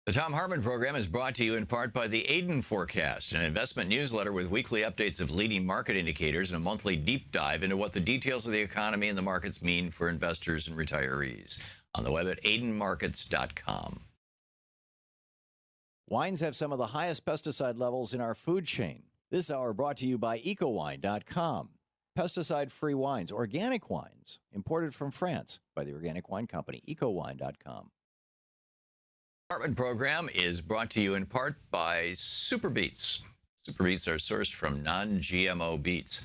The Thom Hartmann Program is brought to you in part by the Aiden Forecast, an investment newsletter with weekly updates of leading market indicators and a monthly deep dive into what the details of the economy and the markets mean for investors and retirees. On the web at aidenmarkets.com. Wines have some of the highest pesticide levels in our food chain. This hour brought to you by ecowine.com. Pesticide-free wines, organic wines, imported from France by the Organic Wine Company, ecowine.com. Hartmann Program is brought to you in part by Super Beets. Super Beets are sourced from non-GMO beets,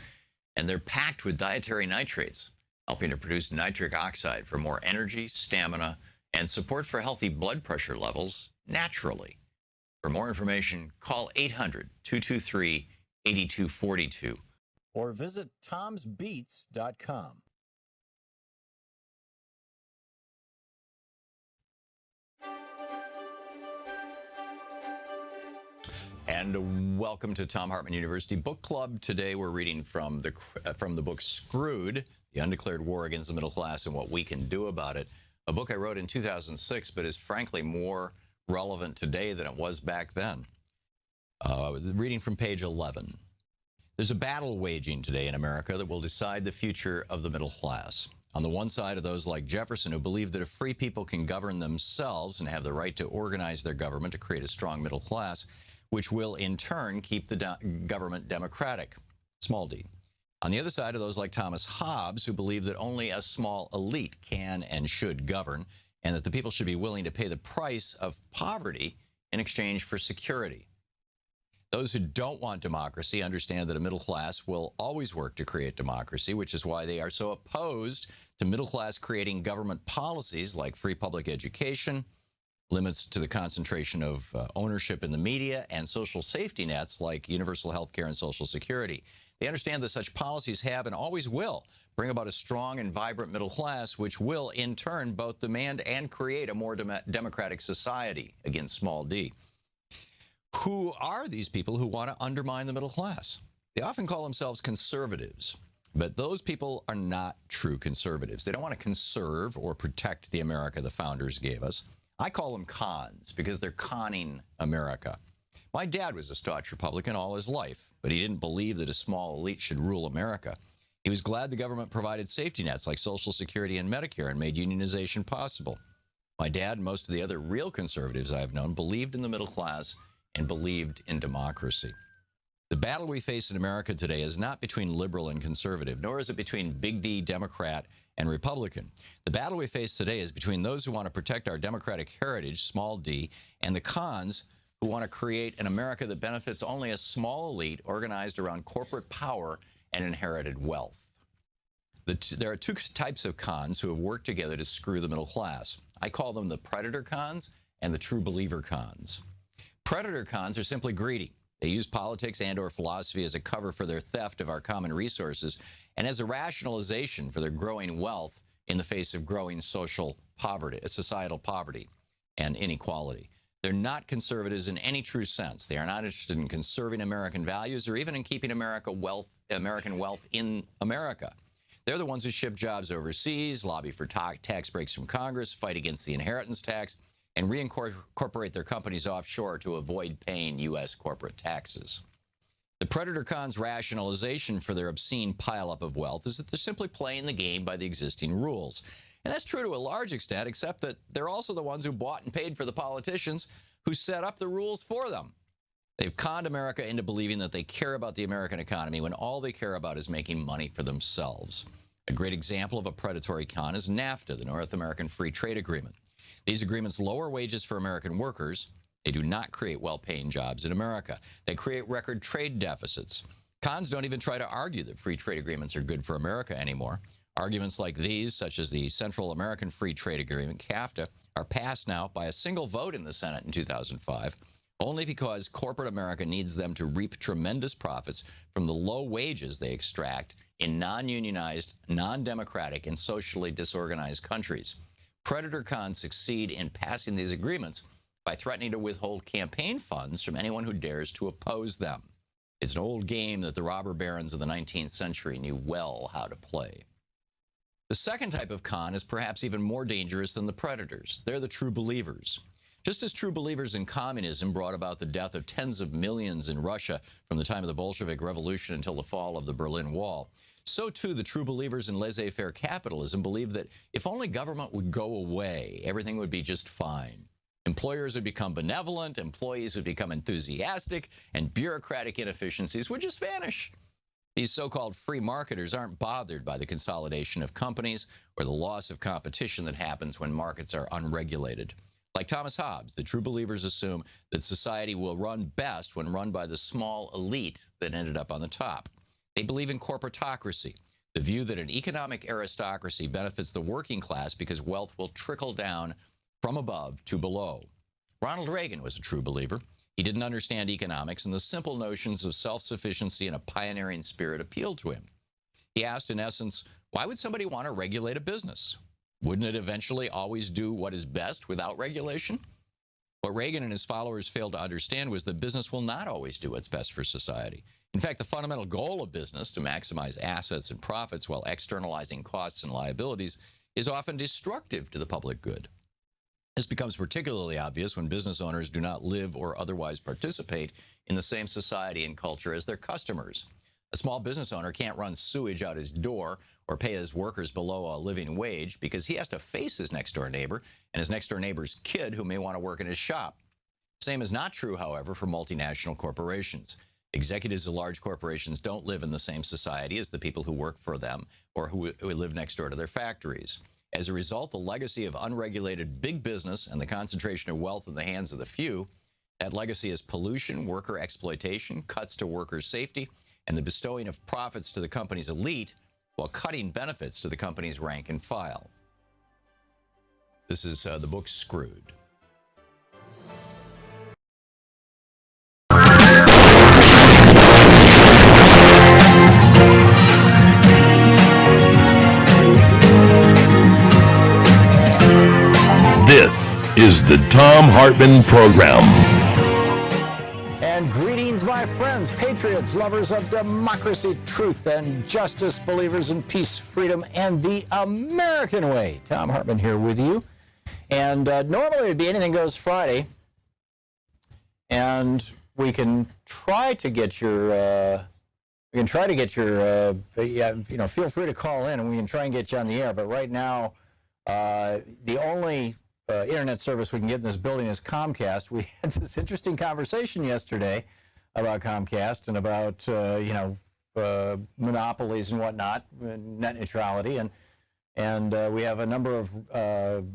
and they're packed with dietary nitrates, helping to produce nitric oxide for more energy, stamina, and support for healthy blood pressure levels naturally. For more information, call 800-223-8242 or visit tomsbeets.com. And welcome to Thom Hartmann University Book Club. Today we're reading from the book Screwed, The Undeclared War Against the Middle Class and What We Can Do About It, a book I wrote in 2006, but is frankly more relevant today than it was back then. Reading from page 11. There's a battle waging today in America that will decide the future of the middle class. On the one side are those like Jefferson who believe that if free people can govern themselves and have the right to organize their government to create a strong middle class, which will in turn keep the government democratic, small d. On the other side are those like Thomas Hobbes who believe that only a small elite can and should govern, and that the people should be willing to pay the price of poverty in exchange for security. Those who don't want democracy understand that a middle class will always work to create democracy, which is why they are so opposed to middle class creating government policies like free public education, limits to the concentration of ownership in the media, and social safety nets like universal health care and Social Security. They understand that such policies have and always will bring about a strong and vibrant middle class, which will in turn both demand and create a more democratic society, again, small d. Who are these people who want to undermine the middle class? They often call themselves conservatives, but those people are not true conservatives. They don't want to conserve or protect the America the founders gave us. I call them cons because they're conning America. My dad was a staunch Republican all his life, but he didn't believe that a small elite should rule America. He was glad the government provided safety nets like Social Security and Medicare and made unionization possible. My dad and most of the other real conservatives I have known believed in the middle class and believed in democracy. The battle we face in America today is not between liberal and conservative, nor is it between big D Democrat and Republican. The battle we face today is between those who want to protect our democratic heritage, small d, and the cons who want to create an America that benefits only a small elite organized around corporate power and inherited wealth. There are two types of cons who have worked together to screw the middle class. I call them the predator cons and the true believer cons. Predator cons are simply greedy. They use politics and or philosophy as a cover for their theft of our common resources and as a rationalization for their growing wealth in the face of growing societal poverty and inequality. They're not conservatives in any true sense. They are not interested in conserving American values or even in keeping American wealth in America. They're the ones who ship jobs overseas, lobby for tax breaks from Congress, fight against the inheritance tax, and reincorporate their companies offshore to avoid paying U.S. corporate taxes. The predator cons' rationalization for their obscene pileup of wealth is that they're simply playing the game by the existing rules. And that's true to a large extent, except that they're also the ones who bought and paid for the politicians who set up the rules for them. They've conned America into believing that they care about the American economy when all they care about is making money for themselves. A great example of a predatory con is NAFTA, the North American Free Trade Agreement. These agreements lower wages for American workers. They do not create well-paying jobs in America. They create record trade deficits. Cons don't even try to argue that free trade agreements are good for America anymore. Arguments like these, such as the Central American Free Trade Agreement, CAFTA, are passed now by a single vote in the Senate in 2005, only because corporate America needs them to reap tremendous profits from the low wages they extract in non-unionized, non-democratic, and socially disorganized countries. Predator cons succeed in passing these agreements by threatening to withhold campaign funds from anyone who dares to oppose them. It's an old game that the robber barons of the 19th century knew well how to play. The second type of con is perhaps even more dangerous than the predators. They're the true believers. Just as true believers in communism brought about the death of tens of millions in Russia from the time of the Bolshevik Revolution until the fall of the Berlin Wall, so too the true believers in laissez-faire capitalism believe that if only government would go away, everything would be just fine. Employers would become benevolent, employees would become enthusiastic, and bureaucratic inefficiencies would just vanish. These so-called free marketers aren't bothered by the consolidation of companies or the loss of competition that happens when markets are unregulated. Like Thomas Hobbes, the true believers assume that society will run best when run by the small elite that ended up on the top. They believe in corporatocracy, the view that an economic aristocracy benefits the working class because wealth will trickle down from above to below. Ronald Reagan was a true believer. He didn't understand economics, and the simple notions of self-sufficiency and a pioneering spirit appealed to him. He asked, in essence, why would somebody want to regulate a business? Wouldn't it eventually always do what is best without regulation? What Reagan and his followers failed to understand was that business will not always do what's best for society. In fact, the fundamental goal of business, to maximize assets and profits while externalizing costs and liabilities, is often destructive to the public good. This becomes particularly obvious when business owners do not live or otherwise participate in the same society and culture as their customers. A small business owner can't run sewage out his door or pay his workers below a living wage because he has to face his next-door neighbor and his next-door neighbor's kid who may want to work in his shop. Same is not true, however, for multinational corporations. Executives of large corporations don't live in the same society as the people who work for them or who live next door to their factories. As a result, the legacy of unregulated big business and the concentration of wealth in the hands of the few, that legacy is pollution, worker exploitation, cuts to workers' safety, and the bestowing of profits to the company's elite while cutting benefits to the company's rank and file. This is the book Screwed. This is the Thom Hartmann Program. And greetings, my friends, patriots, lovers of democracy, truth, and justice, believers in peace, freedom, and the American way. Thom Hartmann here with you. And normally it would be Anything Goes Friday. And we can try to get your, feel free to call in and we can try and get you on the air. But right now, the only internet service we can get in this building is Comcast. We had this interesting conversation yesterday about Comcast and about monopolies and whatnot, net neutrality, and we have a number of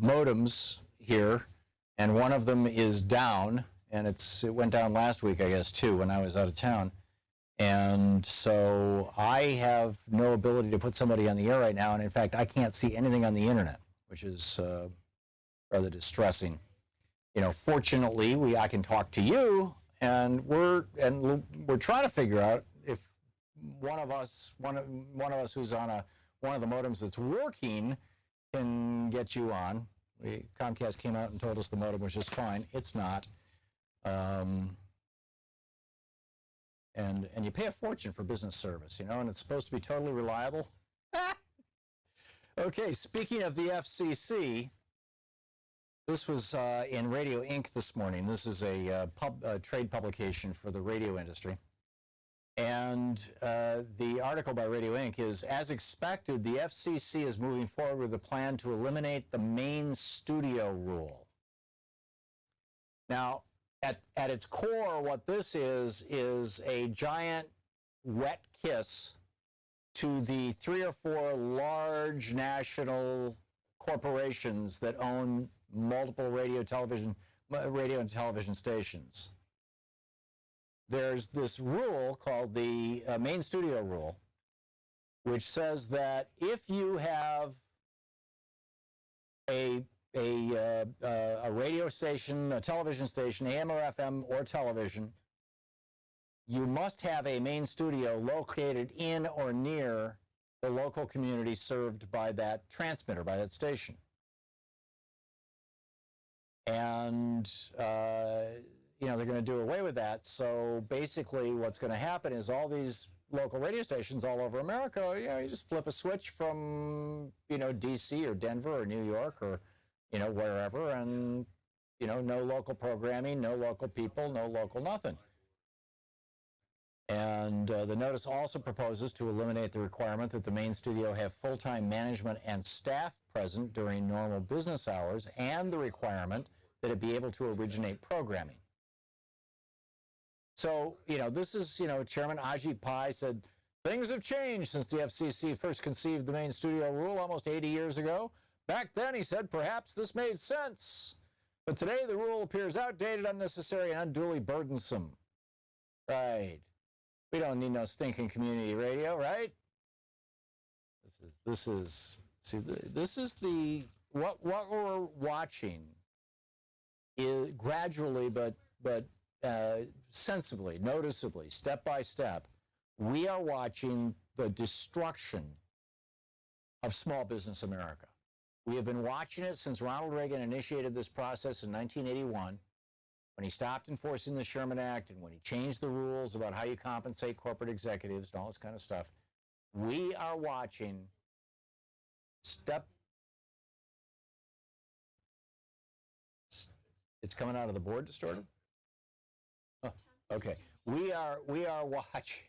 modems here, and one of them is down, and it went down last week, I guess, too, when I was out of town. And so I have no ability to put somebody on the air right now, and in fact, I can't see anything on the internet, which is rather distressing. Fortunately, I can talk to you, and we're trying to figure out if one of us who's on one of the modems that's working can get you on. Comcast came out and told us the modem was just fine. It's not. And you pay a fortune for business service, and it's supposed to be totally reliable. Okay, speaking of the FCC, this was in Radio Ink this morning. This is a trade publication for the radio industry. And the article by Radio Ink is, as expected, the FCC is moving forward with a plan to eliminate the main studio rule. Now, at its core, what this is a giant wet kiss to the 3 or 4 large national corporations that own multiple radio and television stations. There's this rule called the main studio rule, which says that if you have a radio station, a television station, AM or FM or television, you must have a main studio located in or near the local community served by that transmitter, by that station. And, they're going to do away with that. So basically what's going to happen is all these local radio stations all over America, you just flip a switch from, D.C. or Denver or New York or, wherever, and no local programming, no local people, no local nothing. And the notice also proposes to eliminate the requirement that the main studio have full-time management and staff present during normal business hours, and the requirement that it be able to originate programming. So, this is, Chairman Ajit Pai said, things have changed since the FCC first conceived the main studio rule almost 80 years ago. Back then, he said, perhaps this made sense. But today, the rule appears outdated, unnecessary, and unduly burdensome. Right. We don't need no stinking community radio, right? This is what we're watching is gradually, but sensibly, noticeably, step by step, we are watching the destruction of small business America. We have been watching it since Ronald Reagan initiated this process in 1981, when he stopped enforcing the Sherman Act and when he changed the rules about how you compensate corporate executives and all this kind of stuff. We are watching it's coming out of the board distorted? Oh, okay. We are watching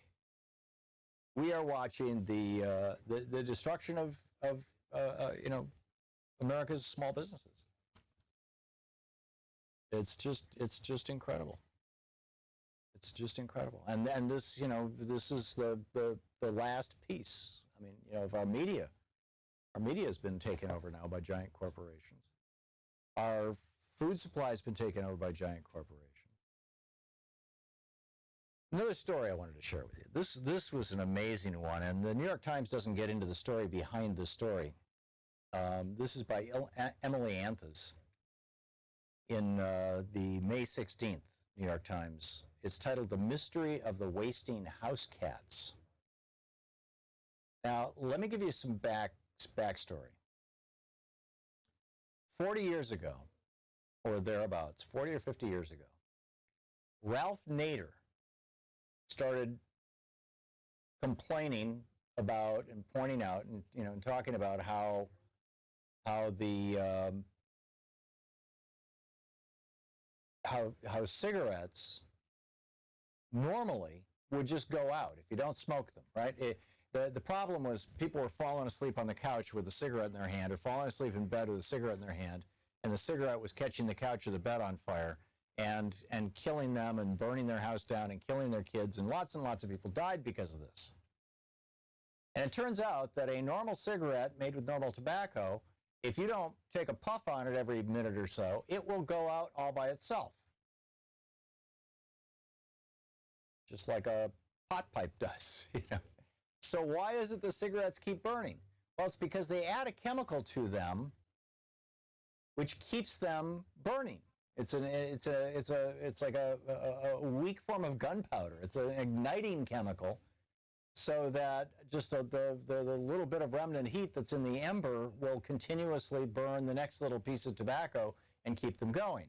the destruction of America's small businesses. It's just incredible. It's just incredible. And this, this is the last piece. I mean, of our media. Our media has been taken over now by giant corporations. Our food supply has been taken over by giant corporations. Another story I wanted to share with you. This was an amazing one, and the New York Times doesn't get into the story behind the story. This is by Emily Anthas in the May 16th New York Times. It's titled "The Mystery of the Wasting House Cats." Now, let me give you some backstory. 40 years ago, or thereabouts, 40 or 50 years ago, Ralph Nader started complaining about and pointing out and talking about how cigarettes normally would just go out if you don't smoke them, right? The problem was people were falling asleep on the couch with a cigarette in their hand, or falling asleep in bed with a cigarette in their hand, and the cigarette was catching the couch or the bed on fire and killing them and burning their house down and killing their kids, and lots of people died because of this. And it turns out that a normal cigarette made with normal tobacco, if you don't take a puff on it every minute or so, it will go out all by itself. Just like a pot pipe does, So why is it the cigarettes keep burning? Well, it's because they add a chemical to them which keeps them burning. It's like a weak form of gunpowder. It's an igniting chemical, so that just the little bit of remnant heat that's in the ember will continuously burn the next little piece of tobacco and keep them going.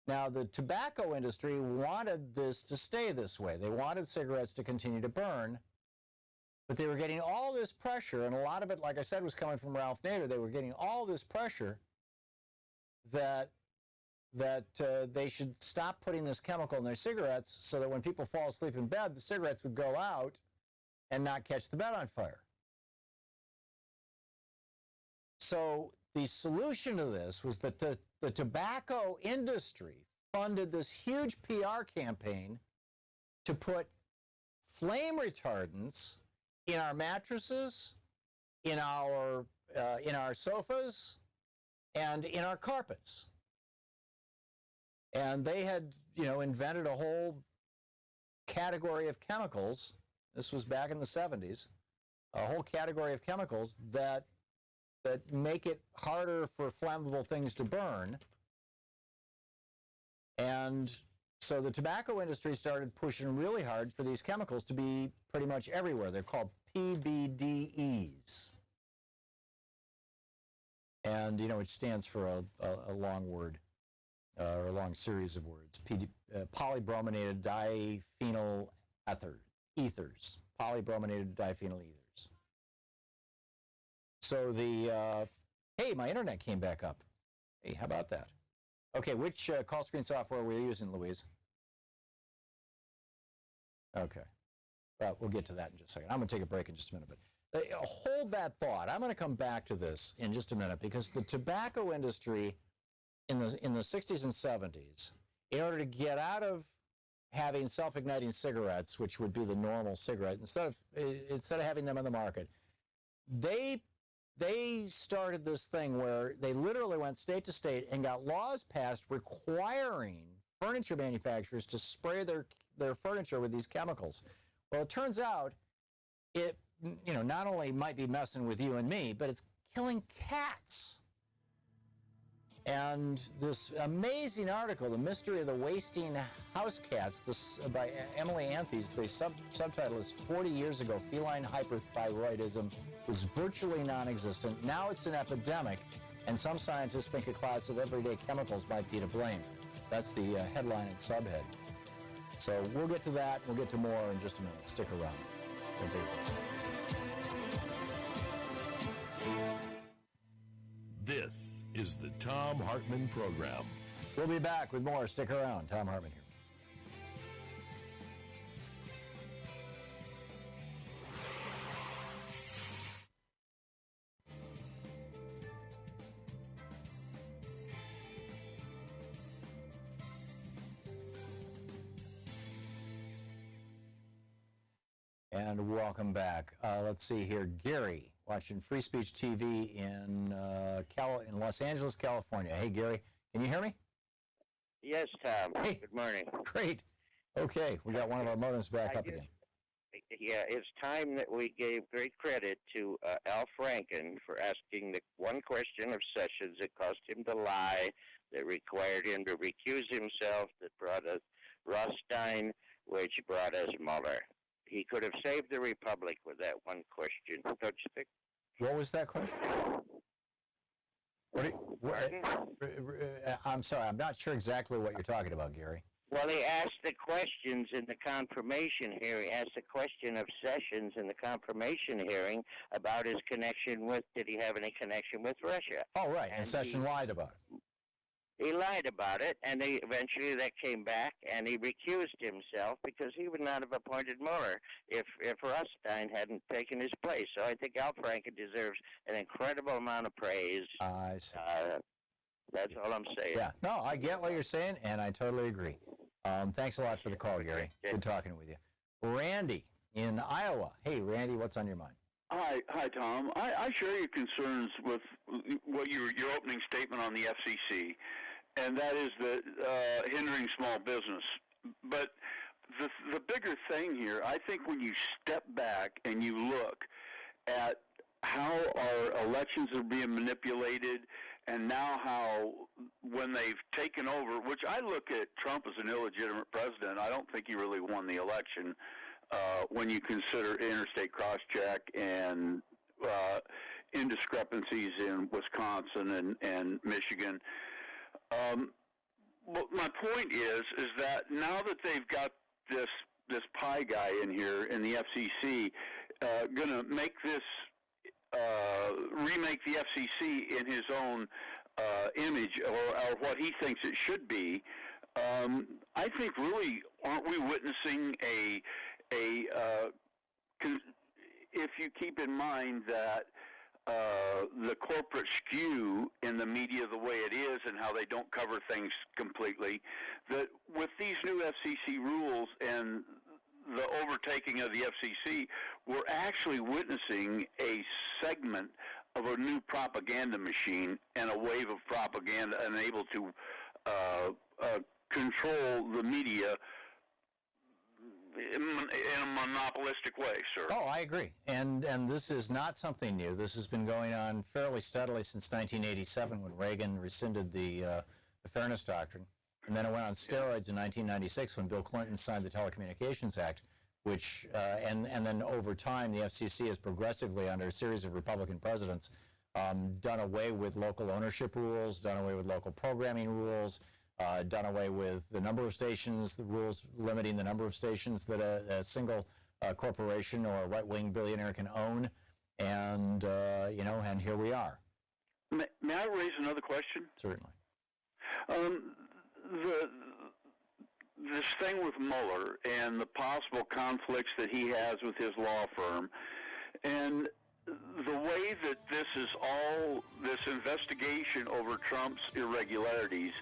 Now, the tobacco industry wanted this to stay this way. They wanted cigarettes to continue to burn, but they were getting all this pressure, and a lot of it, like I said, was coming from Ralph Nader. They were getting all this pressure that they should stop putting this chemical in their cigarettes, so that when people fall asleep in bed, the cigarettes would go out and not catch the bed on fire. So the solution to this was that the tobacco industry funded this huge PR campaign to put flame retardants in our mattresses, in our sofas, and in our carpets. And they had, invented a whole category of chemicals. This was back in the 70s. A whole category of chemicals that make it harder for flammable things to burn. And so the tobacco industry started pushing really hard for these chemicals to be pretty much everywhere. They're called PBDEs. And, which stands for a long word, or a long series of words. Polybrominated diphenyl ethers. Polybrominated diphenyl ethers. So hey, my internet came back up. Hey, how about that? Okay, which call screen software were you using, Louise? Okay. Well, we'll get to that in just a second. I'm going to take a break in just a minute, but hold that thought. I'm going to come back to this in just a minute because the tobacco industry in the 60s and 70s, in order to get out of having self-igniting cigarettes, which would be the normal cigarette, instead of having them on the market, they started this thing where they literally went state to state and got laws passed requiring furniture manufacturers to spray their furniture with these chemicals. Well, it turns out it, not only might be messing with you and me, but it's killing cats. And this amazing article, The Mystery of the Wasting House Cats, by Emily Anthes, the subtitle is 40 years ago, feline hyperthyroidism was virtually non-existent. Now it's an epidemic, and some scientists think a class of everyday chemicals might be to blame. That's the headline and subhead. So we'll get to that. We'll get to more in just a minute. Stick around. We'll take it. This is the Thom Hartmann Program. We'll be back with more. Stick around. Thom Hartmann here. And welcome back. Let's see here. Gary, watching Free Speech TV in Los Angeles, California. Hey, Gary, can you hear me? Yes, Tom. Hey. Good morning. Great. Okay, we got one of our modems back up again. Yeah, it's time that we gave great credit to Al Franken for asking the one question of Sessions that caused him to lie, that required him to recuse himself, that brought us Rothstein, which brought us Mueller. He could have saved the Republic with that one question, don't you think? What was that question? I'm sorry, I'm not sure exactly what you're talking about, Gary. Well, he asked the questions in the confirmation hearing. He asked the question of Sessions in the confirmation hearing about his connection with, did he have any connection with Russia? Oh, right, and Sessions lied about it. He lied about it, and eventually that came back, and he recused himself because he would not have appointed Mueller if Rothstein hadn't taken his place. So I think Al Franken deserves an incredible amount of praise. I see. That's all I'm saying. Yeah, no, I get what you're saying, and I totally agree. Thanks a lot for the call, Gary. Good talking with you. Randy in Iowa. Hey, Randy, what's on your mind? Hi, Tom. I share your concerns with what your opening statement on the FCC, and that is the hindering small business. But the bigger thing here, I think when you step back and you look at how our elections are being manipulated, and now how when they've taken over, which I look at Trump as an illegitimate president, I don't think he really won the election when you consider interstate cross-check and indiscrepancies in Wisconsin and Michigan. Well, my point is that now that they've got this pie guy in here in the FCC, going to make this remake the FCC in his own image or what he thinks it should be. I think really aren't we witnessing if you keep in mind that the corporate skew in the media the way it is and how they don't cover things completely, that with these new FCC rules and the overtaking of the FCC, we're actually witnessing a segment of a new propaganda machine and a wave of propaganda and able to control the media in a monopolistic way, sir. Oh, I agree. And this is not something new. This has been going on fairly steadily since 1987 when Reagan rescinded the Fairness Doctrine. And then it went on steroids in 1996 when Bill Clinton signed the Telecommunications Act, which, and then over time, the FCC has progressively, under a series of Republican presidents, done away with local ownership rules, done away with local programming rules, done away with the number of stations, the rules limiting the number of stations that a single corporation or a right-wing billionaire can own, and and here we are. May I raise another question? Certainly. This thing with Mueller and the possible conflicts that he has with his law firm, and the way that this investigation over Trump's irregularities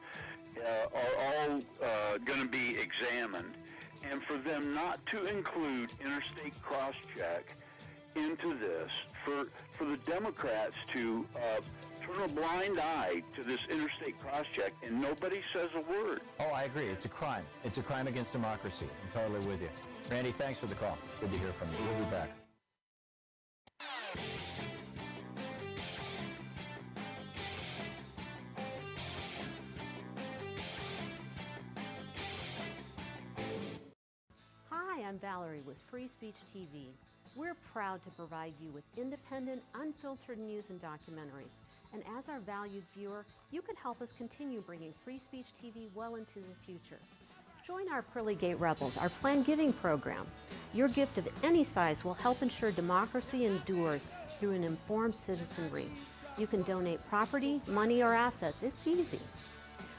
are all going to be examined, and for them not to include interstate cross-check into this, for the Democrats to turn a blind eye to this interstate cross-check, and nobody says a word. Oh, I agree. It's a crime. It's a crime against democracy. I'm totally with you. Randy, thanks for the call. Good to hear from you. We'll be back. Hi, I'm Valerie with Free Speech TV. We're proud to provide you with independent, unfiltered news and documentaries. And as our valued viewer, you can help us continue bringing Free Speech TV well into the future. Join our Pearly Gate Rebels, our planned giving program. Your gift of any size will help ensure democracy endures through an informed citizenry. You can donate property, money, or assets. It's easy.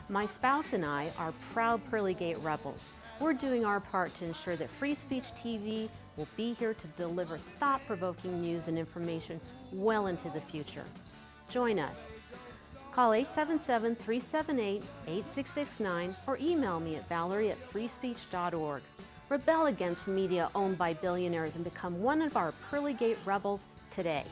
My spouse and I are proud Pearly Gate Rebels. We're doing our part to ensure that Free Speech TV will be here to deliver thought-provoking news and information well into the future. Join us. Call 877-378-8669 or email me at valerie@freespeech.org. Rebel against media owned by billionaires and become one of our Pearly Gate Rebels today.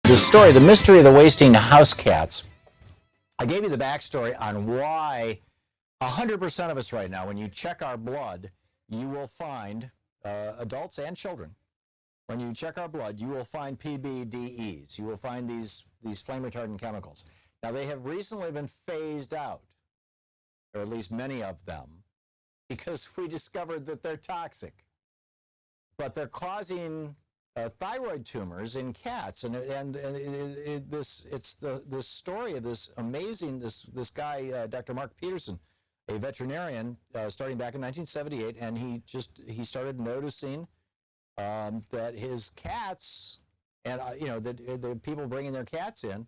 The story, the mystery of the wasting house cats. I gave you the backstory on why 100% of us right now, when you check our blood, you will find, adults and children, when you check our blood, you will find PBDEs. You will find these flame retardant chemicals. Now, they have recently been phased out, or at least many of them, because we discovered that they're toxic. But they're causing thyroid tumors in cats, and this story of this amazing this guy Dr. Mark Peterson, a veterinarian, starting back in 1978, and he started noticing that his cats and the people bringing their cats in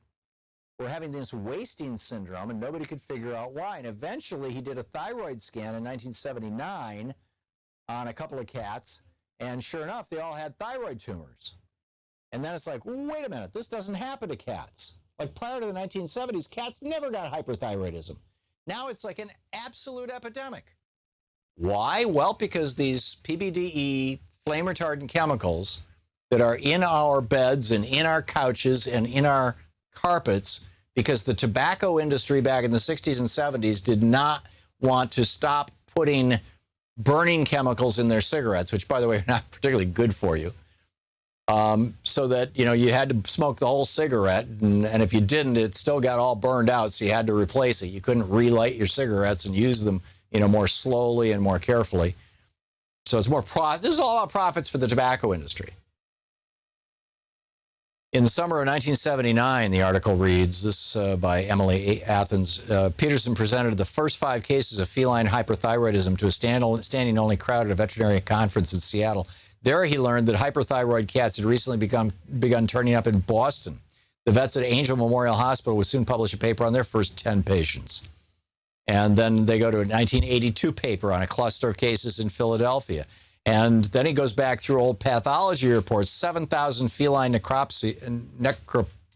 were having this wasting syndrome, and nobody could figure out why. And eventually, he did a thyroid scan in 1979 on a couple of cats. And sure enough, they all had thyroid tumors. And then it's like, wait a minute, this doesn't happen to cats. Like prior to the 1970s, cats never got hyperthyroidism. Now it's like an absolute epidemic. Why? Well, because these PBDE flame retardant chemicals that are in our beds and in our couches and in our carpets, because the tobacco industry back in the 60s and 70s did not want to stop putting burning chemicals in their cigarettes, which, by the way, are not particularly good for you, so that, you had to smoke the whole cigarette, and if you didn't, it still got all burned out, so you had to replace it. You couldn't relight your cigarettes and use them, more slowly and more carefully. So it's more this is all about profits for the tobacco industry. In the summer of 1979, the article reads, this by Emily Athens, Peterson presented the first 5 cases of feline hyperthyroidism to a standing-only crowd at a veterinary conference in Seattle. There he learned that hyperthyroid cats had recently begun turning up in Boston. The vets at Angel Memorial Hospital would soon publish a paper on their first 10 patients. And then they go to a 1982 paper on a cluster of cases in Philadelphia. And then he goes back through old pathology reports, 7,000 feline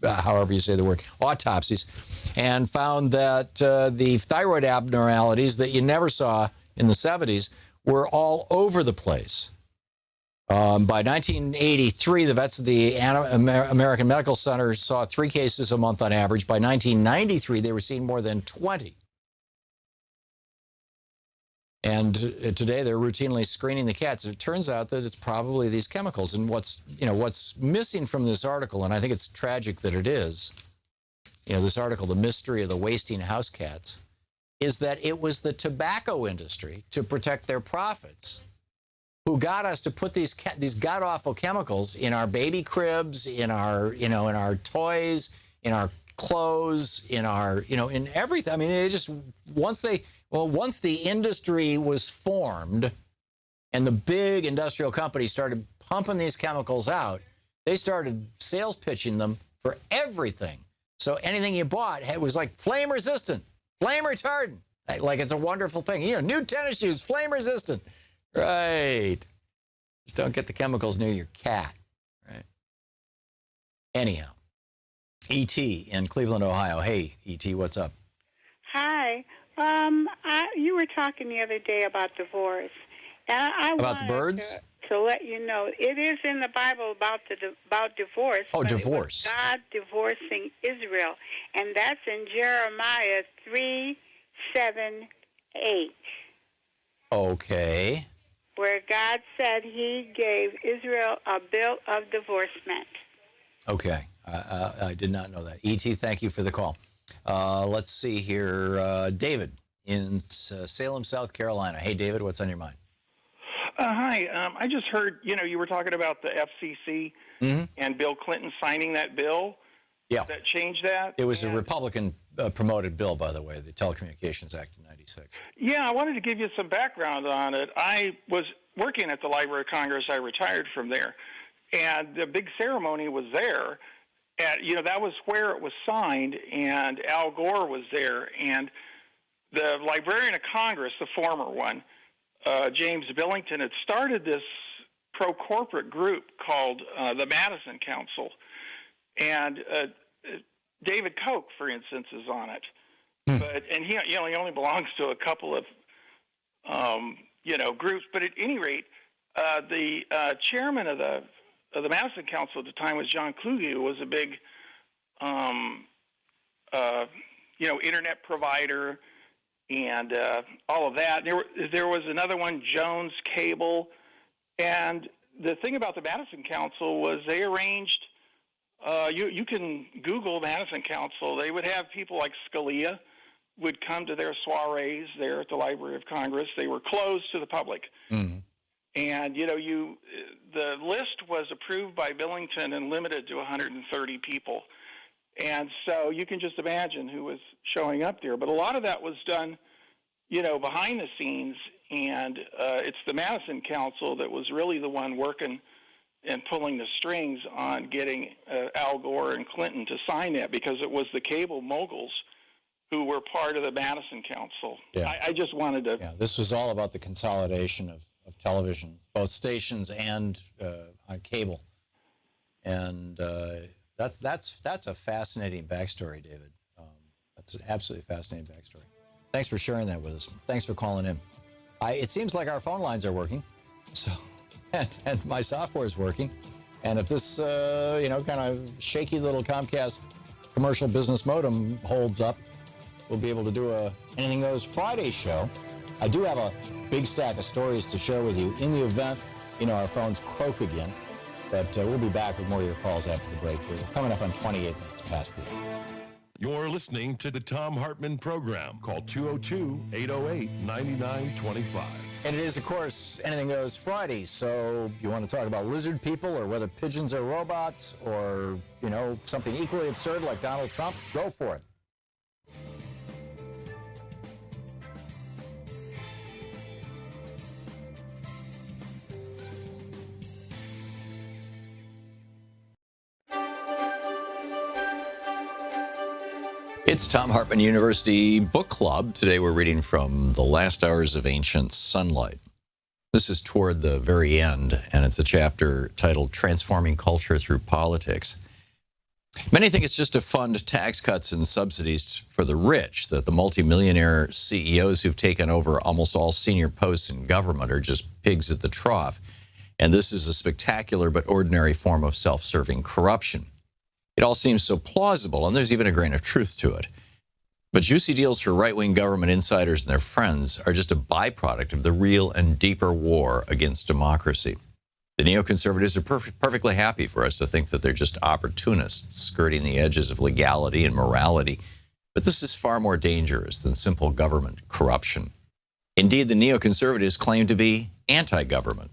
however you say the word, autopsies, and found that the thyroid abnormalities that you never saw in the 70s were all over the place. By 1983, the vets at the American Medical Center saw 3 cases a month on average. By 1993, they were seeing more than 20. And today they're routinely screening the cats. It turns out that it's probably these chemicals. And what's missing from this article, and I think it's tragic that it is, this article, The Mystery of the Wasting House Cats, is that it was the tobacco industry, to protect their profits, who got us to put these god-awful chemicals in our baby cribs, in our, in our toys, in our clothes, in our, in everything. I mean, they just, once the industry was formed and the big industrial companies started pumping these chemicals out, they started sales pitching them for everything. So anything you bought was like flame resistant, flame retardant. Like it's a wonderful thing. New tennis shoes, flame resistant. Right. Just don't get the chemicals near your cat. Right. Anyhow, E.T. in Cleveland, Ohio. Hey, E.T., what's up? Hi. You were talking the other day about divorce. And I about the birds? To let you know, it is in the Bible about divorce. Oh, but divorce. It was God divorcing Israel. And that's in Jeremiah 3:7-8. Okay. Where God said he gave Israel a bill of divorcement. Okay. I did not know that. E.T., thank you for the call. Let's see here. David in Salem, South Carolina. Hey, David, what's on your mind? Hi. I just heard, you were talking about the FCC and Bill Clinton signing that bill. Yeah. That changed that. It was a Republican-promoted bill, by the way, the Telecommunications Act of 96. Yeah, I wanted to give you some background on it. I was working at the Library of Congress. I retired from there. And the big ceremony was there. And, that was where it was signed, and Al Gore was there. And the Librarian of Congress, the former one, James Billington, had started this pro-corporate group called the Madison Council. And David Koch, for instance, is on it. And he only belongs to a couple of, groups. But at any rate, the chairman of the Madison Council at the time was John Kluge, who was a big, internet provider and all of that. There was another one, Jones Cable. And the thing about the Madison Council was they arranged, you can Google Madison Council. They would have people like Scalia would come to their soirees there at the Library of Congress. They were closed to the public. Mm-hmm. And, the list was approved by Billington and limited to 130 people. And so you can just imagine who was showing up there. But a lot of that was done, behind the scenes. And it's the Madison Council that was really the one working and pulling the strings on getting Al Gore and Clinton to sign that, because it was the cable moguls who were part of the Madison Council. Yeah. I just wanted to... Yeah, this was all about the consolidation of television, both stations and on cable. And that's a fascinating backstory, David. That's an absolutely fascinating backstory. Thanks for sharing that with us. Thanks for calling in. It seems like our phone lines are working, so and my software is working. And if this kind of shaky little Comcast commercial business modem holds up, we'll be able to do a Anything Goes Friday show. I do have a big stack of stories to share with you in the event, our phones croak again. But we'll be back with more of your calls after the break here. We're coming up on 28 minutes past the hour. You're listening to the Thom Hartmann Program. Call 202-808-9925. And it is, of course, Anything Goes Friday. So you want to talk about lizard people or whether pigeons are robots or, something equally absurd like Donald Trump, go for it. It's Thom Hartmann University Book Club. Today we're reading from The Last Hours of Ancient Sunlight. This is toward the very end, and it's a chapter titled Transforming Culture Through Politics. Many think it's just to fund tax cuts and subsidies for the rich, that the multimillionaire CEOs who've taken over almost all senior posts in government are just pigs at the trough. And this is a spectacular but ordinary form of self-serving corruption. It all seems so plausible, and there's even a grain of truth to it. But juicy deals for right-wing government insiders and their friends are just a byproduct of the real and deeper war against democracy. The neoconservatives are perfectly happy for us to think that they're just opportunists skirting the edges of legality and morality. But this is far more dangerous than simple government corruption. Indeed, the neoconservatives claim to be anti-government.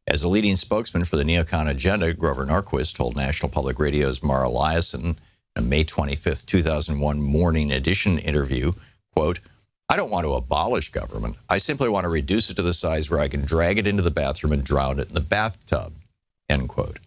As a leading spokesman for the neocon agenda, Grover Norquist told National Public Radio's Mara Eliason in a May 25, 2001 Morning Edition interview, quote, "I don't want to abolish government. I simply want to reduce it to the size where I can drag it into the bathroom and drown it in the bathtub," end quote.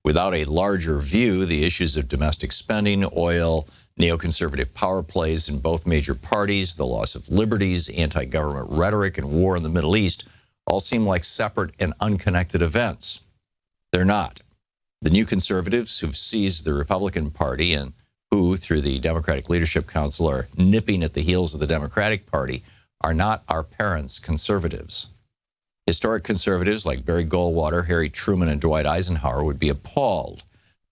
Without a larger view, the issues of domestic spending, oil, neoconservative power plays in both major parties, the loss of liberties, anti-government rhetoric, and war in the Middle East all seem like separate and unconnected events. They're not. The new conservatives who've seized the Republican Party and who, through the Democratic Leadership Council, are nipping at the heels of the Democratic Party are not our parents' conservatives. Historic conservatives like Barry Goldwater, Harry Truman, and Dwight Eisenhower would be appalled,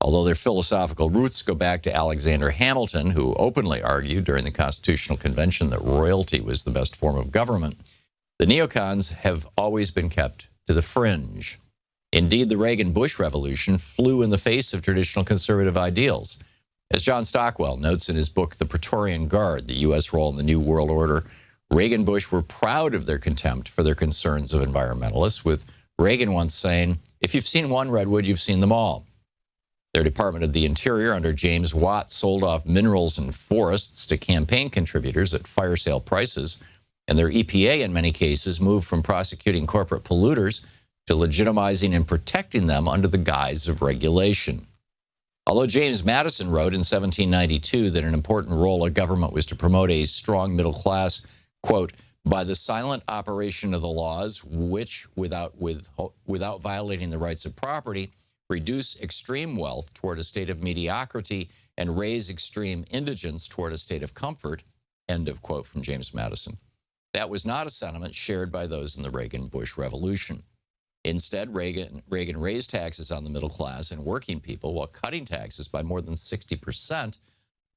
although their philosophical roots go back to Alexander Hamilton, who openly argued during the Constitutional Convention that royalty was the best form of government. The neocons have always been kept to the fringe. Indeed, the Reagan-Bush revolution flew in the face of traditional conservative ideals. As John Stockwell notes in his book, The Praetorian Guard, the U.S. Role in the New World Order, Reagan and Bush were proud of their contempt for their concerns of environmentalists, with Reagan once saying, "If you've seen one redwood, you've seen them all." Their Department of the Interior under James Watt sold off minerals and forests to campaign contributors at fire sale prices, and their EPA in many cases moved from prosecuting corporate polluters to legitimizing and protecting them under the guise of regulation. Although James Madison wrote in 1792 that an important role of government was to promote a strong middle class, quote, "by the silent operation of the laws, which, without violating the rights of property, reduce extreme wealth toward a state of mediocrity and raise extreme indigence toward a state of comfort," end of quote from James Madison. That was not a sentiment shared by those in the Reagan-Bush revolution. Instead, Reagan raised taxes on the middle class and working people while cutting taxes by more than 60%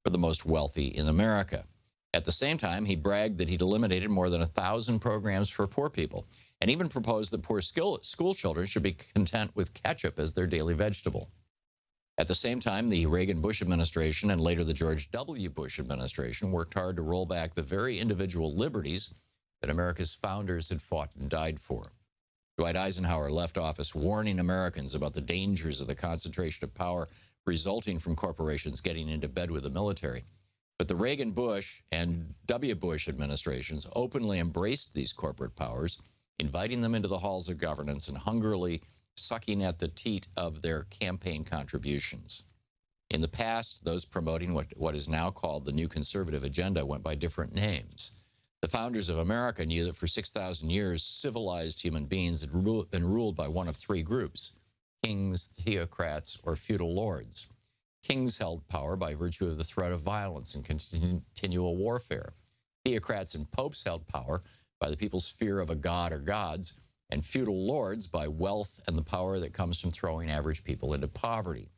for the most wealthy in America. At the same time, he bragged that he'd eliminated more than 1,000 programs for poor people and even proposed that poor school children should be content with ketchup as their daily vegetable. At the same time, the Reagan-Bush administration and later the George W. Bush administration worked hard to roll back the very individual liberties that America's founders had fought and died for. Dwight Eisenhower left office warning Americans about the dangers of the concentration of power resulting from corporations getting into bed with the military. But the Reagan-Bush and W. Bush administrations openly embraced these corporate powers, inviting them into the halls of governance and hungrily sucking at the teat of their campaign contributions. In the past, those promoting what is now called the New Conservative Agenda went by different names. The founders of America knew that for 6,000 years, civilized human beings had been ruled by one of three groups: kings, theocrats, or feudal lords. Kings held power by virtue of the threat of violence and continual warfare. Theocrats and popes held power by the people's fear of a god or gods, and feudal lords by wealth and the power that comes from throwing average people into poverty.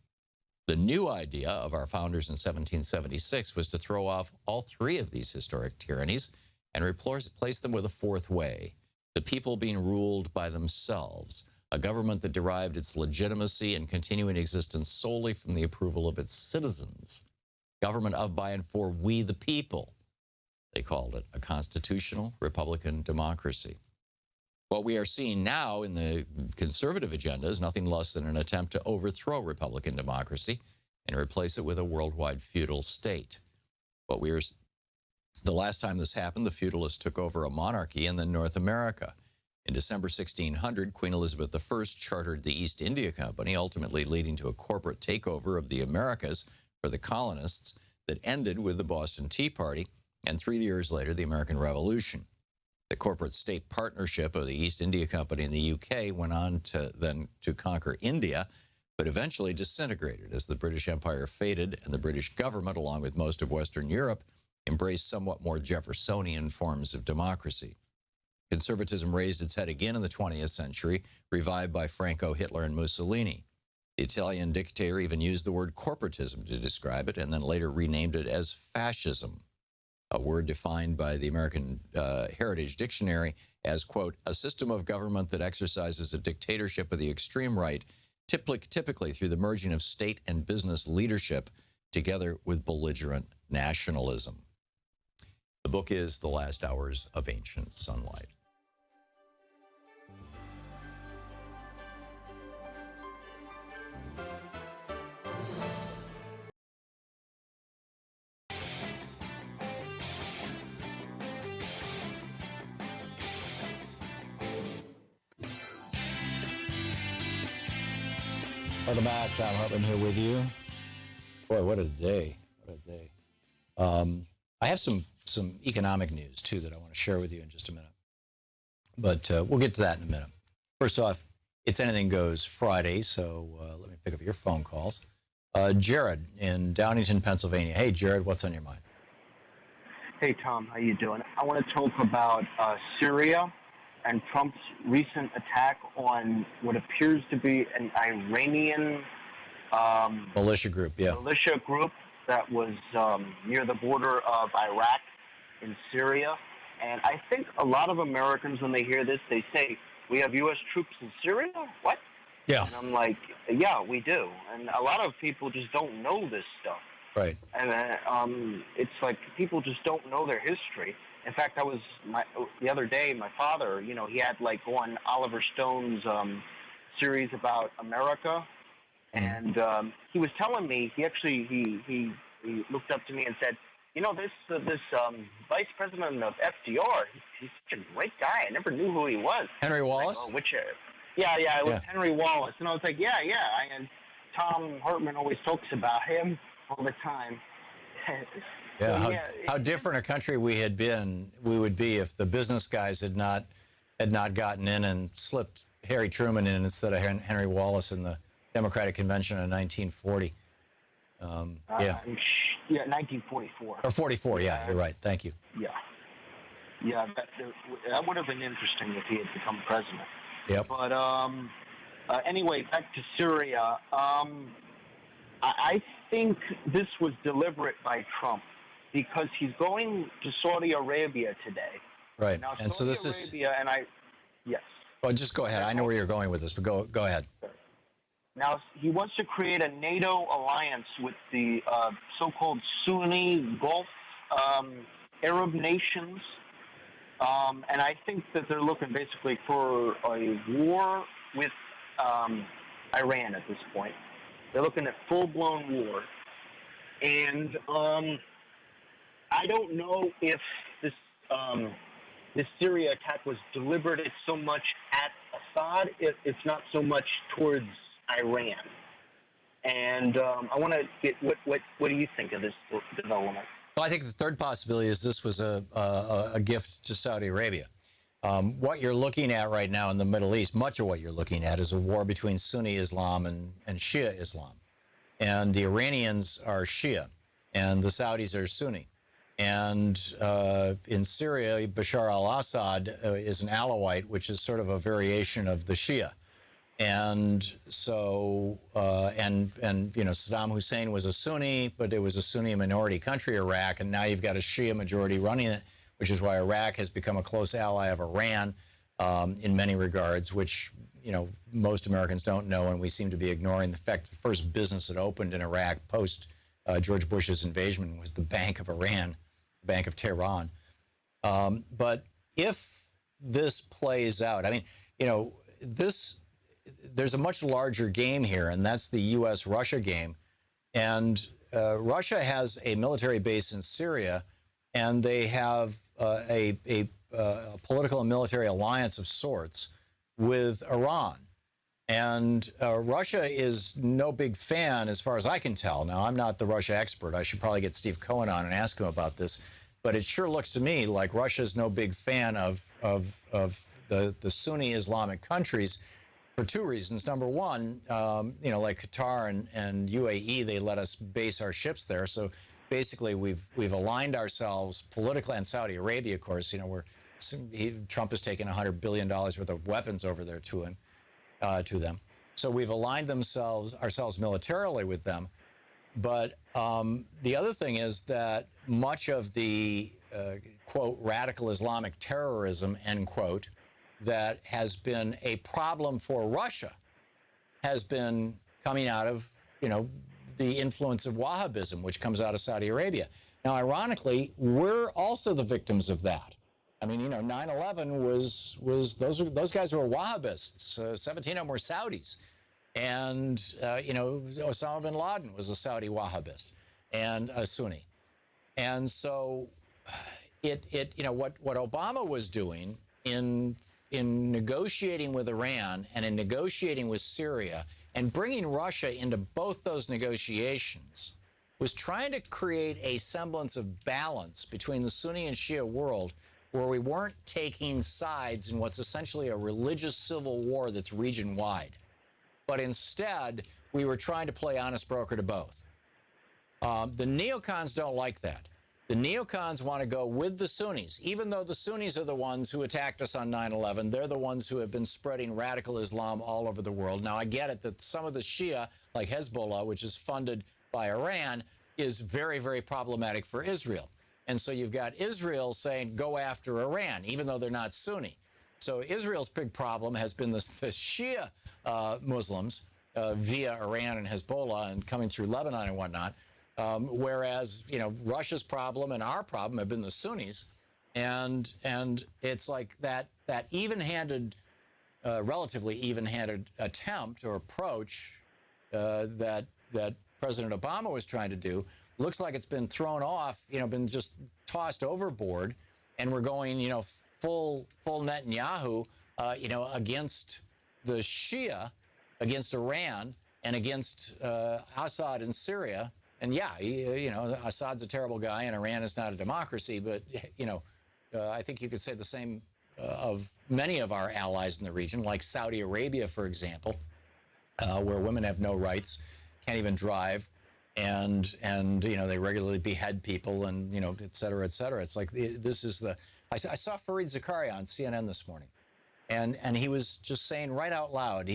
The new idea of our founders in 1776 was to throw off all three of these historic tyrannies and replace them with a fourth way: the people being ruled by themselves, a government that derived its legitimacy and continuing existence solely from the approval of its citizens. Government of, by, and for we the people. They called it a constitutional Republican democracy. What we are seeing now in the conservative agenda is nothing less than an attempt to overthrow Republican democracy and replace it with a worldwide feudal state. The last time this happened, the feudalists took over a monarchy in North America. In December 1600, Queen Elizabeth I chartered the East India Company, ultimately leading to a corporate takeover of the Americas for the colonists that ended with the Boston Tea Party and 3 years later, the American Revolution. The corporate state partnership of the East India Company and the UK went on to conquer India, but eventually disintegrated as the British Empire faded and the British government, along with most of Western Europe, embraced somewhat more Jeffersonian forms of democracy. Conservatism raised its head again in the 20th century, revived by Franco, Hitler, and Mussolini. The Italian dictator even used the word corporatism to describe it and then later renamed it as fascism, a word defined by the American Heritage Dictionary as, quote, a system of government that exercises a dictatorship of the extreme right, typically through the merging of state and business leadership together with belligerent nationalism. The book is The Last Hours of Ancient Sunlight. Welcome back. Thom Hartmann here with you. Boy, what a day. What a day. I have some economic news, too, that I want to share with you in just a minute. But we'll get to that in a minute. First off, It's Anything Goes Friday, so let me pick up your phone calls. Jared in Downingtown, Pennsylvania. Hey, Jared, what's on your mind? Hey, Tom, how you doing? I want to talk about Syria and Trump's recent attack on what appears to be an Iranian militia group, yeah. Militia group that was near the border of Iraq in Syria. And I think a lot of Americans, when they hear this, they say, we have U.S. troops in Syria? What? Yeah. And I'm like, yeah, we do. And a lot of people just don't know this stuff. Right. And it's like people just don't know their history. In fact, the other day, my father, he had like on Oliver Stone's series about America, and he was telling me he looked up to me and said, this vice president of FDR, he's such a great guy. I never knew who he was. Henry Wallace? Like, it was Henry Wallace, and I was like, yeah, and Thom Hartmann always talks about him all the time. Yeah, how different a country we would be if the business guys had not gotten in and slipped Harry Truman in instead of Henry Wallace in the Democratic Convention in 1940. 1944. Or 44, yeah, you're right. Thank you. Yeah, that would have been interesting if he had become president. Yep. But anyway, back to Syria. I think this was deliberate by Trump because he's going to Saudi Arabia today. Right. Now, and Saudi so this Arabia, is. Yes. Well, just go ahead. I know where you're going with this, but go ahead. Now, he wants to create a NATO alliance with the so-called Sunni Gulf Arab nations. And I think that they're looking basically for a war with Iran at this point. They're looking at full-blown war. And I don't know if this Syria attack was deliberate so much at Assad, if it's not so much towards Iran. And I want to get what do you think of this development? Well, I think the third possibility is this was a gift to Saudi Arabia. What you're looking at right now in the Middle East, much of what you're looking at is a war between Sunni Islam and Shia Islam. And the Iranians are Shia, and the Saudis are Sunni. And in Syria, Bashar al-Assad is an Alawite, which is sort of a variation of the Shia. And so, Saddam Hussein was a Sunni, but it was a Sunni minority country, Iraq, and now you've got a Shia majority running it, which is why Iraq has become a close ally of Iran in many regards, which, most Americans don't know, and we seem to be ignoring the fact the first business that opened in Iraq post George Bush's invasion was the Bank of Iran, the Bank of Tehran. But if this plays out, there's a much larger game here, and that's the U.S.-Russia game. And Russia has a military base in Syria, and they have a political and military alliance of sorts with Iran. And Russia is no big fan, as far as I can tell. Now, I'm not the Russia expert. I should probably get Steve Cohen on and ask him about this. But it sure looks to me like Russia's no big fan of the Sunni Islamic countries, for two reasons. Number one, like Qatar and UAE, they let us base our ships there. So basically, we've aligned ourselves politically, and Saudi Arabia, of course. Trump has taken $100 billion worth of weapons over there to them. So we've aligned ourselves militarily with them. But the other thing is that much of the quote radical Islamic terrorism, end quote, that has been a problem for Russia has been coming out of, the influence of Wahhabism, which comes out of Saudi Arabia. Now, ironically, we're also the victims of that. 9/11 was those guys were Wahhabists. 17 of them were Saudis. And, Osama bin Laden was a Saudi Wahhabist and a Sunni. And so what Obama was doing in negotiating with Iran and in negotiating with Syria and bringing Russia into both those negotiations was trying to create a semblance of balance between the Sunni and Shia world where we weren't taking sides in what's essentially a religious civil war that's region-wide. But instead, we were trying to play honest broker to both. The neocons don't like that. The neocons want to go with the Sunnis, even though the Sunnis are the ones who attacked us on 9/11. They're the ones who have been spreading radical Islam all over the world. Now, I get it that some of the Shia, like Hezbollah, which is funded by Iran, is very, very problematic for Israel. And so you've got Israel saying, go after Iran, even though they're not Sunni. So Israel's big problem has been the Shia Muslims via Iran and Hezbollah and coming through Lebanon and whatnot. Whereas, Russia's problem and our problem have been the Sunnis. And it's like that even-handed, relatively even-handed attempt or approach that President Obama was trying to do looks like it's been thrown off, been just tossed overboard. And we're going, full Netanyahu, against the Shia, against Iran, and against Assad in Syria. And yeah, Assad's a terrible guy, and Iran is not a democracy. But I think you could say the same of many of our allies in the region, like Saudi Arabia, for example, where women have no rights, can't even drive, and they regularly behead people, and et cetera, et cetera. It's like this is the. I saw Fareed Zakaria on CNN this morning, and he was just saying right out loud,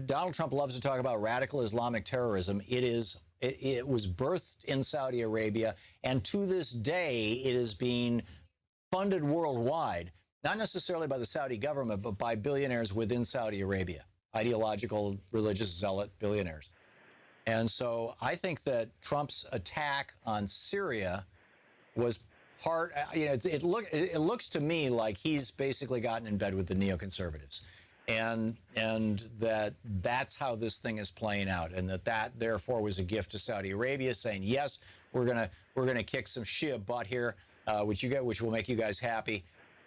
Donald Trump loves to talk about radical Islamic terrorism. It was birthed in Saudi Arabia, and to this day, it is being funded worldwide, not necessarily by the Saudi government, but by billionaires within Saudi Arabia, ideological, religious zealot billionaires. And so I think that Trump's attack on Syria was part, it looks to me like he's basically gotten in bed with the neoconservatives. And that's how this thing is playing out, and that therefore was a gift to Saudi Arabia, saying yes, we're gonna kick some Shia butt here, which will make you guys happy,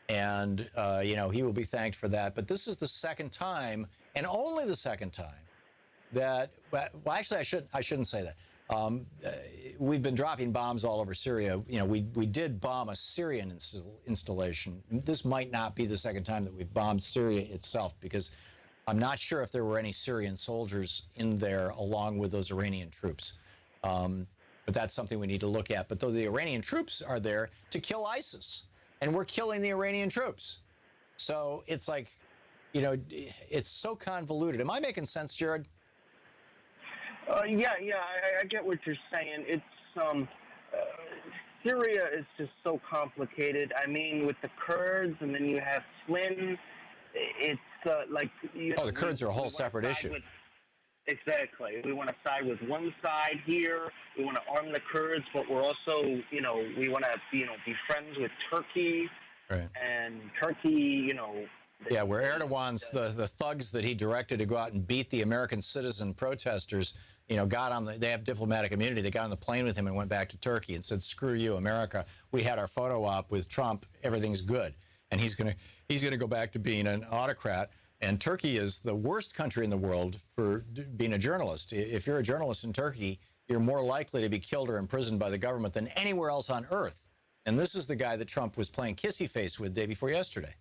and he will be thanked for that. But this is the second time, and only the second time, that actually I shouldn't say that. We've been dropping bombs all over Syria. We did bomb a Syrian installation. This might not be the second time that we've bombed Syria itself, because I'm not sure if there were any Syrian soldiers in there along with those Iranian troops. But that's something we need to look at. But though the Iranian troops are there to kill ISIS, and we're killing the Iranian troops. So it's like, it's so convoluted. Am I making sense, Jared? Yeah, I get what you're saying. It's Syria is just so complicated. I mean, with the Kurds, and then you have Flynn. It's the Kurds are a whole separate issue. Exactly. We want to side with one side here. We want to arm the Kurds, but we're also, we want to, be friends with Turkey. Right. And Turkey, Yeah, where Erdogan's the thugs that he directed to go out and beat the American citizen protesters, they have diplomatic immunity. They got on the plane with him and went back to Turkey and said, "Screw you, America. We had our photo op with Trump. Everything's good." And he's gonna go back to being an autocrat. And Turkey is the worst country in the world for being a journalist. If you're a journalist in Turkey, you're more likely to be killed or imprisoned by the government than anywhere else on earth. And this is the guy that Trump was playing kissy face with day before yesterday.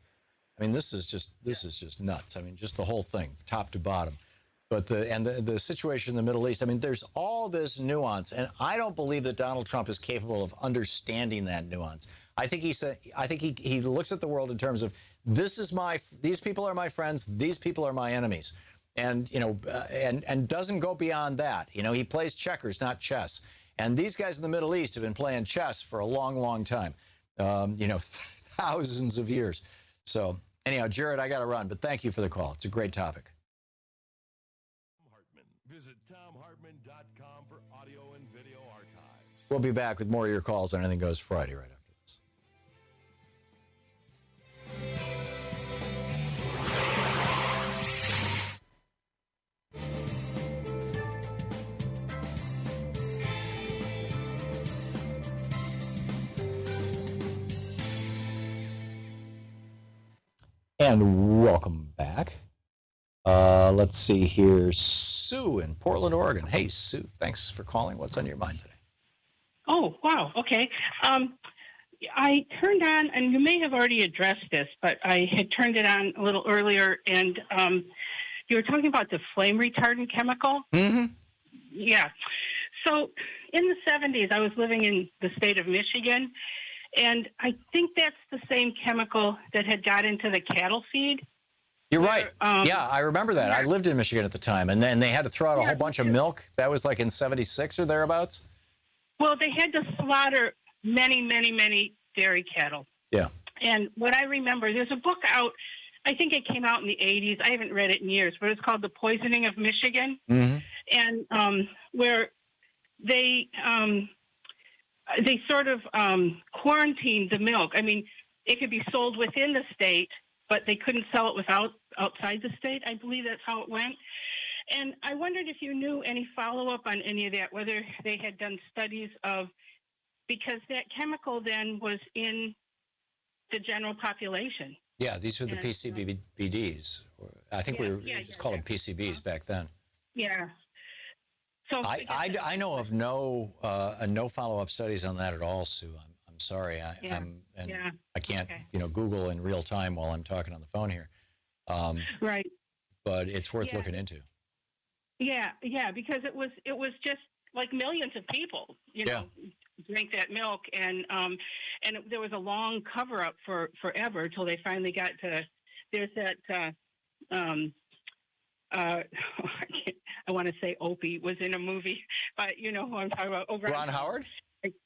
I mean, this is just nuts. I mean, just the whole thing, top to bottom. But the situation in the Middle East, I mean, there's all this nuance, and I don't believe that Donald Trump is capable of understanding that nuance. I think he looks at the world in terms of these people are my friends, these people are my enemies, and and doesn't go beyond that. He plays checkers, not chess. And these guys in the Middle East have been playing chess for a long, long time, thousands of years. So anyhow, Jared, I got to run, but thank you for the call. It's a great topic. Visit ThomHartmann.com for audio and video archives. We'll be back with more of your calls on Anything Goes Friday right after this. And welcome back. Let's see here. Sue in Portland, Oregon. Hey, Sue, thanks for calling. What's on your mind today? Oh, wow. Okay. I turned on, and you may have already addressed this, but I had turned it on a little earlier, and you were talking about the flame retardant chemical. Mm-hmm. Yeah. So in the 70s, I was living in the state of Michigan, and I think that's the same chemical that had got into the cattle feed. You're right. Yeah, I remember that. Yeah. I lived in Michigan at the time, and then they had to throw out a whole bunch of milk. That was like in 76 or thereabouts? Well, they had to slaughter many, many, many dairy cattle. Yeah. And what I remember, there's a book out, I think it came out in the 80s. I haven't read it in years, but it's called The Poisoning of Michigan. Mm-hmm. And where they sort of quarantined the milk. I mean, it could be sold within the state, but they couldn't sell it outside the state. I believe that's how it went. And I wondered if you knew any follow-up on any of that, whether they had done studies of, because that chemical then was in the general population. Yeah, these were the PCBDs. I think we just called them PCBs back then. Yeah. So I know of no follow-up studies on that at all, Sue. I'm sorry. I can't Google in real time while I'm talking on the phone here. Right. But it's worth looking into. Yeah, because it was just like millions of people, drink that milk, and there was a long cover up for forever till they finally got to. There's that. I want to say Opie was in a movie, but you know who I'm talking about. Ron Howard?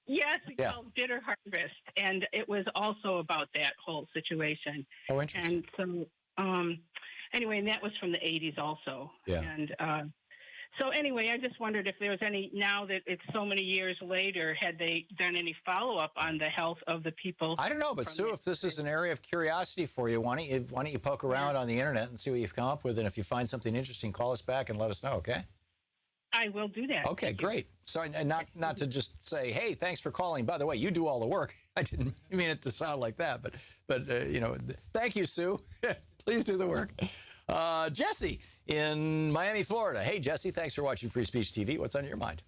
Yes, it's called Bitter Harvest, and it was also about that whole situation. Oh, interesting. And so, anyway, and that was from the 80s also. Yeah. And so anyway, I just wondered if there was any, now that it's so many years later, had they done any follow-up on the health of the people? I don't know, but Sue, if this is an area of curiosity for you, why don't you poke around on the internet and see what you've come up with, and if you find something interesting, call us back and let us know, okay? I will do that. Okay, great. Sorry, not to just say, hey, thanks for calling. By the way, you do all the work. I didn't mean it to sound like that, but thank you, Sue. Please do the work. Jesse in Miami, Florida. Hey, Jesse, thanks for watching Free Speech TV. What's on your mind?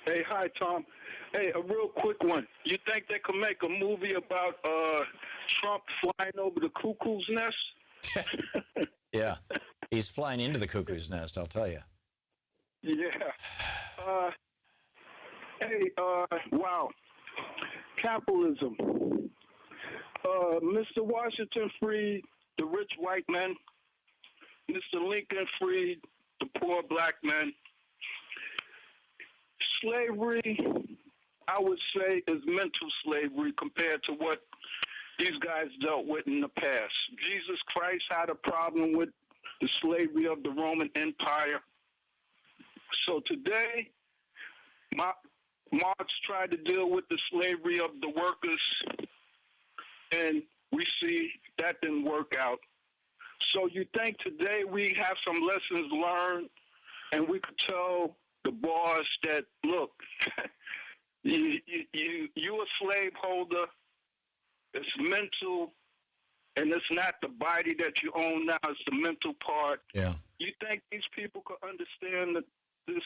Hey, hi, Tom. Hey, a real quick one. You think they could make a movie about Trump flying over the cuckoo's nest? Yeah, he's flying into the cuckoo's nest, I'll tell you. Yeah. Wow. Capitalism. Mr. Washington freed the rich white men. Mr. Lincoln freed the poor black men. Slavery, I would say, is mental slavery compared to what these guys dealt with in the past. Jesus Christ had a problem with the slavery of the Roman Empire. So today, Marx tried to deal with the slavery of the workers, and we see that didn't work out. So you think today we have some lessons learned, and we could tell the boss that, look, you a slaveholder, it's mental, and it's not the body that you own now, it's the mental part. Yeah. You think these people could understand that this?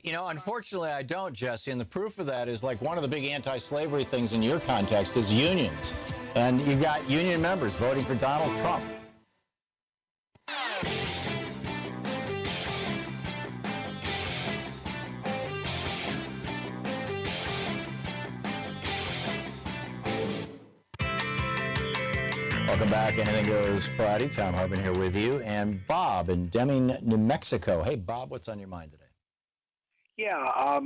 Unfortunately, I don't, Jesse. And the proof of that is like one of the big anti-slavery things in your context is unions. And you got union members voting for Donald Trump. Welcome back. Anything Goes Friday. Thom Hartmann here with you. And Bob in Deming, New Mexico. Hey, Bob, what's on your mind today? Yeah,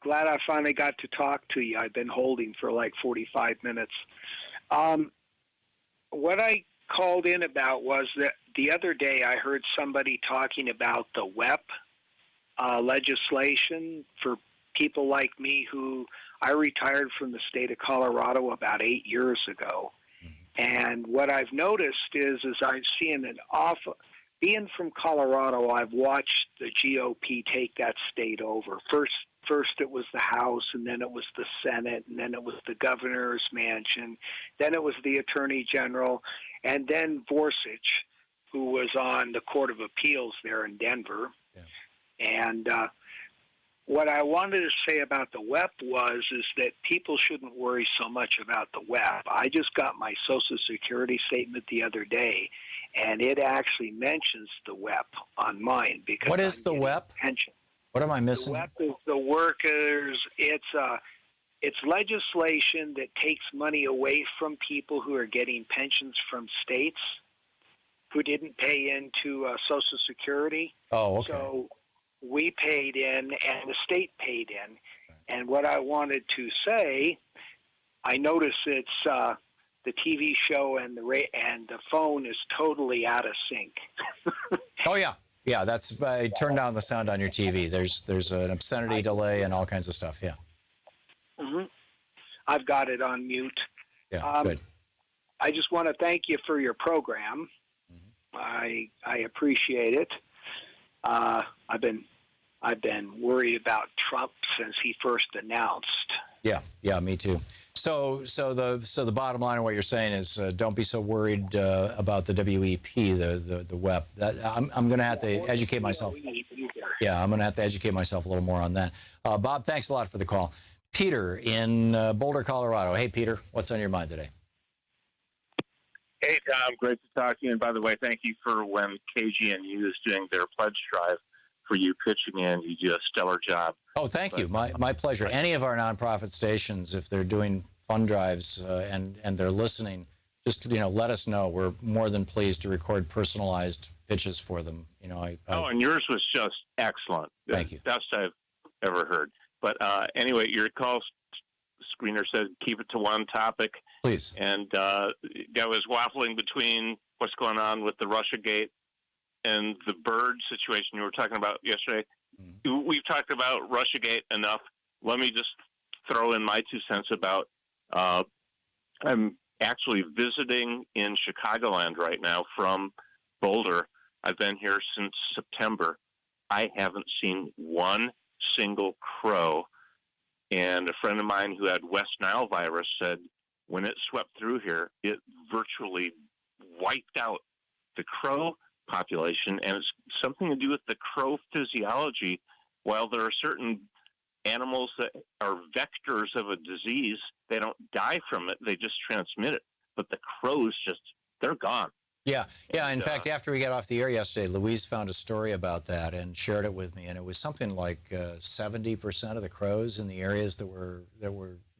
glad I finally got to talk to you. I've been holding for like 45 minutes. What I called in about was that the other day I heard somebody talking about the WEP legislation for people like me who I retired from the state of Colorado about 8 years ago. And what I've noticed is I've seen an awful, being from Colorado, I've watched the GOP take that state over. First First it was the House, and then it was the Senate, and then it was the governor's mansion, then it was the Attorney General, and then Gorsuch, who was on the Court of Appeals there in Denver. Yeah. And what I wanted to say about the WEP is that people shouldn't worry so much about the WEP. I just got my Social Security statement the other day, and it actually mentions the WEP on mine because what is the WEP? Pension. What am I missing? The WEP is the workers. It's legislation that takes money away from people who are getting pensions from states who didn't pay into Social Security. Oh, okay. So we paid in, and the state paid in. And what I wanted to say, I notice it's the TV show and the phone is totally out of sync. Oh yeah. Yeah, that's turn down the sound on your TV. There's an obscenity delay and all kinds of stuff. Yeah. Mm-hmm. I've got it on mute. Yeah, good. I just want to thank you for your program. Mm-hmm. I appreciate it. I've been worried about Trump since he first announced. Yeah, me too. So the bottom line of what you're saying is don't be so worried about the WEP, the WEP. I'm going to have to educate myself. Yeah, I'm going to have to educate myself a little more on that. Bob, thanks a lot for the call. Peter in Boulder, Colorado. Hey, Peter, what's on your mind today? Hey, Tom, great to talk to you. And by the way, thank you for when KGNU is doing their pledge drive for you pitching in. You do a stellar job. Oh, thank you. My pleasure. Any of our nonprofit stations, if they're doing fund drives and they're listening, just let us know. We're more than pleased to record personalized pitches for them. And yours was just excellent. Thank you. Best I've ever heard. But anyway, your call screener said keep it to one topic. Please. And I was waffling between what's going on with the Russiagate and the bird situation you were talking about yesterday. Mm-hmm. We've talked about Russiagate enough. Let me just throw in my 2 cents about I'm actually visiting in Chicagoland right now from Boulder. I've been here since September. I haven't seen one single crow. And a friend of mine who had West Nile virus said when it swept through here, it virtually wiped out the crow population, and it's something to do with the crow physiology. While there are certain animals that are vectors of a disease, they don't die from it, they just transmit it. But the crows they're gone. Yeah. In fact, after we got off the air yesterday, Louise found a story about that and shared it with me, and it was something like 70% of the crows in the areas that were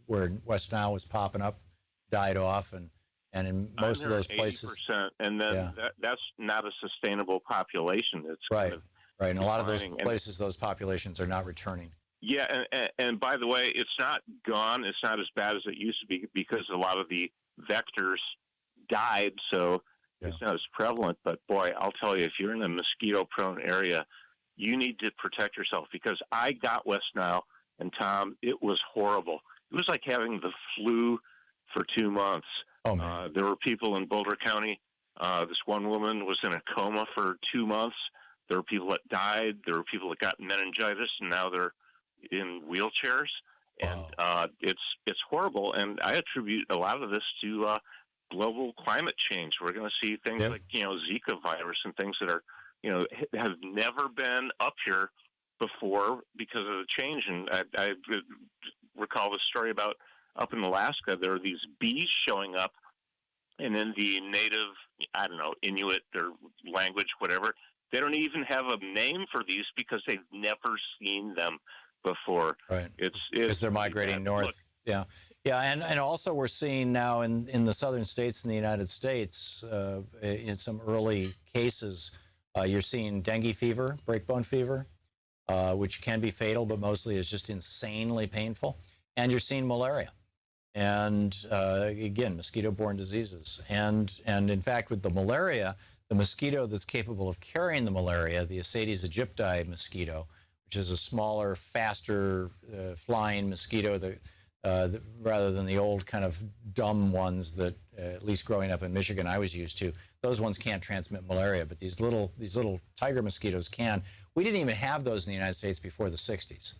where West Nile was popping up died off, and in most of those places, 80%, and then that's not a sustainable population. It's right. And a lot of those places, those populations are not returning. Yeah, and by the way, it's not gone. It's not as bad as it used to be because a lot of the vectors died, so it's not as prevalent. But boy, I'll tell you, if you're in a mosquito-prone area, you need to protect yourself because I got West Nile, and Tom, it was horrible. It was like having the flu for 2 months. Oh, man. There were people in Boulder County. This one woman was in a coma for 2 months. There were people that died. There were people that got meningitis, and now they're in wheelchairs. Wow. And it's horrible. And I attribute a lot of this to global climate change. We're going to see things like Zika virus and things that are have never been up here before because of the change. And I recall the story about up in Alaska, there are these bees showing up, and in the native, I don't know, Inuit or language, whatever, they don't even have a name for these because they've never seen them before. Right. It's because they're migrating north. Look, Yeah, and also we're seeing now in the southern states in the United States, in some early cases, you're seeing dengue fever, breakbone fever, which can be fatal, but mostly is just insanely painful. And you're seeing malaria. And again, mosquito-borne diseases. And in fact, with the malaria, the mosquito that's capable of carrying the malaria, the Aedes aegypti mosquito, which is a smaller, faster flying mosquito that rather than the old kind of dumb ones that, at least growing up in Michigan, I was used to. Those ones can't transmit malaria, but these little tiger mosquitoes can. We didn't even have those in the United States before the 60s.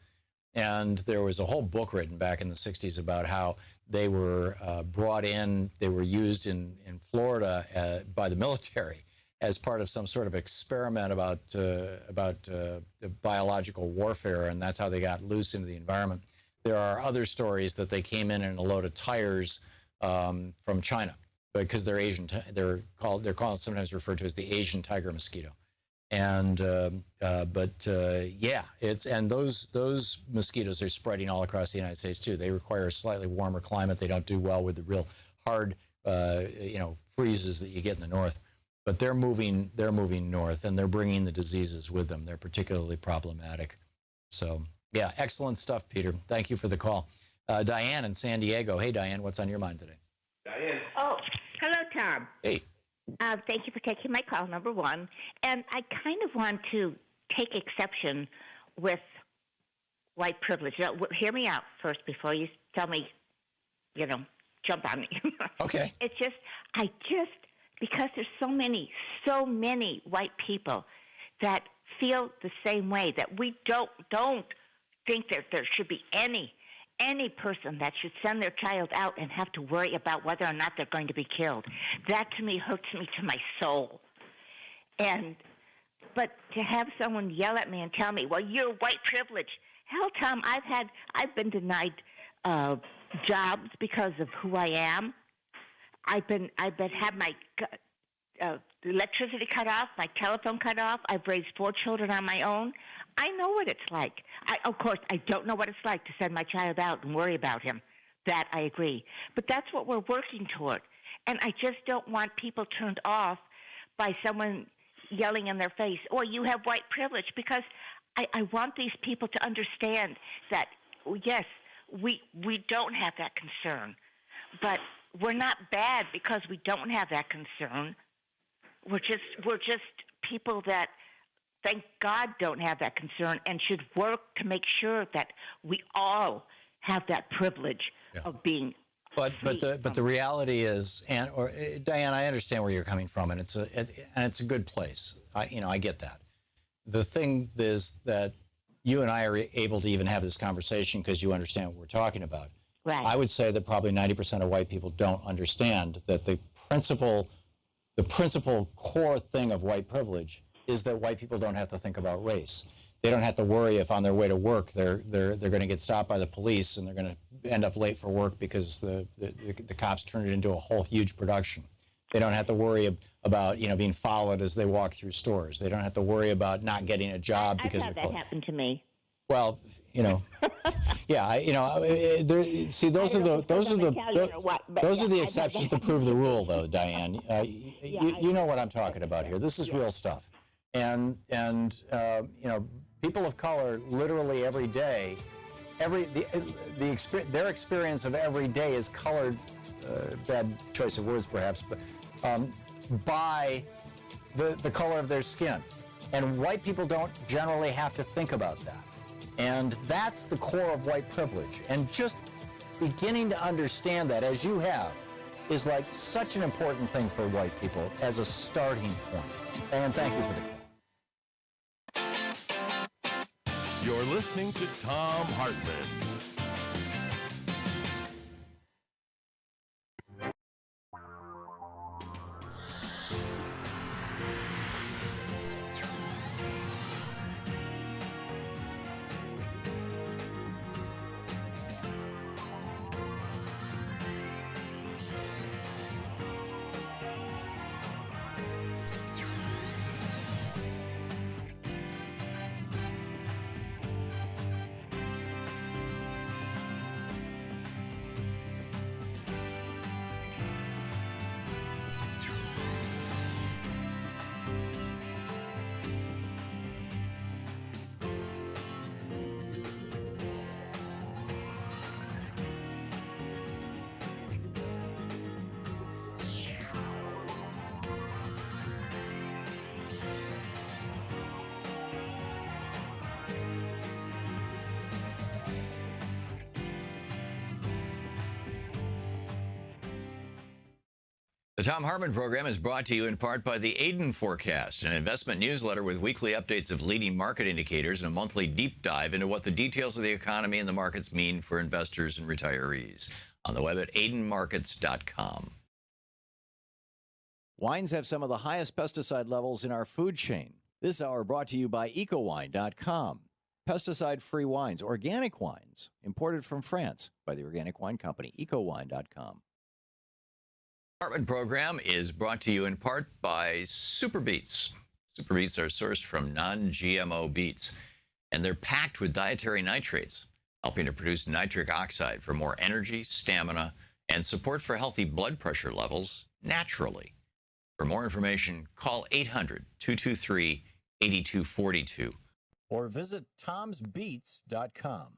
And there was a whole book written back in the 60s about how they were brought in, they were used in Florida by the military as part of some sort of experiment about biological warfare, and that's how they got loose into the environment. There are other stories that they came in a load of tires from China because they're Asian. They're called sometimes referred to as the Asian tiger mosquito. And yeah, those mosquitoes are spreading all across the United States too. They require a slightly warmer climate. They don't do well with the real hard, freezes that you get in the north. But they're moving north, and they're bringing the diseases with them. They're particularly problematic. So yeah, excellent stuff, Peter. Thank you for the call. Diane in San Diego. Hey, Diane, what's on your mind today? Diane. Oh, hello, Tom. Hey. Thank you for taking my call, number one. And I kind of want to take exception with white privilege. Now, hear me out first before you tell me, jump on me. Okay. It's just, because there's so many white people that feel the same way, that we don't think that there should be any person that should send their child out and have to worry about whether or not they're going to be killed. That to me hurts me to my soul. But to have someone yell at me and tell me, well, you're white privilege. Hell, Tom, I've been denied jobs because of who I am. I've had my electricity cut off, my telephone cut off. I've raised 4 children on my own. I know what it's like. Of course, I don't know what it's like to send my child out and worry about him. That I agree. But that's what we're working toward. And I just don't want people turned off by someone yelling in their face, oh, you have white privilege, because I want these people to understand that, yes, we don't have that concern. But we're not bad because we don't have that concern. We're just people that, thank God, don't have that concern and should work to make sure that we all have that privilege of being. But the reality is, Diane, I understand where you're coming from, and it's a good place. I get that. The thing is that you and I are able to even have this conversation because you understand what we're talking about. Right. I would say that probably 90% of white people don't understand that the principal core thing of white privilege is that white people don't have to think about race. They don't have to worry if on their way to work they're going to get stopped by the police and they're going to end up late for work because the cops turned it into a whole huge production. They don't have to worry about being followed as they walk through stores. They don't have to worry about not getting a job because I've had that happen to me. Well, yeah, those are the exceptions to prove the rule, though, Diane. You know what I'm talking about here. This is real stuff. And people of color literally every day, their experience of every day is colored, bad choice of words perhaps, but by the color of their skin. And white people don't generally have to think about that. And that's the core of white privilege. And just beginning to understand that, as you have, is like such an important thing for white people as a starting point. And thank you for the call. You're listening to Thom Hartmann. The Thom Hartmann Program is brought to you in part by the Aiden Forecast, an investment newsletter with weekly updates of leading market indicators and a monthly deep dive into what the details of the economy and the markets mean for investors and retirees. On the web at aidenmarkets.com. Wines have some of the highest pesticide levels in our food chain. This hour brought to you by ecowine.com. Pesticide-free wines, organic wines, imported from France by the Organic Wine Company, ecowine.com. Hartmann Program is brought to you in part by Super Beets. Super Beets are sourced from non-GMO beets, and they're packed with dietary nitrates, helping to produce nitric oxide for more energy, stamina, and support for healthy blood pressure levels naturally. For more information, call 800-223-8242 or visit tomsbeets.com.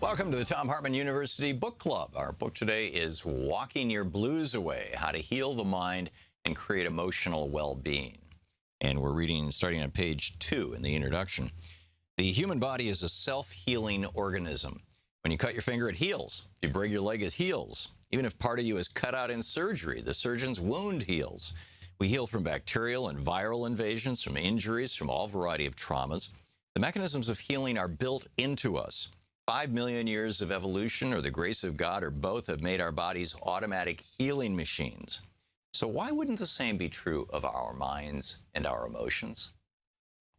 Welcome to the Thom Hartmann University Book Club. Our book today is Walking Your Blues Away, How to Heal the Mind and Create Emotional Well-Being. And we're reading starting on page 2 in the introduction. The human body is a self-healing organism. When you cut your finger, it heals. If you break your leg, it heals. Even if part of you is cut out in surgery, the surgeon's wound heals. We heal from bacterial and viral invasions, from injuries, from all variety of traumas. The mechanisms of healing are built into us. 5 million years of evolution or the grace of God or both have made our bodies automatic healing machines. So why wouldn't the same be true of our minds and our emotions?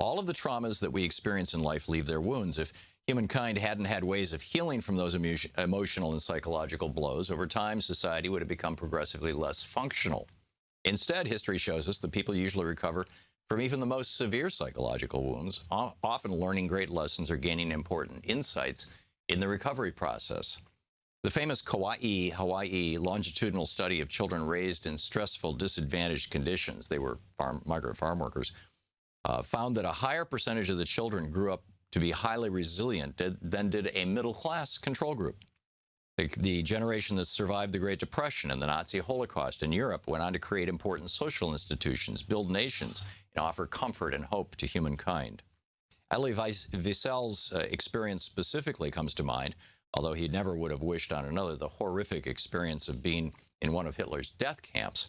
All of the traumas that we experience in life leave their wounds. If humankind hadn't had ways of healing from those emotional and psychological blows, over time society would have become progressively less functional. Instead, history shows us that people usually recover from even the most severe psychological wounds, often learning great lessons or gaining important insights in the recovery process. The famous Hawaii longitudinal study of children raised in stressful, disadvantaged conditions, they were migrant farm workers, found that a higher percentage of the children grew up to be highly resilient than did a middle-class control group. The generation that survived the Great Depression and the Nazi Holocaust in Europe went on to create important social institutions, build nations, and offer comfort and hope to humankind. Elie Wiesel's experience specifically comes to mind, although he never would have wished on another the horrific experience of being in one of Hitler's death camps.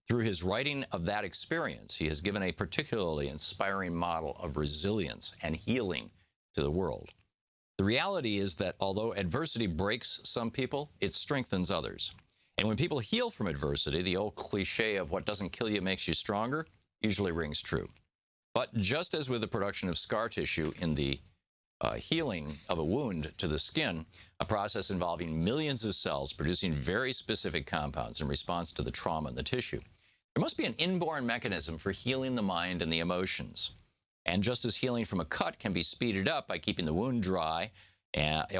Through his writing of that experience, he has given a particularly inspiring model of resilience and healing to the world. The reality is that although adversity breaks some people, it strengthens others. And when people heal from adversity, the old cliche of what doesn't kill you makes you stronger usually rings true. But just as with the production of scar tissue in the healing of a wound to the skin, a process involving millions of cells producing very specific compounds in response to the trauma in the tissue, there must be an inborn mechanism for healing the mind and the emotions. And just as healing from a cut can be speeded up by keeping the wound dry,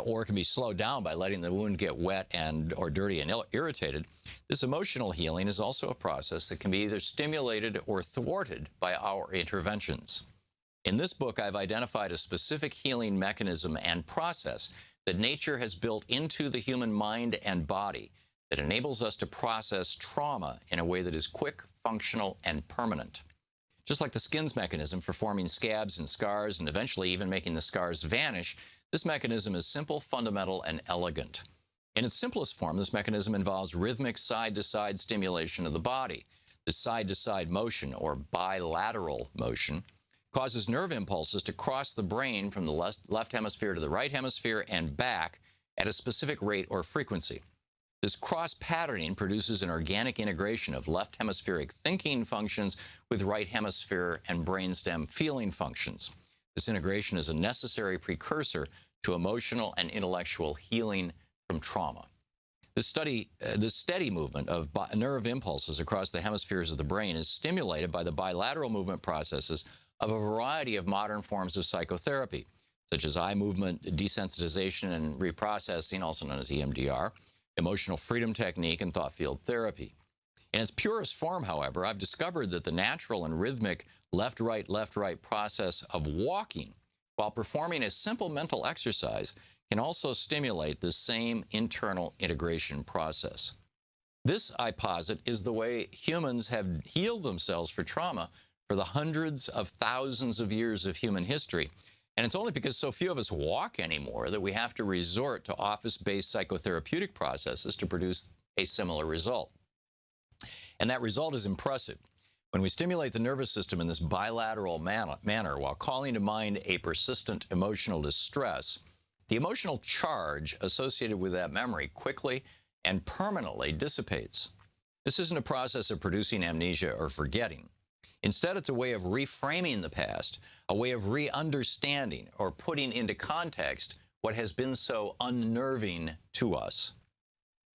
or can be slowed down by letting the wound get wet or dirty and irritated, this emotional healing is also a process that can be either stimulated or thwarted by our interventions. In this book, I've identified a specific healing mechanism and process that nature has built into the human mind and body that enables us to process trauma in a way that is quick, functional, and permanent. Just like the skin's mechanism for forming scabs and scars and eventually even making the scars vanish, this mechanism is simple, fundamental, and elegant. In its simplest form, this mechanism involves rhythmic side-to-side stimulation of the body. The side-to-side motion, or bilateral motion, causes nerve impulses to cross the brain from the left hemisphere to the right hemisphere and back at a specific rate or frequency. This cross-patterning produces an organic integration of left hemispheric thinking functions with right hemisphere and brainstem feeling functions. This integration is a necessary precursor to emotional and intellectual healing from trauma. This steady movement of nerve impulses across the hemispheres of the brain is stimulated by the bilateral movement processes of a variety of modern forms of psychotherapy, such as eye movement desensitization and reprocessing, also known as EMDR, emotional freedom technique, and thought field therapy. In its purest form, however, I've discovered that the natural and rhythmic left-right process of walking while performing a simple mental exercise can also stimulate the same internal integration process. This, I posit, is the way humans have healed themselves for trauma for the hundreds of thousands of years of human history, And it's only because so few of us walk anymore that we have to resort to office-based psychotherapeutic processes to produce a similar result. And that result is impressive. When we stimulate the nervous system in this bilateral manner while calling to mind a persistent emotional distress, the emotional charge associated with that memory quickly and permanently dissipates. This isn't a process of producing amnesia or forgetting. Instead, it's a way of reframing the past, a way of re-understanding or putting into context what has been so unnerving to us.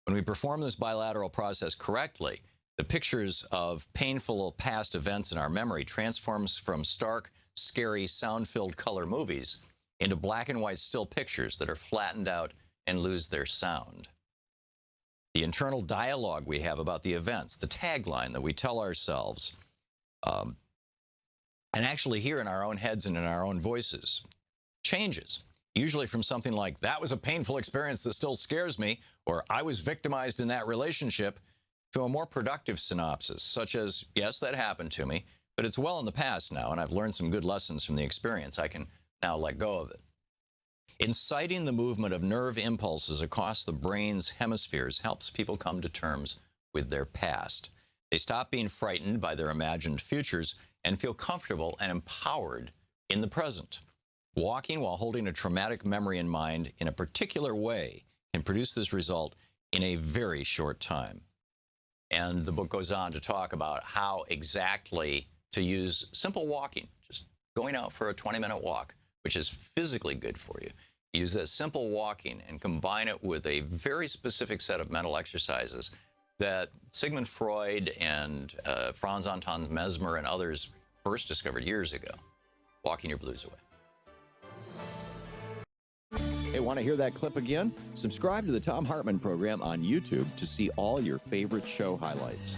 When we perform this bilateral process correctly, the pictures of painful past events in our memory transforms from stark, scary, sound-filled color movies into black and white still pictures that are flattened out and lose their sound. The internal dialogue we have about the events, the tagline that we tell ourselves, and actually hear in our own heads and in our own voices, changes. Usually from something like, that was a painful experience that still scares me, or I was victimized in that relationship, to a more productive synopsis, such as, yes, that happened to me, but it's well in the past now, and I've learned some good lessons from the experience. I can now let go of it. Inciting the movement of nerve impulses across the brain's hemispheres helps people come to terms with their past. They stop being frightened by their imagined futures and feel comfortable and empowered in the present. Walking while holding a traumatic memory in mind in a particular way can produce this result in a very short time. And the book goes on to talk about how exactly to use simple walking, just going out for a 20-minute walk, which is physically good for you. Use that simple walking and combine it with a very specific set of mental exercises that Sigmund Freud and Franz Anton Mesmer and others first discovered years ago. Walking your blues away. Hey, want to hear that clip again? Subscribe to the Thom Hartmann Program on YouTube to see all your favorite show highlights.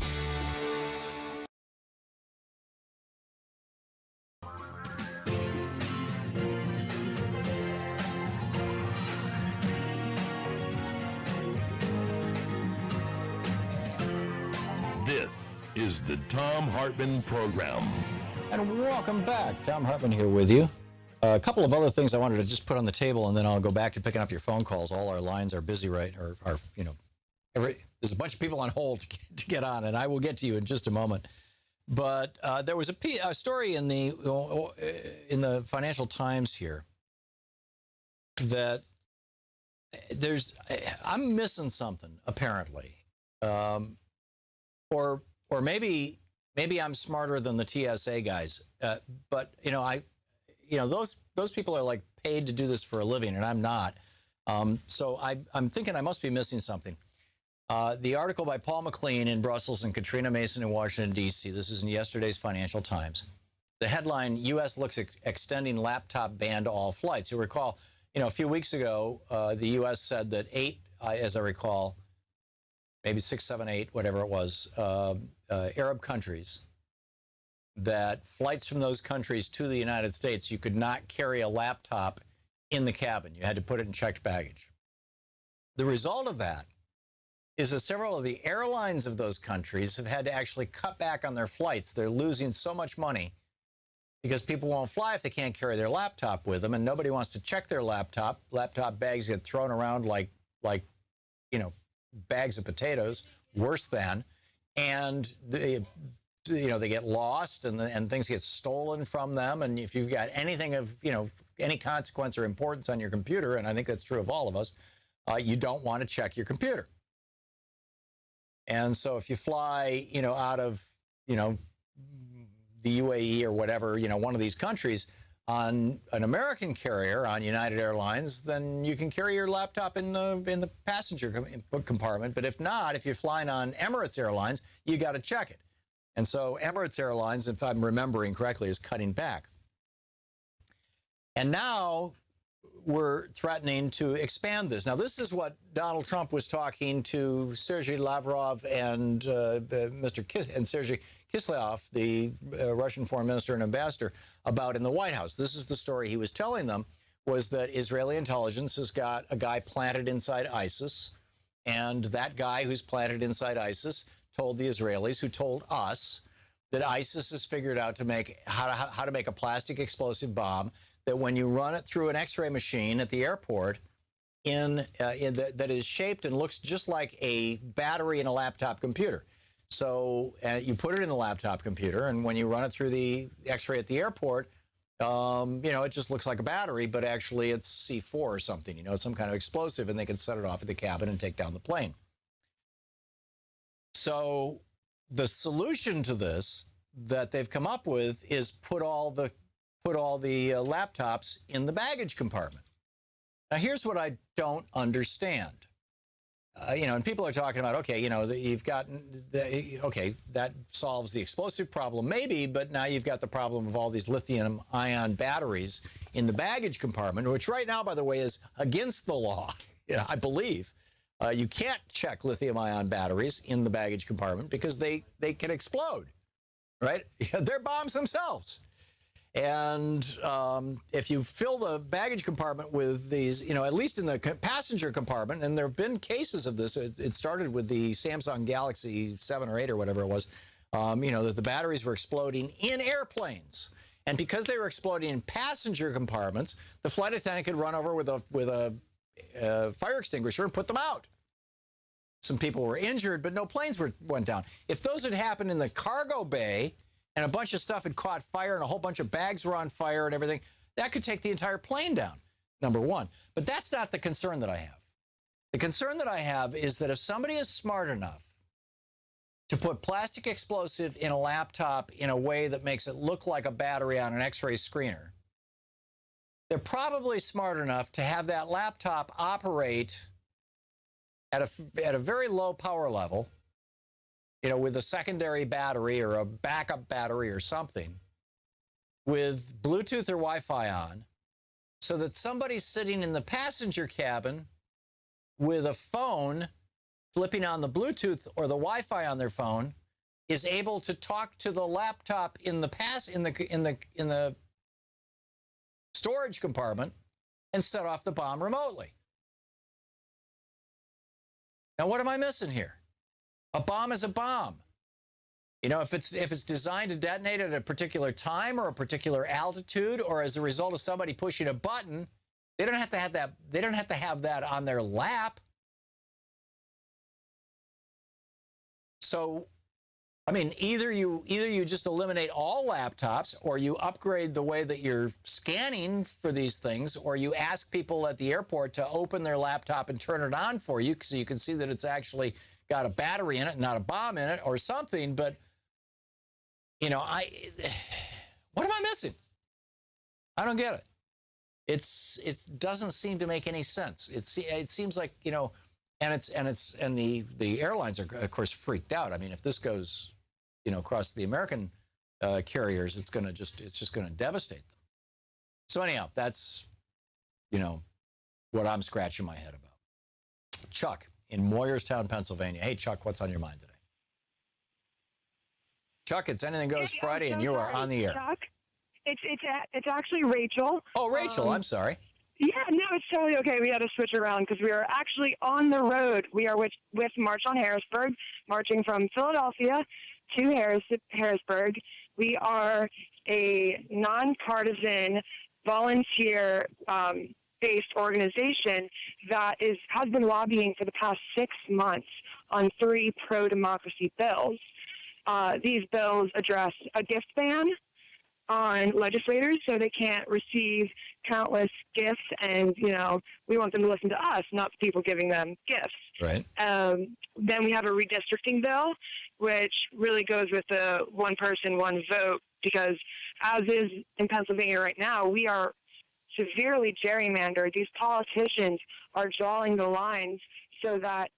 This is the Thom Hartmann Program. And welcome back. Thom Hartmann here with you. A couple of other things I wanted to just put on the table, and then I'll go back to picking up your phone calls. All our lines are busy, right? There's a bunch of people on hold to get on, and I will get to you in just a moment. But there was a story in the Financial Times here that I'm missing something apparently, or maybe I'm smarter than the TSA guys. But those people are like paid to do this for a living, and I'm not. So I'm thinking I must be missing something. The article by Paul McLean in Brussels and Katrina Mason in Washington, D.C. This is in yesterday's Financial Times. The headline, U.S. looks extending laptop ban to all flights. You'll recall, a few weeks ago, the U.S. said that 8, as I recall, maybe 6, 7, 8, whatever it was, Arab countries, that flights from those countries to the United States, you could not carry a laptop in the cabin. You had to put it in checked baggage. The result of that is that several of the airlines of those countries have had to actually cut back on their flights. They're losing so much money because people won't fly if they can't carry their laptop with them, and nobody wants to check their laptop. Laptop bags get thrown around like bags of potatoes, worse than, and they get lost and things get stolen from them. And if you've got anything of, any consequence or importance on your computer, and I think that's true of all of us, you don't want to check your computer. And so if you fly, out of, the UAE or whatever, one of these countries on an American carrier, on United Airlines, then you can carry your laptop in the passenger compartment. But if not, if you're flying on Emirates Airlines, you got to check it. And so Emirates Airlines, if I'm remembering correctly, is cutting back. And now we're threatening to expand this. Now, this is what Donald Trump was talking to Sergei Lavrov and Sergei Kislyak, the Russian foreign minister and ambassador, about in the White House. This is the story he was telling them, was that Israeli intelligence has got a guy planted inside ISIS, and that guy who's planted inside ISIS told the Israelis, who told us, that ISIS has figured out how to make a plastic explosive bomb that when you run it through an X-ray machine at the airport, that is shaped and looks just like a battery in a laptop computer. So you put it in the laptop computer, and when you run it through the X-ray at the airport, it just looks like a battery, but actually it's C4 or something, it's some kind of explosive, and they can set it off at the cabin and take down the plane. So the solution to this that they've come up with is put all the laptops in the baggage compartment. Now, here's what I don't understand. And people are talking about, okay, that solves the explosive problem, maybe, but now you've got the problem of all these lithium-ion batteries in the baggage compartment, which right now, by the way, is against the law, I believe. You can't check lithium-ion batteries in the baggage compartment because they can explode, right? They're bombs themselves. And if you fill the baggage compartment with these, at least in the passenger compartment, and there have been cases of this. It started with the Samsung Galaxy 7 or 8 or whatever it was, that the batteries were exploding in airplanes. And because they were exploding in passenger compartments, the flight attendant could run over with a fire extinguisher and put them out. Some people were injured, but no planes went down. If those had happened in the cargo bay, and a bunch of stuff had caught fire and a whole bunch of bags were on fire and everything, that could take the entire plane down, number one. But that's not the concern that I have. The concern that I have is that if somebody is smart enough to put plastic explosive in a laptop in a way that makes it look like a battery on an X-ray screener, they're probably smart enough to have that laptop operate at a very low power level, with a secondary battery or a backup battery or something, with Bluetooth or Wi-Fi on, so that somebody sitting in the passenger cabin with a phone flipping on the Bluetooth or the Wi-Fi on their phone is able to talk to the laptop in the storage compartment and set off the bomb remotely. Now, what am I missing here? A bomb is a bomb. If it's designed to detonate at a particular time or a particular altitude, or as a result of somebody pushing a button, they don't have to have that. They don't have to have that on their lap. So, either you just eliminate all laptops, or you upgrade the way that you're scanning for these things, or you ask people at the airport to open their laptop and turn it on for you so you can see that it's actually got a battery in it, not a bomb in it, or something. But, what am I missing? I don't get it. It doesn't seem to make any sense. It seems like, and the airlines are, of course, freaked out. If this goes, across the American carriers, it's just going to devastate them. So anyhow, that's, what I'm scratching my head about. Chuck in Moyerstown, Pennsylvania. Hey, Chuck, what's on your mind today? Chuck, it's Anything Goes Friday, and you are on the air. Chuck, it's actually Rachel. Oh, Rachel, I'm sorry. Yeah, no, it's totally okay. We had to switch around because we are actually on the road. We are with March on Harrisburg, marching from Philadelphia to Harrisburg. We are a nonpartisan, volunteer based organization that has been lobbying for the past 6 months on 3 pro-democracy bills. These bills address a gift ban on legislators so they can't receive countless gifts, and, we want them to listen to us, not people giving them gifts. Right. Then we have a redistricting bill, which really goes with the one person, one vote, because as is in Pennsylvania right now, we are severely gerrymandered. These politicians are drawing the lines so that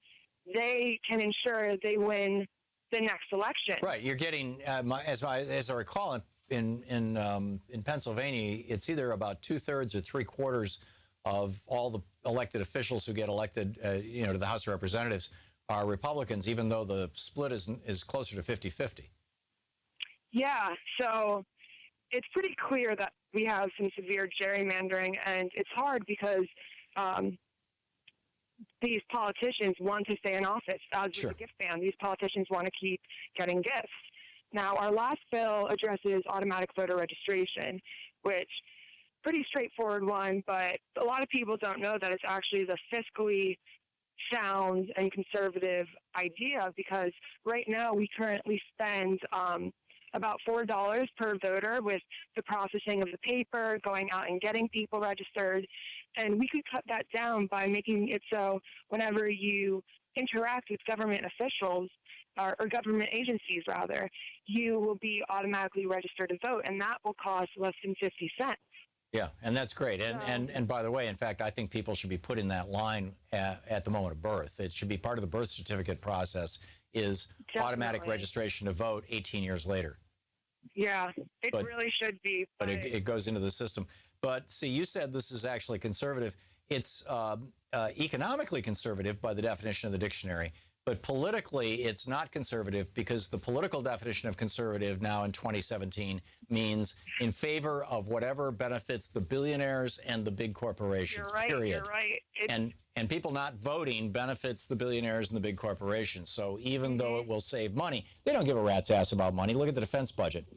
they can ensure they win the next election. Right. You're getting, as I recall, in Pennsylvania, it's either about 2/3 or 3/4 of all the elected officials who get elected, to the House of Representatives are Republicans, even though the split is closer to 50-50. Yeah. So it's pretty clear that we have some severe gerrymandering, and it's hard because these politicians want to stay in office. As with the gift ban, these politicians want to keep getting gifts. Now, our last bill addresses automatic voter registration, which pretty straightforward one, but a lot of people don't know that it's actually the fiscally sound and conservative idea, because right now we currently spend about $4 per voter with the processing of the paper, going out and getting people registered, and we could cut that down by making it so whenever you interact with government officials, or government agencies rather, you will be automatically registered to vote, and that will cost less than 50 cents. Yeah, and that's great. And by the way, in fact, I think people should be put in that line at the moment of birth. It should be part of the birth certificate process is automatic registration to vote 18 years later. Yeah, it really should be. But it goes into the system. But see, you said this is actually conservative. It's economically conservative by the definition of the dictionary. But politically, it's not conservative, because the political definition of conservative now in 2017 means in favor of whatever benefits the billionaires and the big corporations, you're right, period. You're right. And people not voting benefits the billionaires and the big corporations. So even though it will save money, they don't give a rat's ass about money. Look at the defense budget.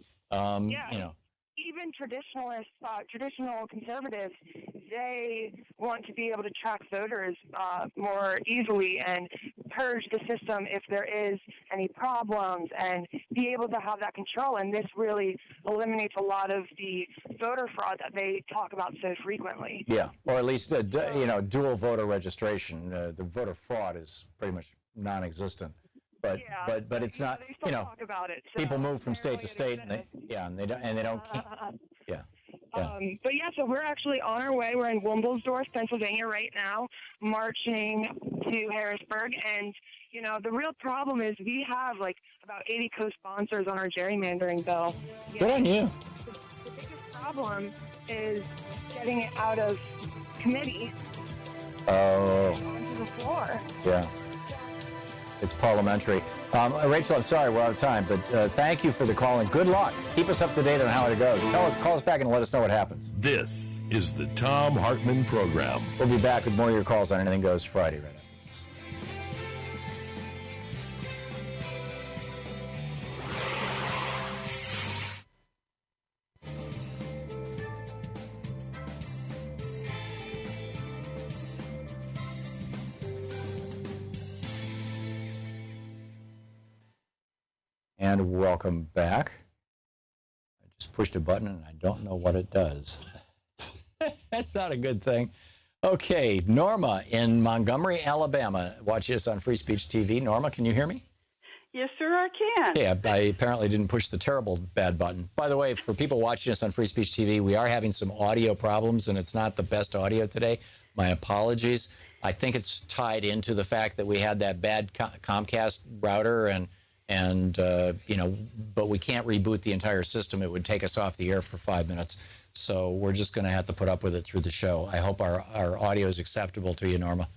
Even traditionalists, traditional conservatives, they want to be able to track voters more easily and purge the system if there is any problems, and be able to have that control. And this really eliminates a lot of the voter fraud that they talk about so frequently. Yeah, or at least dual voter registration. The voter fraud is pretty much non-existent. But it's not. They still talk about it. So people move from state to state, and they don't. But yeah, so we're actually on our way. We're in Wilmsdorf, Pennsylvania right now, marching to Harrisburg. And, the real problem is we have like about 80 co-sponsors on our gerrymandering bill. Good on you. The biggest problem is getting it out of committee onto the floor. Yeah. It's parliamentary. Rachel, I'm sorry we're out of time, but thank you for the call and good luck. Keep us up to date on how it goes. Call us back and let us know what happens. This is the Thom Hartmann Program. We'll be back with more of your calls on Anything Goes Friday right after this. And welcome back. I just pushed a button and I don't know what it does. That's not a good thing. Okay, Norma in Montgomery, Alabama, watching us on Free Speech TV. Norma, can you hear me? Yes, sir, I can. Yeah, I apparently didn't push the terrible bad button. By the way, for people watching us on Free Speech TV, we are having some audio problems, and it's not the best audio today. My apologies. I think it's tied into the fact that we had that bad Comcast router, but we can't reboot the entire system. It would take us off the air for 5 minutes. So we're just going to have to put up with it through the show. I hope our audio is acceptable to you, Norma.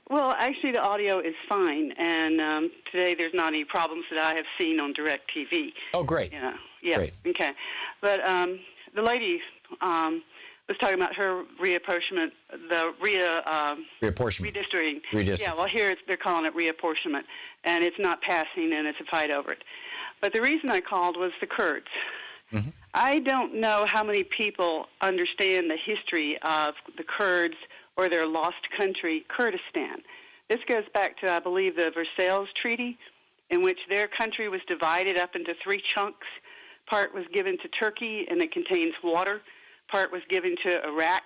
Well, actually, the audio is fine, and today there's not any problems that I have seen on DirecTV. Oh, great. Yeah. Great. Okay. But the lady was talking about her reapportionment, reapportionment. Redistricting. Redistricting. Yeah, well, here they're calling it reapportionment, and it's not passing, and it's a fight over it. But the reason I called was the Kurds. Mm-hmm. I don't know how many people understand the history of the Kurds or their lost country, Kurdistan. This goes back to, I believe, the Versailles Treaty, in which their country was divided up into 3 chunks. Part was given to Turkey, and it contains water. Part was given to Iraq,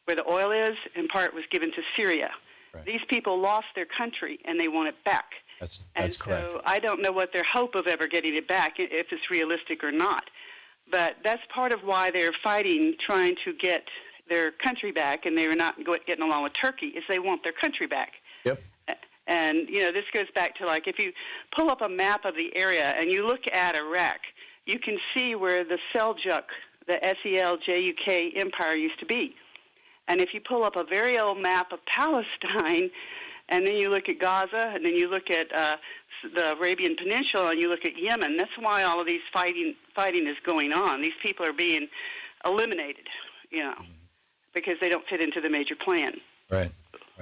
where the oil is, and part was given to Syria. Right. These people lost their country, and they want it back. That's correct. So I don't know what their hope of ever getting it back, if it's realistic or not. But that's part of why they're fighting, trying to get their country back, and they're not getting along with Turkey, is they want their country back. Yep. And, this goes back to, like, if you pull up a map of the area and you look at Iraq, you can see where the Seljuk, the Seljuk Empire used to be. And if you pull up a very old map of Palestine, and then you look at Gaza, and then you look at the Arabian Peninsula, and you look at Yemen, that's why all of these fighting is going on. These people are being eliminated, because they don't fit into the major plan. Right.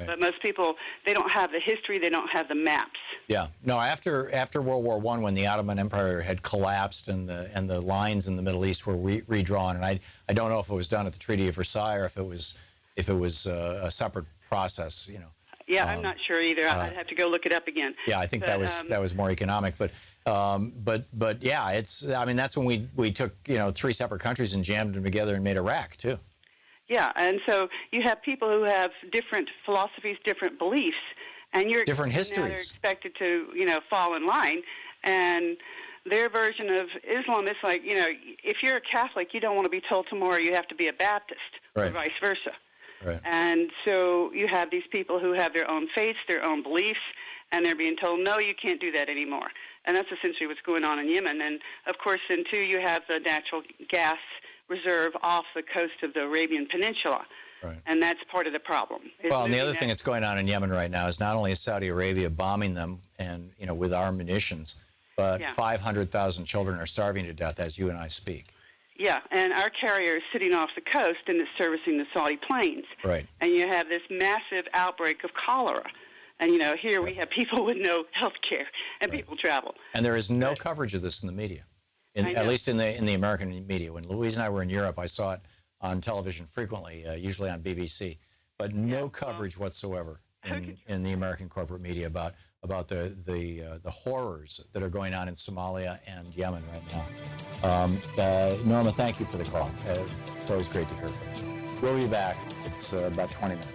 But most people, they don't have the history, they don't have the maps. Yeah. No, after World War I, when the Ottoman Empire had collapsed and the lines in the Middle East were redrawn, and I don't know if it was done at the Treaty of Versailles or if it was a separate process, you know. Yeah, I'm not sure either. I'd have to go look it up again. Yeah, I think that was more economic, but yeah, I mean that's when we took, you know, 3 separate countries and jammed them together and made Iraq too. Yeah, and so you have people who have different philosophies, different beliefs, and you're different now histories. they're expected to, you know, fall in line, and their version of Islam is like, you know, if you're a Catholic, you don't want to be told tomorrow you have to be a Baptist, right, or vice versa. Right. And so you have these people who have their own faiths, their own beliefs, and they're being told, no, you can't do that anymore. And that's essentially what's going on in Yemen. And, of course, then, too, you have the natural gas reserve off the coast of the Arabian Peninsula. Right. And that's part of the problem. Well, and the other thing that's going on in Yemen right now is not only is Saudi Arabia bombing them and, you know, with our munitions, but 500,000 children are starving to death as you and I speak. Yeah, and our carrier is sitting off the coast and it's servicing the Saudi planes. Right. And you have this massive outbreak of cholera. And, you know, here we have people with no health care and people travel. And there is no coverage of this in the media, at least in the American media. When Louise and I were in Europe, I saw it on television frequently, usually on BBC, but no coverage whatsoever in the American corporate media about the horrors that are going on in Somalia and Yemen right now. Norma, thank you for the call. It's always great to hear from you. We'll be back. It's about 20 minutes.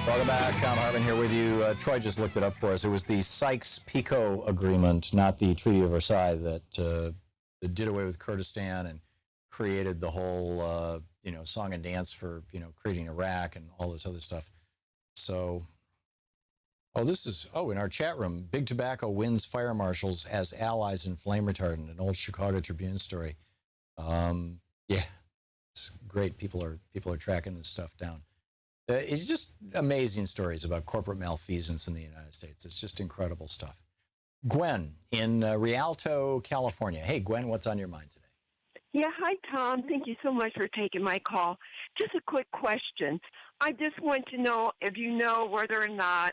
Welcome back. Thom Hartmann here with you. Troy just looked it up for us. It was the Sykes-Picot Agreement, not the Treaty of Versailles, that did away with Kurdistan and created the whole, you know, song and dance for, you know, creating Iraq and all this other stuff. So, in our chat room, Big Tobacco wins fire marshals as allies in flame retardant, an old Chicago Tribune story. Yeah, it's great. People are tracking this stuff down. It's just amazing stories about corporate malfeasance in the United States. It's just incredible stuff. Gwen in Rialto, California. Hey, Gwen, what's on your mind today? Yeah, hi, Tom. Thank you so much for taking my call. Just a quick question. I just want to know if you know whether or not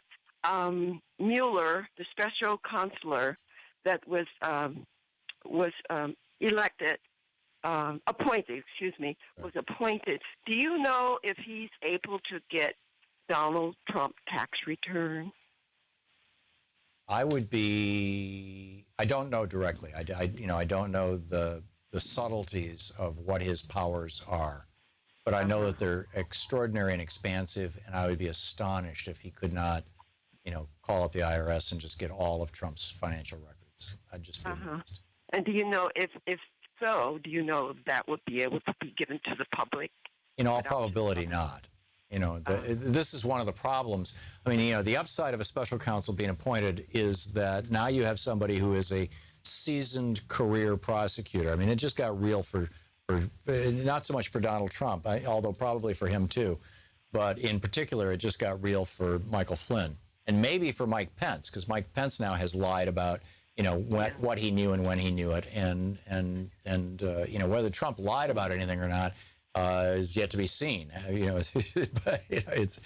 Mueller, the special consular that was elected, appointed, was appointed. Do you know if he's able to get Donald Trump tax return? I don't know directly. I don't know the subtleties of what his powers are, but I know that they're extraordinary and expansive, and I would be astonished if he could not, you know, call up the IRS and just get all of Trump's financial records. I'd just be amazed. And do you know if so, do you know if that would be able to be given to the public? In all probability, not. You know, this is one of the problems. I mean, you know, the upside of a special counsel being appointed is that now you have somebody who is a seasoned career prosecutor. I mean, it just got real for not so much for Donald Trump, although probably for him too, but in particular, it just got real for Michael Flynn and maybe for Mike Pence, because Mike Pence now has lied about, you know, what he knew and when he knew it, and you know, whether Trump lied about anything or not is yet to be seen. You know, but you know, it's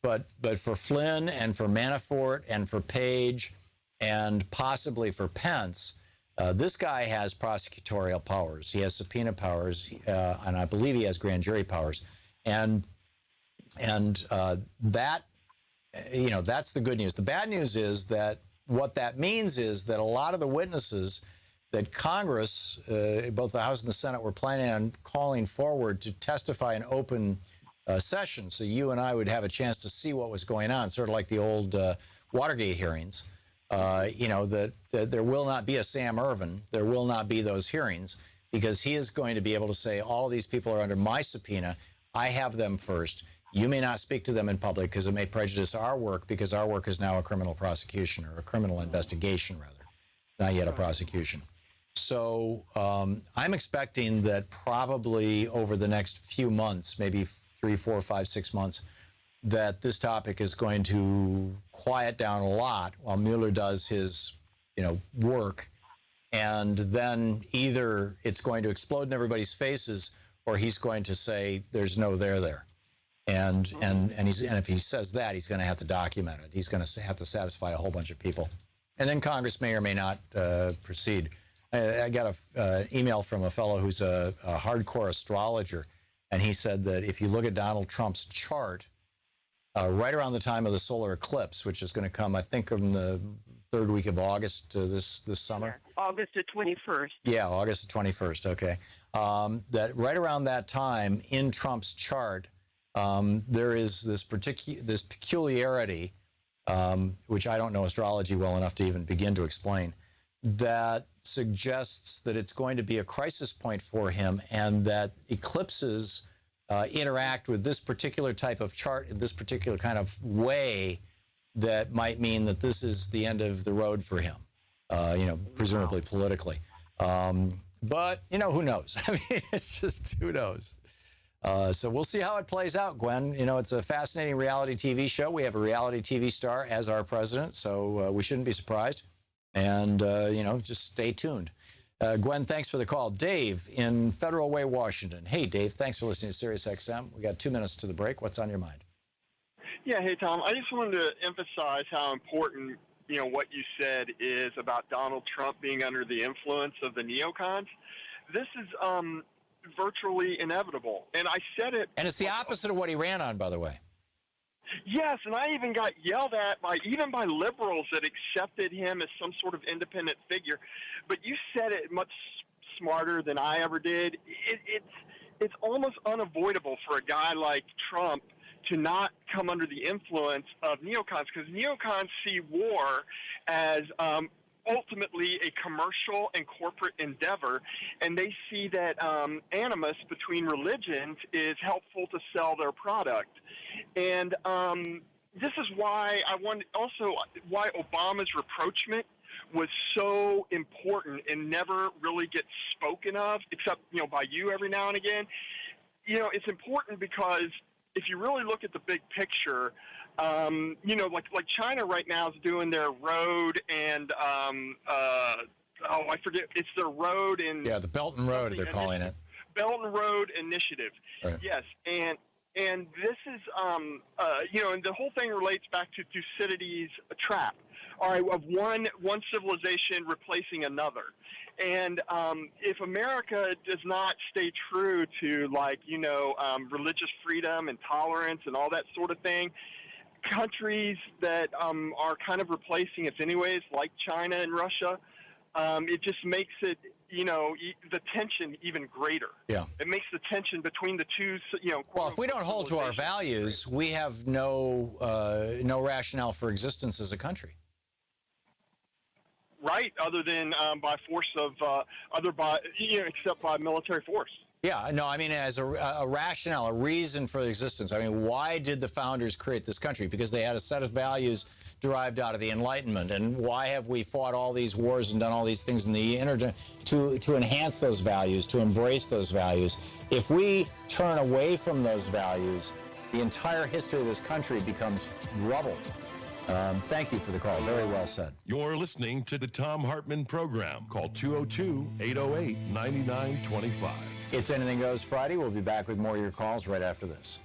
but for Flynn and for Manafort and for Page and possibly for Pence, this guy has prosecutorial powers. He has subpoena powers, and I believe he has grand jury powers, and that, you know, that's the good news. The bad news is that what that means is that a lot of the witnesses that Congress, both the House and the Senate, were planning on calling forward to testify in open session, so you and I would have a chance to see what was going on, sort of like the old Watergate hearings. You know, that there will not be a Sam Ervin. There will not be those hearings because he is going to be able to say, all of these people are under my subpoena. I have them first. You may not speak to them in public because it may prejudice our work, because our work is now a criminal prosecution, or a criminal investigation, rather, not yet a prosecution. So I'm expecting that probably over the next few months, maybe 3, 4, 5, 6 months, that this topic is going to quiet down a lot while Mueller does his, work. And then either it's going to explode in everybody's faces, or he's going to say there's no there. And if he says that, he's going to have to document it. He's going to have to satisfy a whole bunch of people, and then Congress may or may not proceed. I got an email from a fellow who's a hardcore astrologer, and he said that if you look at Donald Trump's chart, right around the time of the solar eclipse, which is going to come, I think, in the third week of August this summer. August the 21st. Yeah, August the 21st. Okay, that right around that time in Trump's chart, there is this peculiarity, which I don't know astrology well enough to even begin to explain, that suggests that it's going to be a crisis point for him, and that eclipses interact with this particular type of chart in this particular kind of way that might mean that this is the end of the road for him, presumably politically. But, who knows? I mean, it's just, who knows? So we'll see how it plays out, Gwen. It's a fascinating reality TV show. We have a reality TV star as our president, so we shouldn't be surprised. And, just stay tuned. Gwen, thanks for the call. Dave in Federal Way, Washington. Hey, Dave, thanks for listening to Sirius XM. We got 2 minutes to the break. What's on your mind? Yeah, hey, Tom. I just wanted to emphasize how important, what you said is about Donald Trump being under the influence of the neocons. This is virtually inevitable. And I said it. And it's the opposite of what he ran on, by the way. Yes, and I even got yelled at by liberals that accepted him as some sort of independent figure. But you said it much smarter than I ever did. It's almost unavoidable for a guy like Trump to not come under the influence of neocons, because neocons see war as ultimately a commercial and corporate endeavor, and they see that animus between religions is helpful to sell their product. And this is why why Obama's rapprochement was so important and never really gets spoken of, except by you every now and again. It's important because if you really look at the big picture, like China right now is doing their road and I forget, it's their road and the Belt and Road they're calling it. Belt and Road Initiative. Right. Yes, and this is and the whole thing relates back to Thucydides' trap. All right, of one civilization replacing another. And if America does not stay true to religious freedom and tolerance and all that sort of thing, countries that are kind of replacing us anyways, like China and Russia, it just makes it, the tension even greater. Yeah. It makes the tension between the two, Well, if we don't hold to our values, we have no rationale for existence as a country. Right, other than by force of except by military force. Yeah, no, I mean as a rationale, a reason for existence. I mean, why did the founders create this country? Because they had a set of values derived out of the Enlightenment. And why have we fought all these wars and done all these things in the internet to enhance those values, to embrace those values? If we turn away from those values, the entire history of this country becomes rubble. Thank you for the call. Very well said. You're listening to the Thom Hartmann Program. Call 202-808-9925. It's Anything Goes Friday. We'll be back with more of your calls right after this.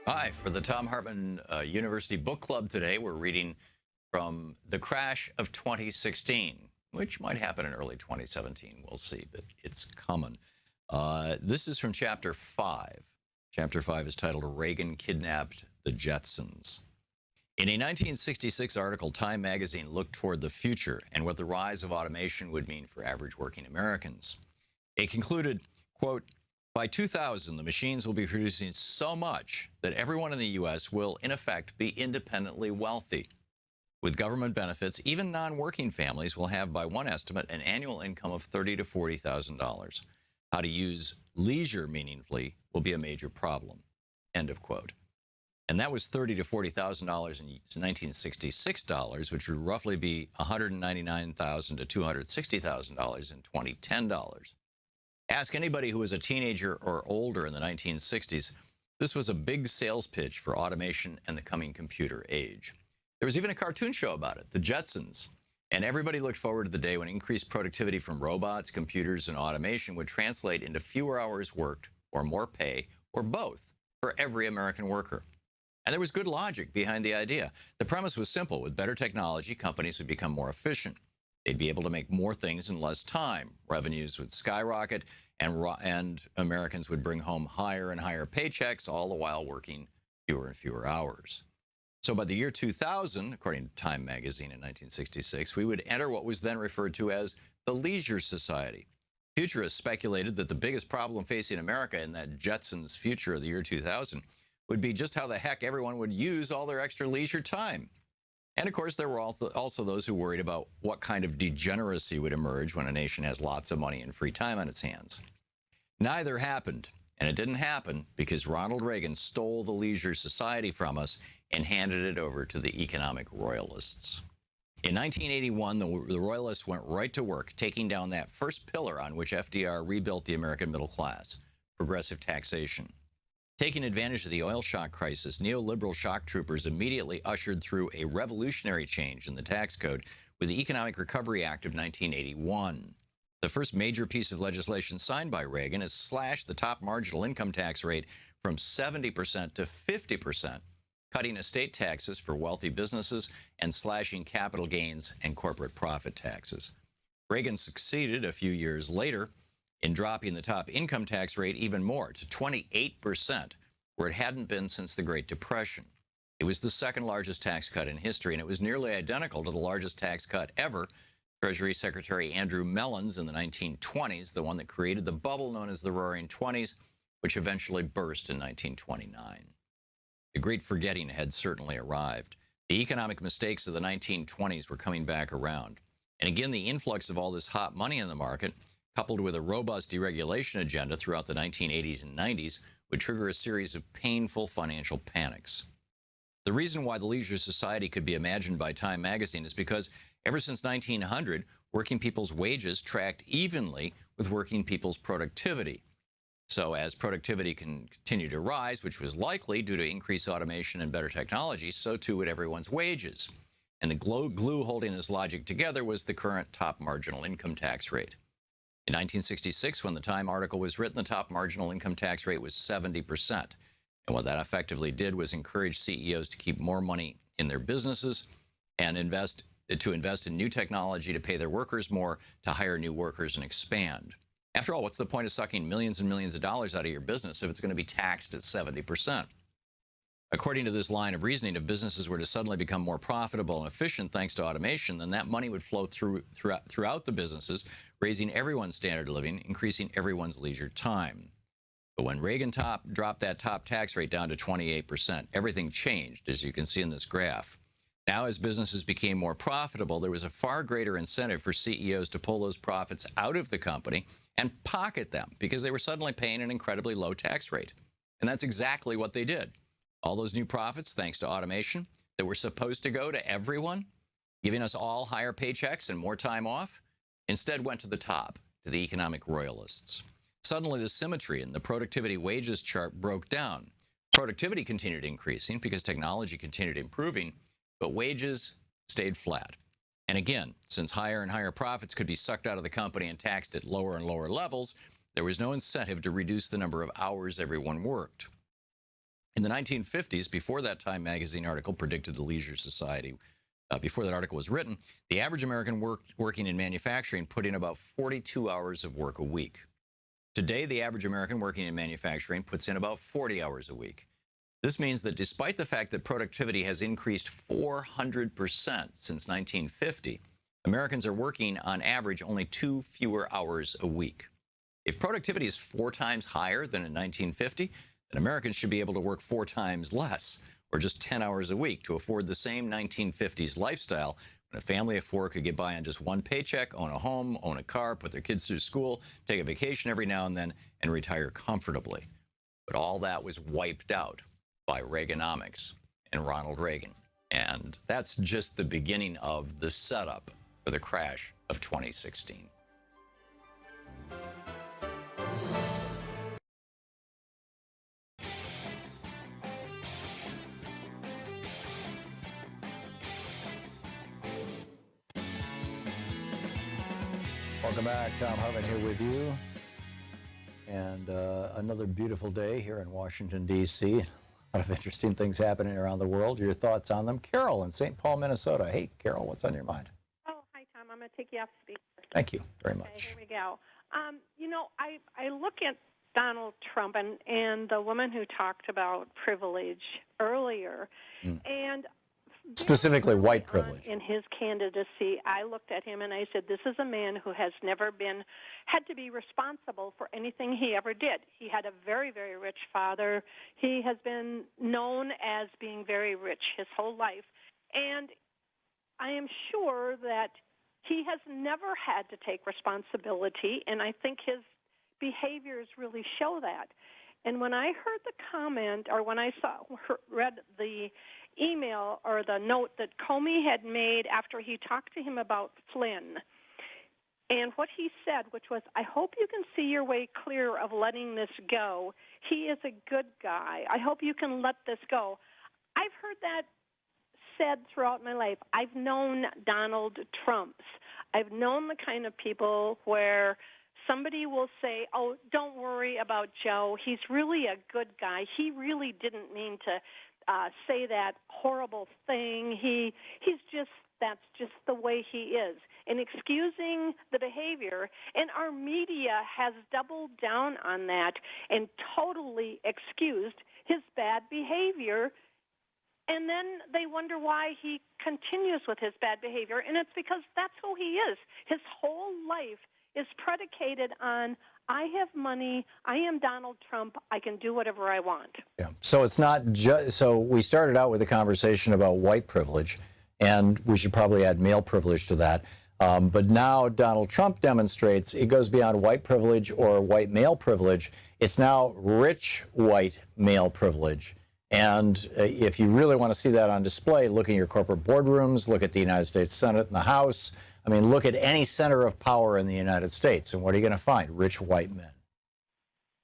Hi, for the Thom Hartmann University Book Club today, we're reading from The Crash of 2016, which might happen in early 2017. We'll see, but it's coming. This is from Chapter 5. Chapter 5 is titled Reagan Kidnapped the Jetsons. In a 1966 article, Time magazine looked toward the future and what the rise of automation would mean for average working Americans. It concluded, quote, by 2000, the machines will be producing so much that everyone in the U.S. will, in effect, be independently wealthy. With government benefits, even non-working families will have, by one estimate, an annual income of $30,000 to $40,000. How to use leisure meaningfully will be a major problem. End of quote. And that was $30,000 to $40,000 in 1966 dollars, which would roughly be $199,000 to $260,000 in 2010 dollars. Ask anybody who was a teenager or older in the 1960s. This was a big sales pitch for automation and the coming computer age. There was even a cartoon show about it, The Jetsons. And everybody looked forward to the day when increased productivity from robots, computers, and automation would translate into fewer hours worked or more pay or both for every American worker. And there was good logic behind the idea. The premise was simple. With better technology, companies would become more efficient. They'd be able to make more things in less time. Revenues would skyrocket, and Americans would bring home higher and higher paychecks, all the while working fewer and fewer hours. So by the year 2000, according to Time magazine in 1966, we would enter what was then referred to as the Leisure Society. Futurists speculated that the biggest problem facing America in that Jetsons future of the year 2000 would be just how the heck everyone would use all their extra leisure time. And of course, there were also those who worried about what kind of degeneracy would emerge when a nation has lots of money and free time on its hands. Neither happened, and it didn't happen because Ronald Reagan stole the Leisure Society from us and handed it over to the economic royalists. In 1981, the royalists went right to work, taking down that first pillar on which FDR rebuilt the American middle class, progressive taxation. Taking advantage of the oil shock crisis, neoliberal shock troopers immediately ushered through a revolutionary change in the tax code with the Economic Recovery Act of 1981. The first major piece of legislation signed by Reagan is slashed the top marginal income tax rate from 70% to 50%, cutting estate taxes for wealthy businesses and slashing capital gains and corporate profit taxes. Reagan succeeded a few years later in dropping the top income tax rate even more to 28%, where it hadn't been since the Great Depression. It was the second largest tax cut in history, and it was nearly identical to the largest tax cut ever. Treasury Secretary Andrew Mellon's in the 1920s, the one that created the bubble known as the Roaring Twenties, which eventually burst in 1929. The great forgetting had certainly arrived. The economic mistakes of the 1920s were coming back around. And again, the influx of all this hot money in the market, coupled with a robust deregulation agenda throughout the 1980s and 90s, would trigger a series of painful financial panics. The reason why the Leisure Society could be imagined by Time magazine is because ever since 1900, working people's wages tracked evenly with working people's productivity. So as productivity continued to rise, which was likely due to increased automation and better technology, so too would everyone's wages. And the glue holding this logic together was the current top marginal income tax rate. In 1966, when the Time article was written, the top marginal income tax rate was 70%. And what that effectively did was encourage CEOs to keep more money in their businesses and invest in new technology, to pay their workers more, to hire new workers and expand. After all, what's the point of sucking millions and millions of dollars out of your business if it's going to be taxed at 70%? According to this line of reasoning, if businesses were to suddenly become more profitable and efficient thanks to automation, then that money would flow throughout the businesses, raising everyone's standard of living, increasing everyone's leisure time. But when Reagan dropped that top tax rate down to 28%, everything changed, as you can see in this graph. Now, as businesses became more profitable, there was a far greater incentive for CEOs to pull those profits out of the company and pocket them because they were suddenly paying an incredibly low tax rate. And that's exactly what they did. All those new profits, thanks to automation, that were supposed to go to everyone, giving us all higher paychecks and more time off, instead went to the top, to the economic royalists. Suddenly, the symmetry in the productivity wages chart broke down. Productivity continued increasing because technology continued improving, but wages stayed flat. And again, since higher and higher profits could be sucked out of the company and taxed at lower and lower levels, there was no incentive to reduce the number of hours everyone worked. In the 1950s, before that Time magazine article predicted the Leisure Society, before that article was written, the average American working in manufacturing put in about 42 hours of work a week. Today, the average American working in manufacturing puts in about 40 hours a week. This means that despite the fact that productivity has increased 400% since 1950, Americans are working on average only 2 fewer hours a week. If productivity is 4 times higher than in 1950, then Americans should be able to work 4 times less, or just 10 hours a week to afford the same 1950s lifestyle when a family of 4 could get by on just one paycheck, own a home, own a car, put their kids through school, take a vacation every now and then, and retire comfortably. But all that was wiped out by Reaganomics and Ronald Reagan. And that's just the beginning of the setup for the crash of 2016. Welcome back. Thom Hartmann here with you. And another beautiful day here in Washington, D.C. A lot of interesting things happening around the world. Your thoughts on them? Carol in St. Paul, Minnesota. Hey, Carol, what's on your mind? Oh, hi, Tom. I'm going to take you off speaker. Thank you very much. Okay, here we go. I look at Donald Trump and the woman who talked about privilege earlier, and specifically white privilege. In his candidacy, I looked at him and I said, this is a man who has never had to be responsible for anything he ever did. He had a very, very rich father. He has been known as being very rich his whole life. And I am sure that he has never had to take responsibility, and I think his behaviors really show that. And when I heard the comment, or when I read the email or the note that Comey had made after he talked to him about Flynn, and what he said, which was, I hope you can see your way clear of letting this go. He is a good guy. I hope you can let this go. I've heard that said throughout my life. I've known Donald Trumps. I've known the kind of people where somebody will say, oh, don't worry about Joe. He's really a good guy. He really didn't mean to say that horrible thing. That's just the way he is. And excusing the behavior, and our media has doubled down on that and totally excused his bad behavior. And then they wonder why he continues with his bad behavior, and it's because that's who he is. His whole life is predicated on, I have money, I am Donald Trump, I can do whatever I want. Yeah. So it's not just, so we started out with a conversation about white privilege, and we should probably add male privilege to that. But now Donald Trump demonstrates it goes beyond white privilege or white male privilege. It's now rich white male privilege. And if you really want to see that on display, look at your corporate boardrooms, look at the United States Senate and the House. I mean, look at any center of power in the United States, and what are you going to find? Rich white men.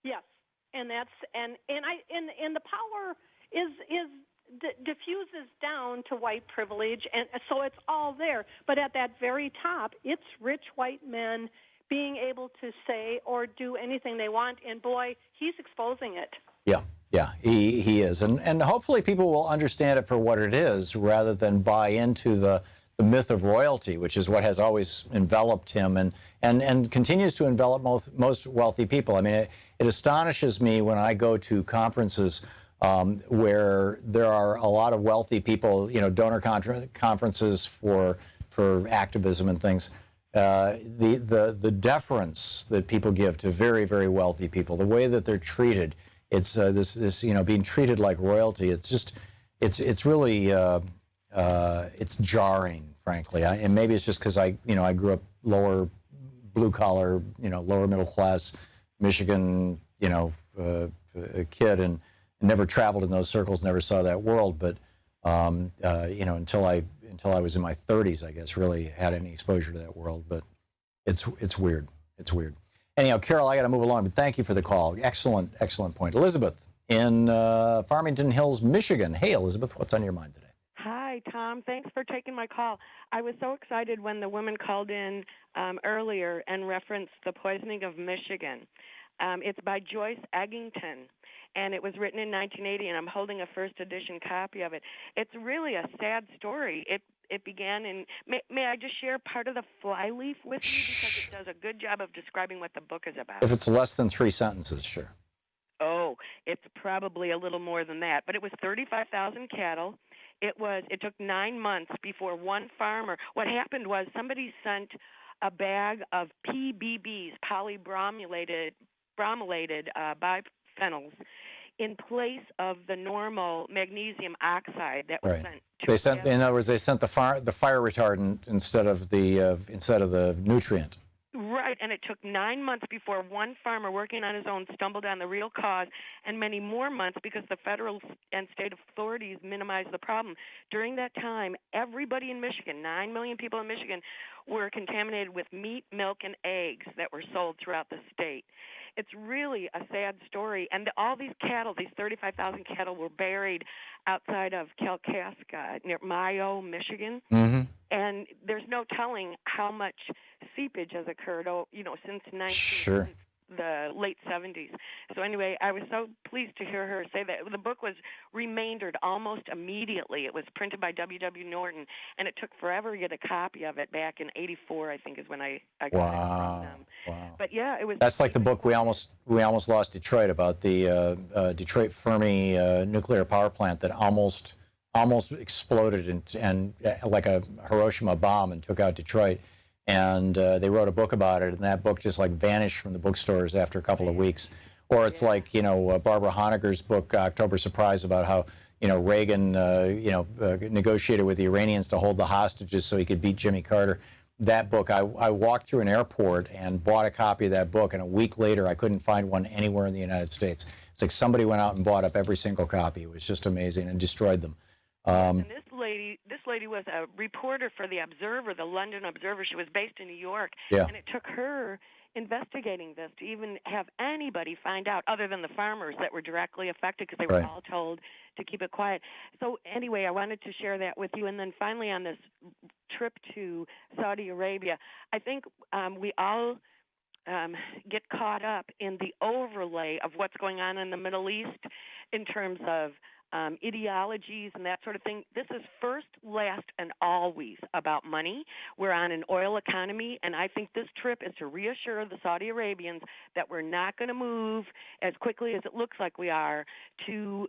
Yes, and that's and the power diffuses down to white privilege, and so it's all there. But at that very top, it's rich white men being able to say or do anything they want, and boy, he's exposing it. Yeah. Yeah, he is. And hopefully people will understand it for what it is rather than buy into the myth of royalty, which is what has always enveloped him and continues to envelop most wealthy people. I mean, it astonishes me when I go to conferences where there are a lot of wealthy people, donor conferences for activism and things. The deference that people give to very, very wealthy people, the way that they're treated. It's this being treated like royalty. It's just, it's really, it's jarring, frankly. And maybe it's just because I grew up lower blue collar, lower middle class, Michigan, kid, and never traveled in those circles, never saw that world. But until I was in my 30s, I guess, really had any exposure to that world. But it's weird. It's weird. Anyhow, Carol, I got to move along, but thank you for the call. Excellent point. Elizabeth in Farmington Hills, Michigan. Hey, Elizabeth, what's on your mind today? Hi, Tom. Thanks for taking my call. I was so excited when the woman called in earlier and referenced The Poisoning of Michigan. It's by Joyce Eggington, and it was written in 1980, and I'm holding a first edition copy of it. It's really a sad story. It began in, may I just share part of the flyleaf with you, because it does a good job of describing what the book is about. If it's less than 3 sentences, sure. Oh, it's probably a little more than that, but it was 35,000 cattle. It took 9 months before one farmer, what happened was somebody sent a bag of PBBs, polybromelated biphenyls, in place of the normal magnesium oxide that was Right. sent. They sent, in other words, they sent the fire retardant instead of the nutrient. Right, and it took 9 months before one farmer working on his own stumbled on the real cause, and many more months because the federal and state authorities minimized the problem. During that time, everybody in Michigan, 9 million people in Michigan, were contaminated with meat, milk, and eggs that were sold throughout the state. It's really a sad story, and all these cattle, these 35,000 cattle, were buried outside of Kalkaska near Mayo, Michigan. Mm-hmm. And there's no telling how much seepage has occurred, since Sure. the late 70s. So anyway, I was so pleased to hear her say that. The book was remaindered almost immediately. It was printed by W.W. Norton, and it took forever to get a copy of it back in '84, I think, is when I got it from them. Wow. But yeah, it was. That's like the book we almost lost Detroit, about the Detroit Fermi nuclear power plant that almost exploded and like a Hiroshima bomb and took out Detroit. And they wrote a book about it, and that book just like vanished from the bookstores after a couple of weeks. Or it's like, Barbara Honegger's book, October Surprise, about how, Reagan, negotiated with the Iranians to hold the hostages so he could beat Jimmy Carter. That book, I walked through an airport and bought a copy of that book, and a week later I couldn't find one anywhere in the United States. It's like somebody went out and bought up every single copy. It was just amazing, and destroyed them. And this lady was a reporter for the Observer, the London Observer. She was based in New York, Yeah. and it took her investigating this to even have anybody find out, other than the farmers that were directly affected, because they were all told to keep it quiet. So anyway, I wanted to share that with you. And then finally, on this trip to Saudi Arabia, I think we all get caught up in the overlay of what's going on in the Middle East in terms of ideologies and that sort of thing. This is first, last, and always about money. We're on an oil economy, and I think this trip is to reassure the Saudi Arabians that we're not going to move as quickly as it looks like we are to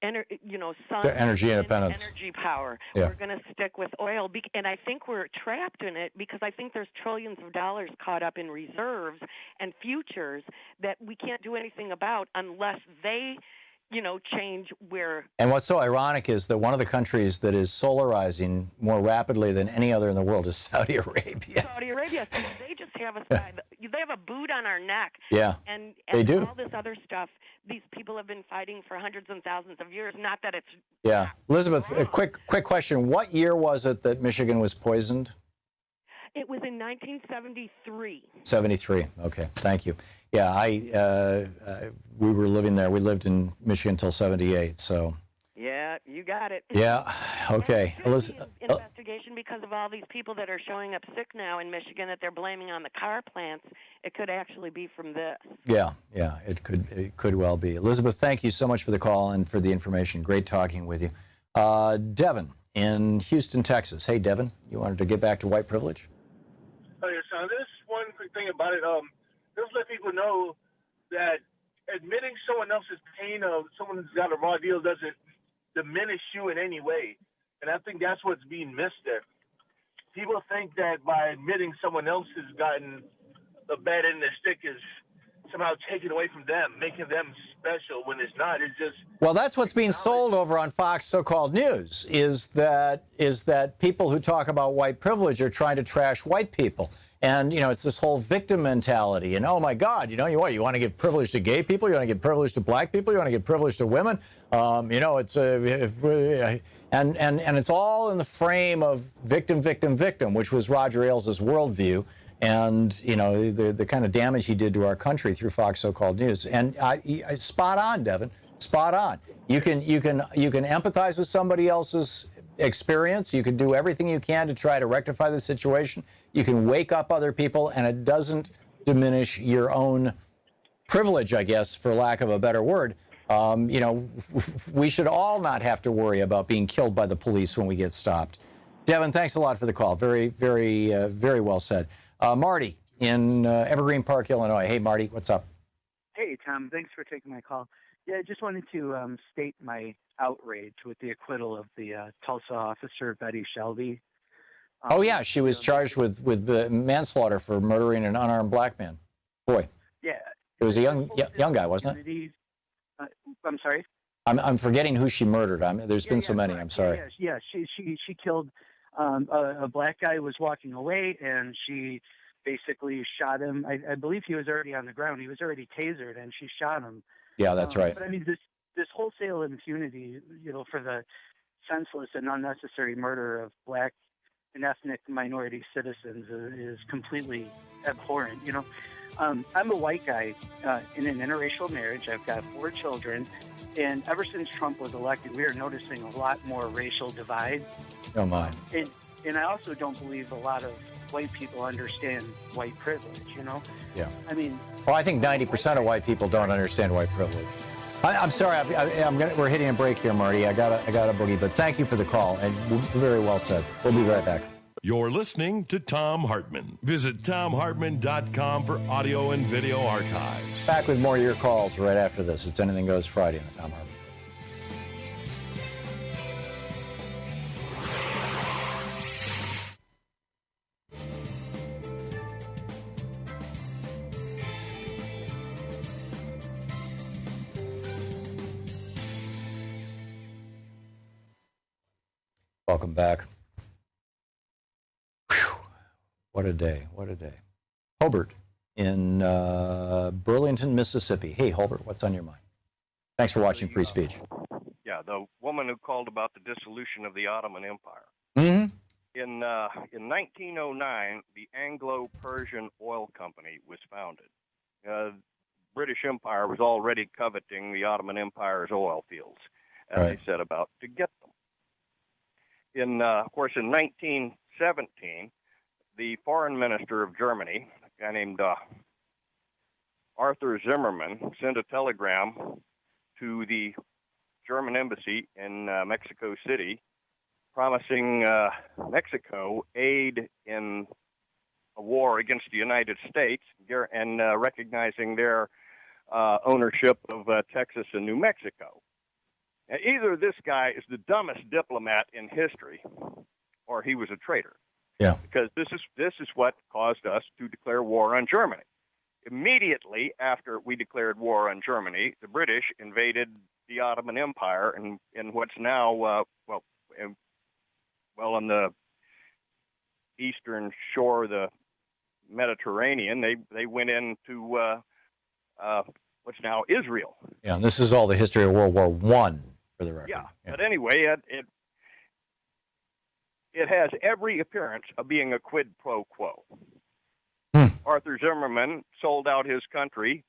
energy independence, energy power. Yeah. We're going to stick with oil, and I think we're trapped in it because I think there's trillions of dollars caught up in reserves and futures that we can't do anything about unless they change where. And what's so ironic is that one of the countries that is solarizing more rapidly than any other in the world is Saudi Arabia. Saudi Arabia. So they just have us by they have a boot on our neck. Yeah, and they do. All this other stuff. These people have been fighting for hundreds and thousands of years. Not that it's. Yeah, Elizabeth. A quick question. What year was it that Michigan was poisoned? It was in 1973. 73. Okay, thank you. Yeah, we were living there. We lived in Michigan until 78. So. Yeah, you got it. Yeah. Okay. Elizabeth. Investigation because of all these people that are showing up sick now in Michigan that they're blaming on the car plants. It could actually be from this. Yeah. It could well be. Elizabeth, thank you so much for the call and for the information. Great talking with you. Devin in Houston, Texas. Hey, Devin, you wanted to get back to white privilege? Oh, yes, there's one quick thing about it. Just let people know that admitting someone else's pain of someone who's got a raw deal doesn't diminish you in any way. And I think that's what's being missed there. People think that by admitting someone else has gotten a bad end of the stick is somehow taken away from them, making them special when it's not. It's just. Well, that's what's being sold over on Fox so-called news, is that people who talk about white privilege are trying to trash white people. And, it's this whole victim mentality. And, oh, my God, you want to give privilege to gay people? You want to give privilege to black people? You want to give privilege to women? It's and it's all in the frame of victim, victim, victim, which was Roger Ailes' worldview. And, the kind of damage he did to our country through Fox so-called news. And spot on, Devin, spot on. You can empathize with somebody else's experience. You can do everything you can to try to rectify the situation. You can wake up other people, and it doesn't diminish your own privilege, I guess, for lack of a better word. We should all not have to worry about being killed by the police when we get stopped. Devin, thanks a lot for the call. Very, very, very well said. Marty in Evergreen Park, Illinois. Hey, Marty, what's up? Hey, Tom. Thanks for taking my call. Yeah, I just wanted to state my outrage with the acquittal of the Tulsa officer, Betty Shelby. Oh, yeah, she was charged with manslaughter for murdering an unarmed black man. Boy. Yeah. It was a young guy, wasn't it? I'm sorry. I'm forgetting who she murdered. There's been so many. Correct. I'm sorry. Yeah. She killed a black guy who was walking away, and she basically shot him. I believe he was already on the ground. He was already tasered, and she shot him. Yeah, that's right. But I mean, this wholesale impunity, for the senseless and unnecessary murder of black and ethnic minority citizens is completely abhorrent. I'm a white guy in an interracial marriage. I've got 4 children, and ever since Trump was elected, we are noticing a lot more racial divide. Oh my! And I also don't believe a lot of white people understand white privilege. Yeah. I mean. Well, I think 90% of white people don't understand white privilege. I'm sorry. We're hitting a break here, Marty. I got a boogie, but thank you for the call, and very well said. We'll be right back. You're listening to Thom Hartmann. Visit ThomHartmann.com for audio and video archives. Back with more of your calls right after this. It's Anything Goes Friday on the Thom Hartmann. Welcome back. Whew. What a day. What a day. Hobart in Burlington, Mississippi. Hey, Hobart, what's on your mind? Thanks for watching Free Speech. Yeah, the woman who called about the dissolution of the Ottoman Empire. Mm-hmm. In 1909, the Anglo-Persian Oil Company was founded. British Empire was already coveting the Ottoman Empire's oil fields, and Right. they set about to get them. Of course, in 1917, the foreign minister of Germany, a guy named Arthur Zimmerman, sent a telegram to the German embassy in Mexico City promising Mexico aid in a war against the United States and recognizing their ownership of Texas and New Mexico. Now, either this guy is the dumbest diplomat in history, or he was a traitor. Yeah. Because this is what caused us to declare war on Germany. Immediately after we declared war on Germany, the British invaded the Ottoman Empire in what's now on the eastern shore of the Mediterranean. They went into what's now Israel. Yeah, and this is all the history of World War I, for the record. Yeah. But anyway, it has every appearance of being a quid pro quo. Arthur Zimmerman sold out his country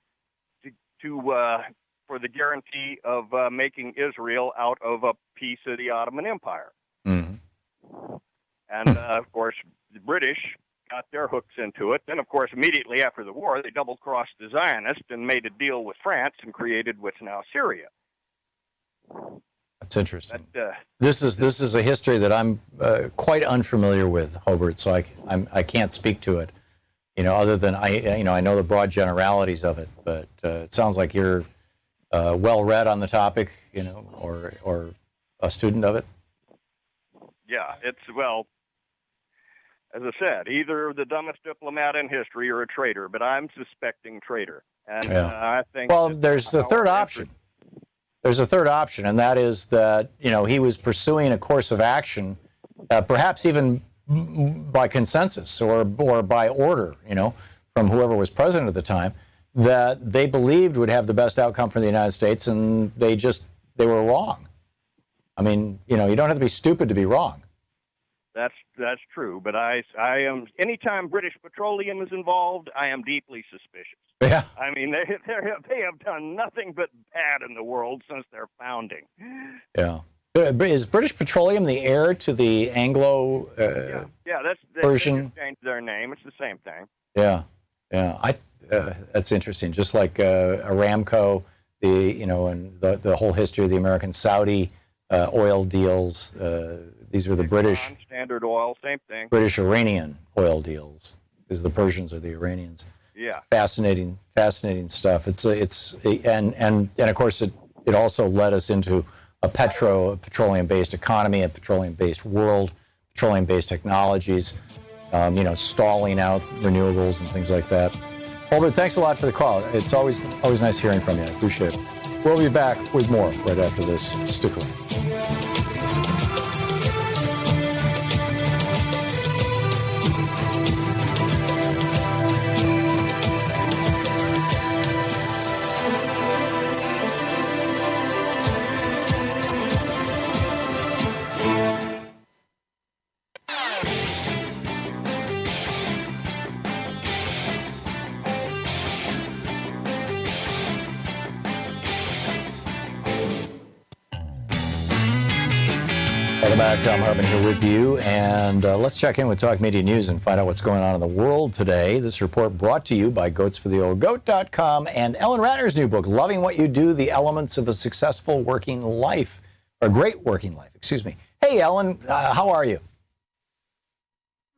for the guarantee of making Israel out of a piece of the Ottoman Empire. Mm-hmm. And, of course, the British got their hooks into it. Then, of course, immediately after the war, they double-crossed the Zionists and made a deal with France and created what's now Syria. That's interesting. But, This is a history that I'm quite unfamiliar with, Hobart, so I can't speak to it. Other than I know the broad generalities of it, but it sounds like you're well read on the topic, or a student of it. yeah, as I said, either the dumbest diplomat in history or a traitor, but I'm suspecting traitor. And I think... Well, there's a third option. There's a third option, and that is that, he was pursuing a course of action, perhaps even by consensus or by order, from whoever was president at the time, that they believed would have the best outcome for the United States, and they were wrong. I mean, you don't have to be stupid to be wrong. That's true, but I am, anytime British Petroleum is involved, I am deeply suspicious. Yeah. I mean, they have done nothing but bad in the world since their founding. Yeah. Is British Petroleum the heir to the Anglo Yeah, they Persian? just changed their name. It's the same thing. Yeah, yeah. That's interesting. Just like Aramco, and the whole history of the American Saudi oil deals. These were the British. Standard Oil, same thing. British Iranian oil deals, because the Persians are the Iranians. Yeah. Fascinating stuff. And of course it also led us into a petroleum-based economy, a petroleum-based world, petroleum-based technologies, stalling out renewables and things like that. Holbert, thanks a lot for the call. It's always nice hearing from you. I appreciate it. We'll be back with more right after this. Stick around. Welcome back. Thom Hartmann here with you. And let's check in with Talk Media News and find out what's going on in the world today. This report brought to you by goatsfortheoldgoat.com and Ellen Ratner's new book, Loving What You Do, The Elements of a Successful Working Life, or Great Working Life, excuse me. Hey, Ellen, how are you?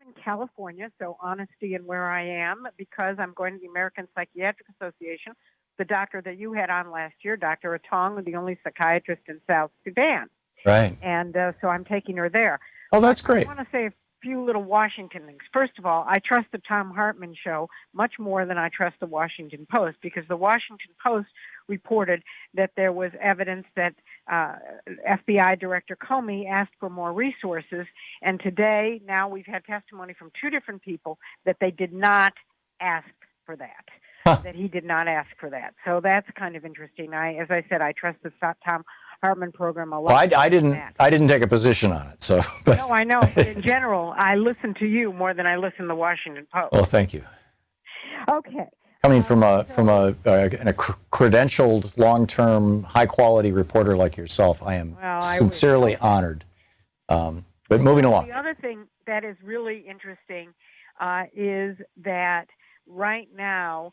I'm in California, so honesty in where I am, because I'm going to the American Psychiatric Association. The doctor that you had on last year, Dr. Atong, the only psychiatrist in South Sudan. Right. And so I'm taking her there. Oh, that's great. I want to say a few little Washington things. First of all, I trust the Thom Hartmann show much more than I trust the Washington Post, because the Washington Post reported that there was evidence that FBI Director Comey asked for more resources. And today, now we've had testimony from two different people that they did not ask for that, that he did not ask for that. So that's kind of interesting. As I said, I trust the Thom Hartmann Program a lot. Well, I didn't take a position on it. So, but. No, I know. But in general, I listen to you more than I listen to the Washington Post. Well, thank you. Okay. Coming from a credentialed, long-term, high-quality reporter like yourself, I am sincerely honored. But moving along. The other thing that is really interesting is that right now,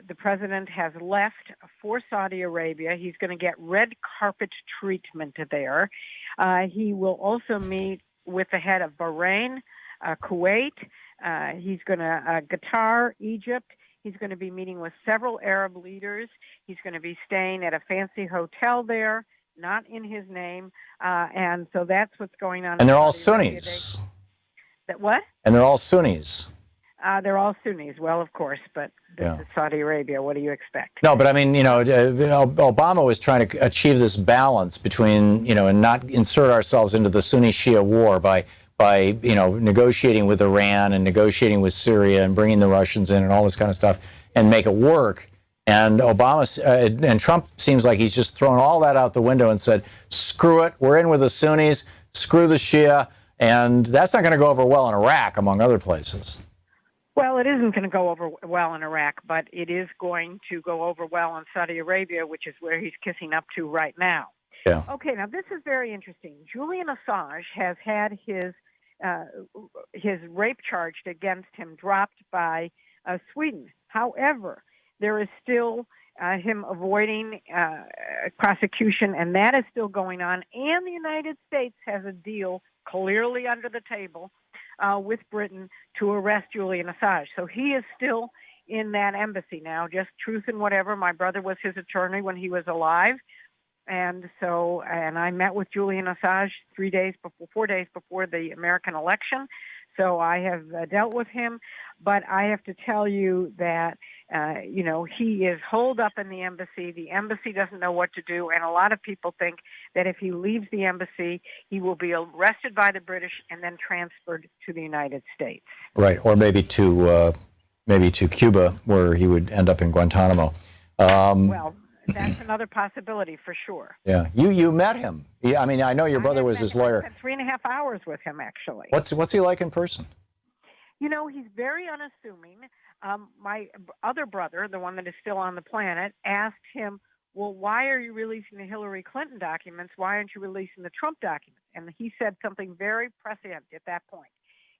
the president has left for Saudi Arabia. He's going to get red carpet treatment there. He will also meet with the head of Bahrain, Kuwait. He's going to Qatar, Egypt. He's going to be meeting with several Arab leaders. He's going to be staying at a fancy hotel there, not in his name. And so that's what's going on. And they're all Sunnis. That what? And they're all Sunnis. They're all Sunnis. Well, of course, but this is Saudi Arabia. What do you expect? No, but I mean, Obama was trying to achieve this balance between, and not insert ourselves into the Sunni-Shia war by negotiating with Iran and negotiating with Syria and bringing the Russians in and all this kind of stuff and make it work. And and Trump seems like he's just thrown all that out the window and said, screw it, we're in with the Sunnis, screw the Shia, and that's not going to go over well in Iraq, among other places. Well, it isn't going to go over well in Iraq, but it is going to go over well in Saudi Arabia, which is where he's kissing up to right now. Yeah. Okay, now this is very interesting. Julian Assange has had his rape charge against him dropped by Sweden. However, there is still him avoiding prosecution, and that is still going on. And the United States has a deal clearly under the table with Britain to arrest Julian Assange. So he is still in that embassy now, just truth and whatever. My brother was his attorney when he was alive. And I met with Julian Assange 4 days before the American election. So I have dealt with him. But I have to tell you that, he is holed up in the embassy. The embassy doesn't know what to do. And a lot of people think that if he leaves the embassy, he will be arrested by the British and then transferred to the United States. Right. Or maybe to Cuba, where he would end up in Guantanamo. Well, that's another possibility for sure. Yeah. You met him. I mean, I know your brother was his lawyer. I spent 3.5 hours with him, actually. What's he like in person? He's very unassuming. My other brother, the one that is still on the planet, asked him, well, why are you releasing the Hillary Clinton documents? Why aren't you releasing the Trump documents? And he said something very prescient at that point.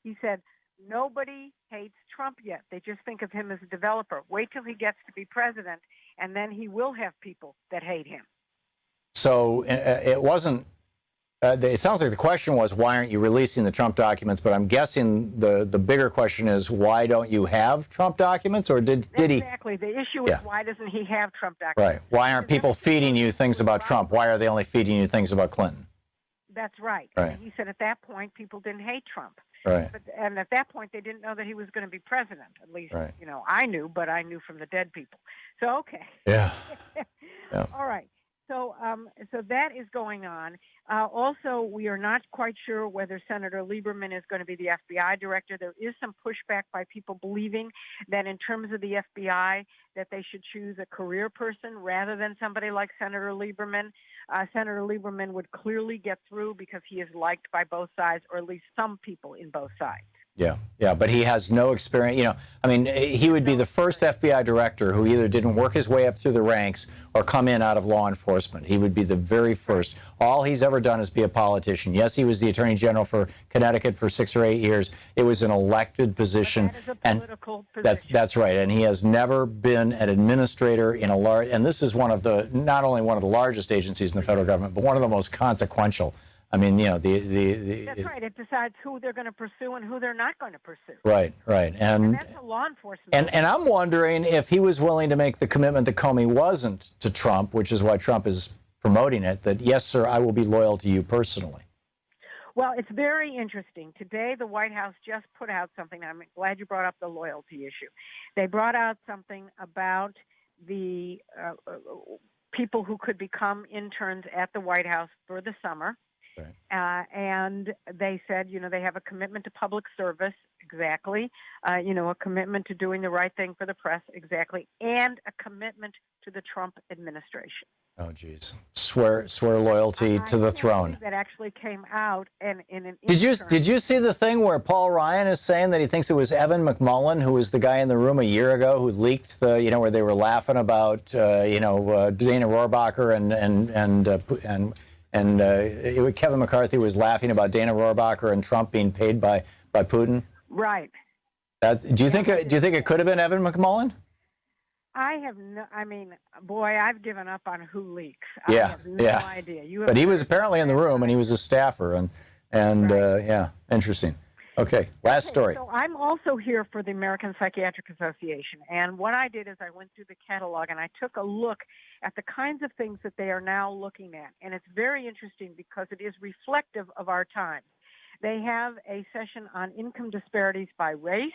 He said, nobody hates Trump yet. They just think of him as a developer. Wait till he gets to be president, and then he will have people that hate him. So it wasn't. It sounds like the question was, why aren't you releasing the Trump documents? But I'm guessing the bigger question is, why don't you have Trump documents? Or did he? Exactly. The issue is, why doesn't he have Trump documents? Right. Why aren't people feeding you things about Trump? Why are they only feeding you things about Clinton? That's right. Right. And he said at that point, people didn't hate Trump. Right. And at that point, they didn't know that he was going to be president. At least, right. I knew, but I knew from the dead people. So, okay. Yeah. All right. So, so that is going on. Also, we are not quite sure whether Senator Lieberman is going to be the FBI director. There is some pushback by people believing that in terms of the FBI, that they should choose a career person rather than somebody like Senator Lieberman. Senator Lieberman would clearly get through because he is liked by both sides, or at least some people in both sides. Yeah, but he has no experience. You know, I mean, he would be the first FBI director who either didn't work his way up through the ranks or come in out of law enforcement. He would be the very first. All he's ever done is be a politician. Yes, he was the Attorney General for Connecticut for 6 or 8 years. It was an elected position. But that is a political position. That's right. And he has never been an administrator in a large, and this is one of the, not only one of the largest agencies in the federal government, but one of the most consequential. I mean, you know, That's right. It decides who they're going to pursue and who they're not going to pursue. Right. And that's a law enforcement. And I'm wondering if he was willing to make the commitment that Comey wasn't to Trump, which is why Trump is promoting it, that, yes, sir, I will be loyal to you personally. Well, it's very interesting. Today, the White House just put out something. I'm glad you brought up the loyalty issue. They brought out something about the people who could become interns at the White House for the summer. And they said, you know, they have a commitment to public service, exactly, you know, a commitment to doing the right thing for the press, exactly, and a commitment to the Trump administration. Oh, geez. Swear loyalty to the throne. That actually came out and in an Did you see the thing where Paul Ryan is saying that he thinks it was Evan McMullen, who was the guy in the room a year ago who leaked the, you know, where they were laughing about, you know, Dana Rohrabacher and Kevin McCarthy was laughing about Dana Rohrabacher and Trump being paid by Putin. Right. Do you think it could have been Evan McMullen? I have no. I mean, boy, I've given up on who leaks. Yeah, I have no idea. But he was apparently in the room, and he was a staffer, and yeah, interesting. Okay, last story. So I'm also here for the American Psychiatric Association, and what I did is I went through the catalog and I took a look at the kinds of things that they are now looking at, and it's very interesting because it is reflective of our time. They have a session on income disparities by race.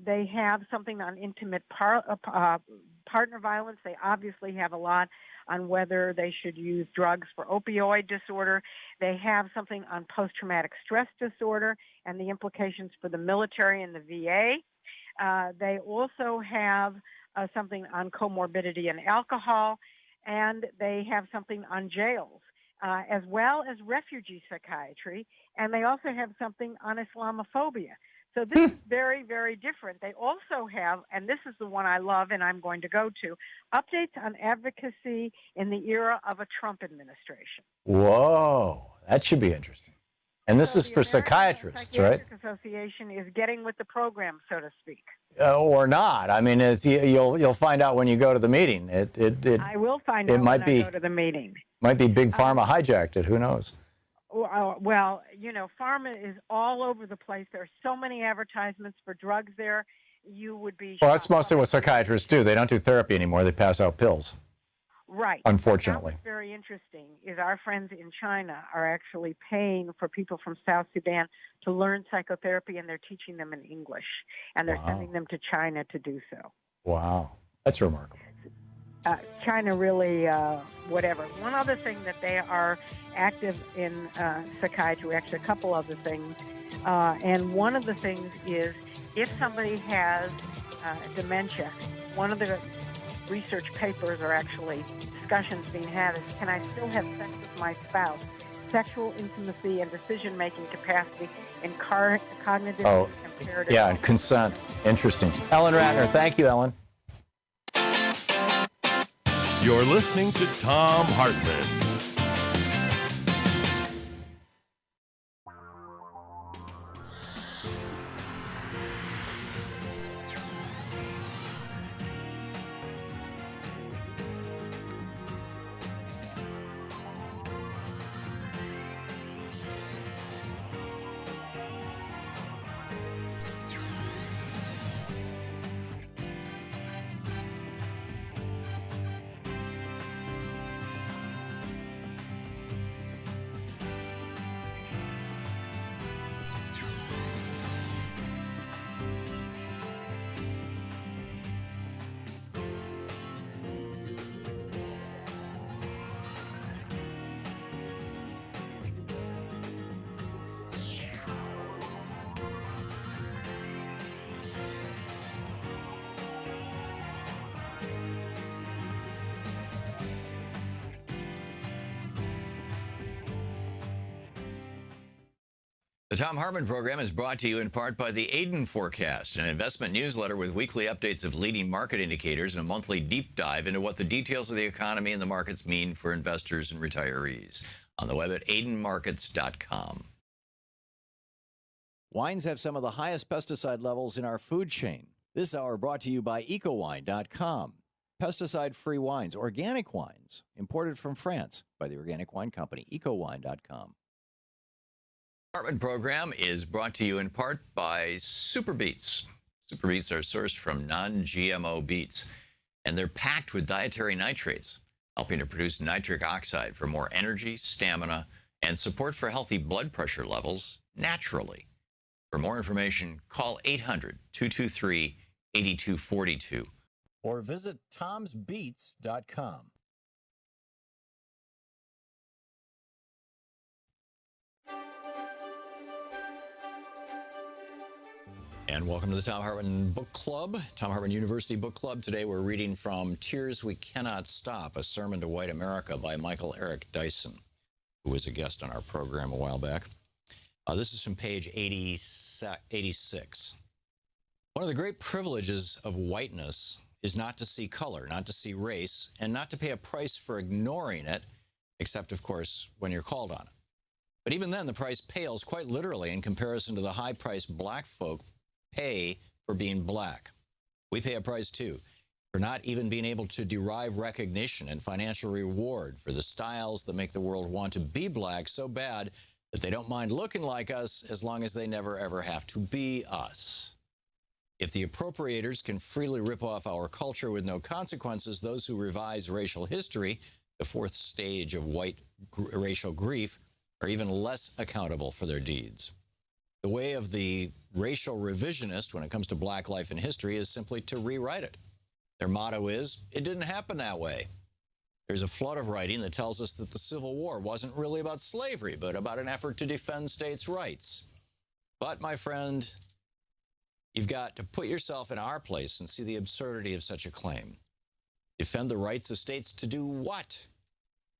They have something on intimate partner violence. They obviously have a lot on whether they should use drugs for opioid disorder. They have something on post-traumatic stress disorder and the implications for the military and the VA. They also have something on comorbidity and alcohol, and they have something on jails, as well as refugee psychiatry, and they also have something on Islamophobia. So this is very, very different. They also have, and this is the one I love and I'm going to go to, updates on advocacy in the era of a Trump administration. Whoa, that should be interesting. And this is for psychiatrists, right? The Association is getting with the program, so to speak. Or not. I mean, you'll find out when you go to the meeting. I will find out when I go to the meeting. Might be Big Pharma hijacked it. Who knows? Well, you know, pharma is all over the place. There are so many advertisements for drugs there. You would be. Well, that's mostly what psychiatrists do. They don't do therapy anymore. They pass out pills. Right. Unfortunately. What's very interesting is our friends in China are actually paying for people from South Sudan to learn psychotherapy, and they're teaching them in English, and they're sending them to China to do so. Wow. That's remarkable. China really, whatever. One other thing that they are active in psychiatry, actually a couple other things, and one of the things is if somebody has dementia, one of the research papers or actually discussions being had is, can I still have sex with my spouse? Sexual intimacy and decision-making capacity and cognitive imperative. Yeah, and consent. Interesting. Ellen Ratner, thank you, Ellen. You're listening to Thom Hartmann. The Thom Hartmann Program is brought to you in part by the Aiden Forecast, an investment newsletter with weekly updates of leading market indicators and a monthly deep dive into what the details of the economy and the markets mean for investors and retirees. On the web at aidenmarkets.com. Wines have some of the highest pesticide levels in our food chain. This hour brought to you by ecowine.com. Pesticide-free wines, organic wines, imported from France by the Organic Wine Company, ecowine.com. Hartmann Program is brought to you in part by Super Beets. Super Beets are sourced from non-GMO beets, and they're packed with dietary nitrates, helping to produce nitric oxide for more energy, stamina, and support for healthy blood pressure levels naturally. For more information, call 800-223-8242 or visit tomsbeets.com. And welcome to the Thom Hartmann Book Club, Thom Hartmann University Book Club. Today we're reading from Tears We Cannot Stop, A Sermon to White America by Michael Eric Dyson, who was a guest on our program a while back. This is from page 86. One of the great privileges of whiteness is not to see color, not to see race, and not to pay a price for ignoring it, except, of course, when you're called on it. But even then, the price pales quite literally in comparison to the high price black folk pay for being black. We pay a price, too, for not even being able to derive recognition and financial reward for the styles that make the world want to be black so bad that they don't mind looking like us as long as they never, ever have to be us. If the appropriators can freely rip off our culture with no consequences, those who revise racial history, the fourth stage of white racial grief, are even less accountable for their deeds. The way of the racial revisionist when it comes to black life and history is simply to rewrite it. Their motto is, it didn't happen that way. There's a flood of writing that tells us that the Civil War wasn't really about slavery, but about an effort to defend states' rights. But, my friend, you've got to put yourself in our place and see the absurdity of such a claim. Defend the rights of states to do what?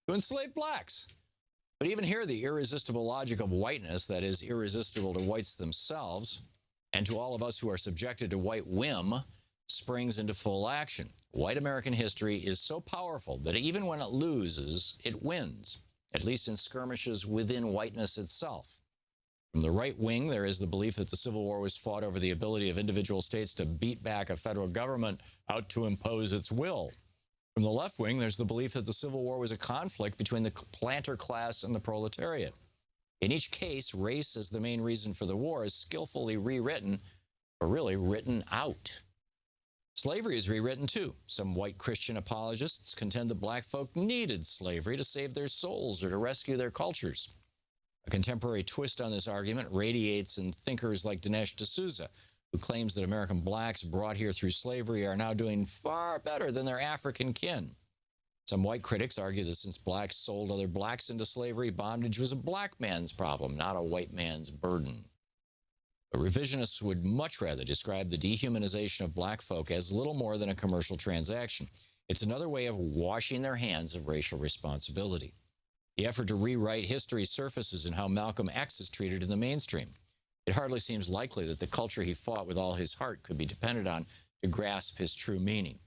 To enslave blacks. But even here, the irresistible logic of whiteness, that is irresistible to whites themselves, and to all of us who are subjected to white whim, springs into full action. White American history is so powerful that even when it loses, it wins, at least in skirmishes within whiteness itself. From the right wing, there is the belief that the Civil War was fought over the ability of individual states to beat back a federal government out to impose its will. From the left wing, there's the belief that the Civil War was a conflict between the planter class and the proletariat. In each case, race as the main reason for the war is skillfully rewritten, or really written out. Slavery is rewritten too. Some white Christian apologists contend that black folk needed slavery to save their souls or to rescue their cultures. A contemporary twist on this argument radiates in thinkers like Dinesh D'Souza, who claims that American blacks brought here through slavery are now doing far better than their African kin. Some white critics argue that since blacks sold other blacks into slavery, bondage was a black man's problem, not a white man's burden. But revisionists would much rather describe the dehumanization of black folk as little more than a commercial transaction. It's another way of washing their hands of racial responsibility. The effort to rewrite history surfaces in how Malcolm X is treated in the mainstream. It hardly seems likely that the culture he fought with all his heart could be depended on to grasp his true meaning.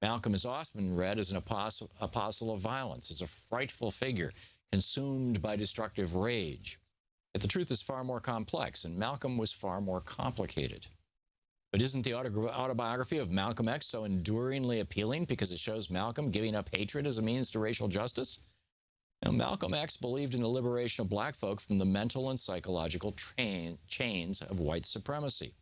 Malcolm is often read as an apostle of violence, as a frightful figure consumed by destructive rage. Yet the truth is far more complex, and Malcolm was far more complicated. But isn't the autobiography of Malcolm X so enduringly appealing because it shows Malcolm giving up hatred as a means to racial justice? Now, Malcolm X believed in the liberation of black folk from the mental and psychological chains of white supremacy.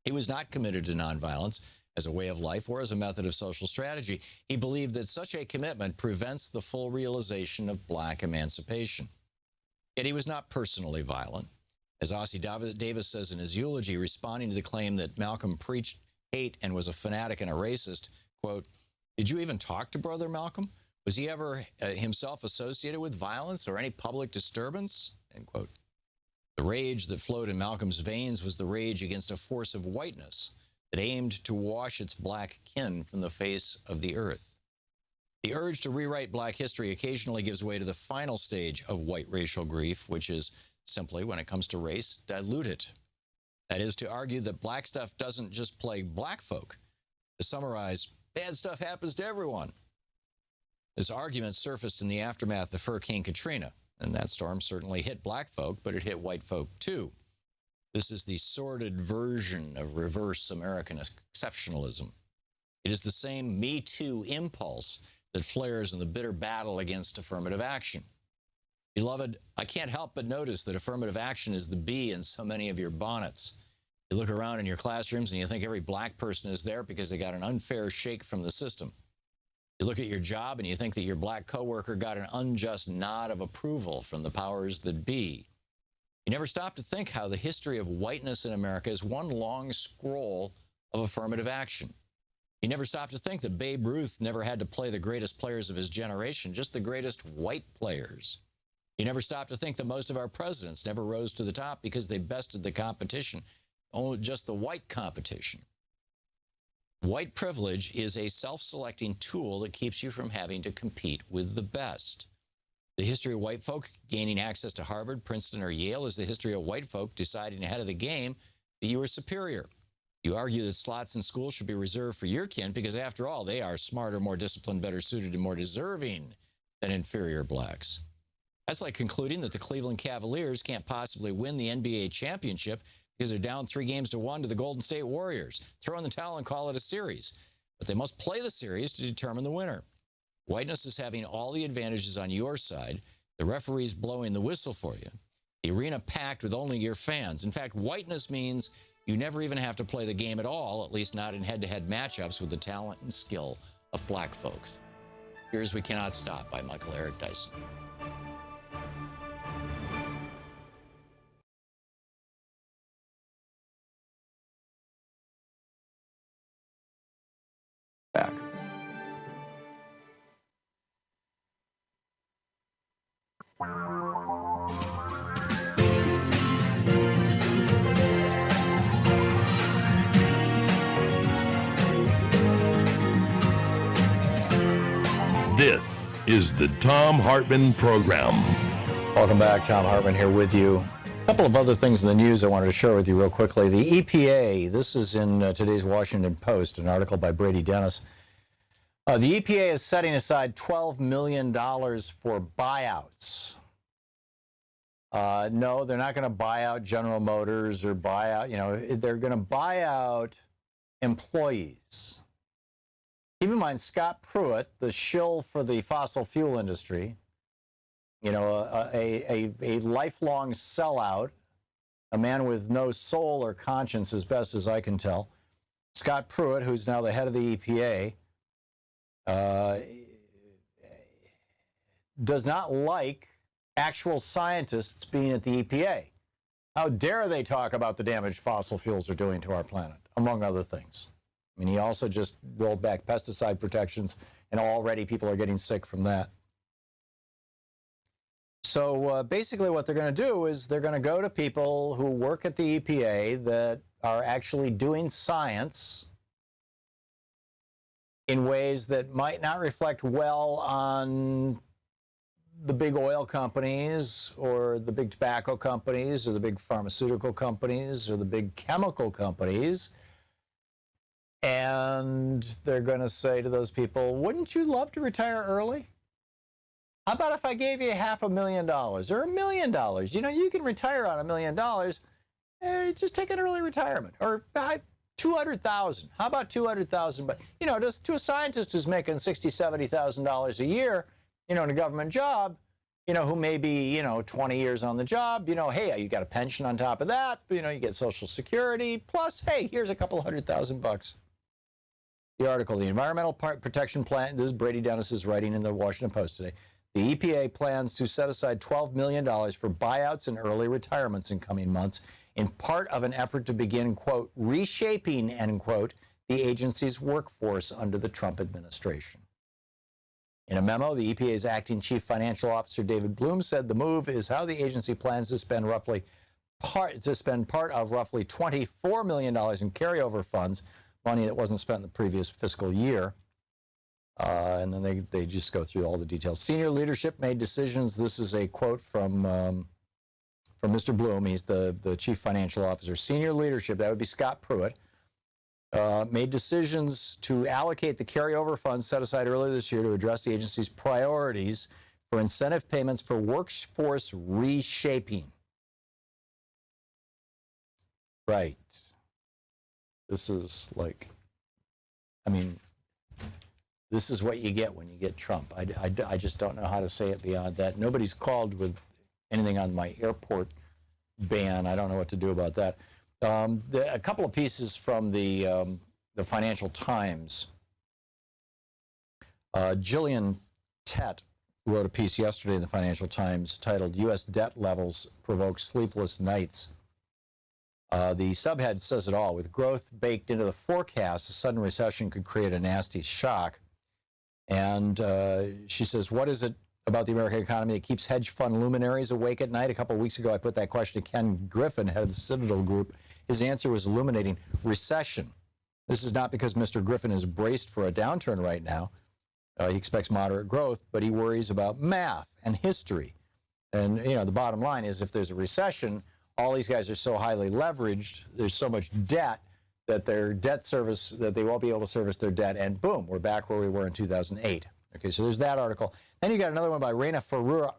He was not committed to nonviolence as a way of life or as a method of social strategy. He believed that such a commitment prevents the full realization of black emancipation. Yet he was not personally violent. As Ossie Davis says in his eulogy, responding to the claim that Malcolm preached hate and was a fanatic and a racist, quote, "Did you even talk to Brother Malcolm? Was he ever himself associated with violence or any public disturbance?" End quote. The rage that flowed in Malcolm's veins was the rage against a force of whiteness that aimed to wash its black kin from the face of the earth. The urge to rewrite black history occasionally gives way to the final stage of white racial grief, which is simply, when it comes to race, dilute it. That is to argue that black stuff doesn't just plague black folk. To summarize, bad stuff happens to everyone. This argument surfaced in the aftermath of Hurricane Katrina, and that storm certainly hit black folk, but it hit white folk too. This is the sordid version of reverse American exceptionalism. It is the same Me Too impulse that flares in the bitter battle against affirmative action. Beloved, I can't help but notice that affirmative action is the bee in so many of your bonnets. You look around in your classrooms and you think every black person is there because they got an unfair shake from the system. You look at your job and you think that your black coworker got an unjust nod of approval from the powers that be. You never stop to think how the history of whiteness in America is one long scroll of affirmative action. You never stop to think that Babe Ruth never had to play the greatest players of his generation, just the greatest white players. You never stop to think that most of our presidents never rose to the top because they bested the competition, only just the white competition. White privilege is a self-selecting tool that keeps you from having to compete with the best. The history of white folk gaining access to Harvard, Princeton, or Yale is the history of white folk deciding ahead of the game that you are superior. You argue that slots in school should be reserved for your kin because, after all, they are smarter, more disciplined, better suited, and more deserving than inferior blacks. That's like concluding that the Cleveland Cavaliers can't possibly win the NBA championship because they're down 3-1 to the Golden State Warriors. Throw in the towel and call it a series. But they must play the series to determine the winner. Whiteness is having all the advantages on your side, the referees blowing the whistle for you, the arena packed with only your fans. In fact, whiteness means you never even have to play the game at all, at least not in head-to-head matchups with the talent and skill of black folks. Here's We Cannot Stop by Michael Eric Dyson. Back. This is the Thom Hartmann Program. Welcome back. Thom Hartmann here with you. A couple of other things in the news I wanted to share with you real quickly. The EPA, this is in today's Washington Post, an article by Brady Dennis. The EPA is setting aside $12 million for buyouts. No, they're not going to buy out General Motors or buy out, they're going to buy out employees. Keep in mind, Scott Pruitt, the shill for the fossil fuel industry, a lifelong sellout, a man with no soul or conscience, as best as I can tell. Scott Pruitt, who's now the head of the EPA, does not like actual scientists being at the EPA. How dare they talk about the damage fossil fuels are doing to our planet, among other things. I mean, he also just rolled back pesticide protections, and already people are getting sick from that. So basically what they're going to do is they're going to go to people who work at the EPA that are actually doing science in ways that might not reflect well on the big oil companies or the big tobacco companies or the big pharmaceutical companies or the big chemical companies. And they're going to say to those people, wouldn't you love to retire early? How about if I gave you $500,000 or $1 million? You can retire on $1 million. Just take an early retirement. Or $200,000. How about $200,000? But just to a scientist who's making $60,000, $70,000 a year, in a government job, who may be 20 years on the job, hey, you got a pension on top of that. You get Social Security. Plus, hey, here's a couple $100,000. The article, the Environmental Protection Plan, this is Brady Dennis's writing in the Washington Post today. The EPA plans to set aside $12 million for buyouts and early retirements in coming months in part of an effort to begin, quote, reshaping, end quote, the agency's workforce under the Trump administration. In a memo, the EPA's acting chief financial officer, David Bloom, said the move is how the agency plans to spend part of roughly $24 million in carryover funds, money that wasn't spent in the previous fiscal year. And then they just go through all the details. Senior leadership made decisions. This is a quote from from Mr. Bloom, he's the chief financial officer. Senior leadership, that would be Scott Pruitt, made decisions to allocate the carryover funds set aside earlier this year to address the agency's priorities for incentive payments for workforce reshaping. Right. This is like, I mean, this is what you get when you get Trump. I just don't know how to say it beyond that. Nobody's called with anything on my airport ban. I don't know what to do about that. A couple of pieces from the Financial Times. Gillian Tett wrote a piece yesterday in the Financial Times titled "U.S. Debt Levels Provoke Sleepless Nights." The subhead says it all. With growth baked into the forecast, a sudden recession could create a nasty shock. And she says, what is it about the American economy that keeps hedge fund luminaries awake at night? A couple of weeks ago, I put that question to Ken Griffin, head of the Citadel Group. His answer was illuminating: recession. This is not because Mr. Griffin is braced for a downturn right now. He expects moderate growth, but he worries about math and history. And, you know, the bottom line is if there's a recession, all these guys are so highly leveraged, there's so much debt that their debt service, that they won't be able to service their debt, and boom, we're back where we were in 2008. Okay, so there's that article. Then you got another one by Reina Foroohar,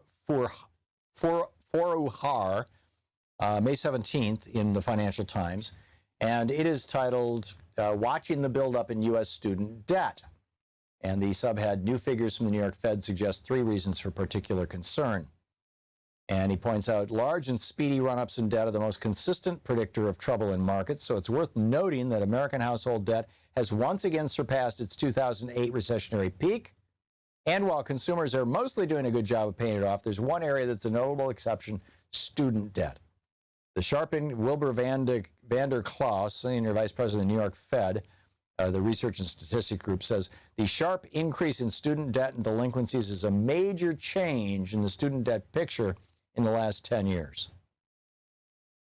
May 17th in the Financial Times, and it is titled, Watching the Buildup in U.S. Student Debt. And the subhead, new figures from the New York Fed suggest 3 reasons for particular concern. And he points out large and speedy run-ups in debt are the most consistent predictor of trouble in markets. So it's worth noting that American household debt has once again surpassed its 2008 recessionary peak. And while consumers are mostly doing a good job of paying it off, there's one area that's a notable exception: student debt. The sharpened Wilbur Vander Klaus, senior vice president of the New York Fed, the Research and Statistics Group, says the sharp increase in student debt and delinquencies is a major change in the student debt picture in the last 10 years.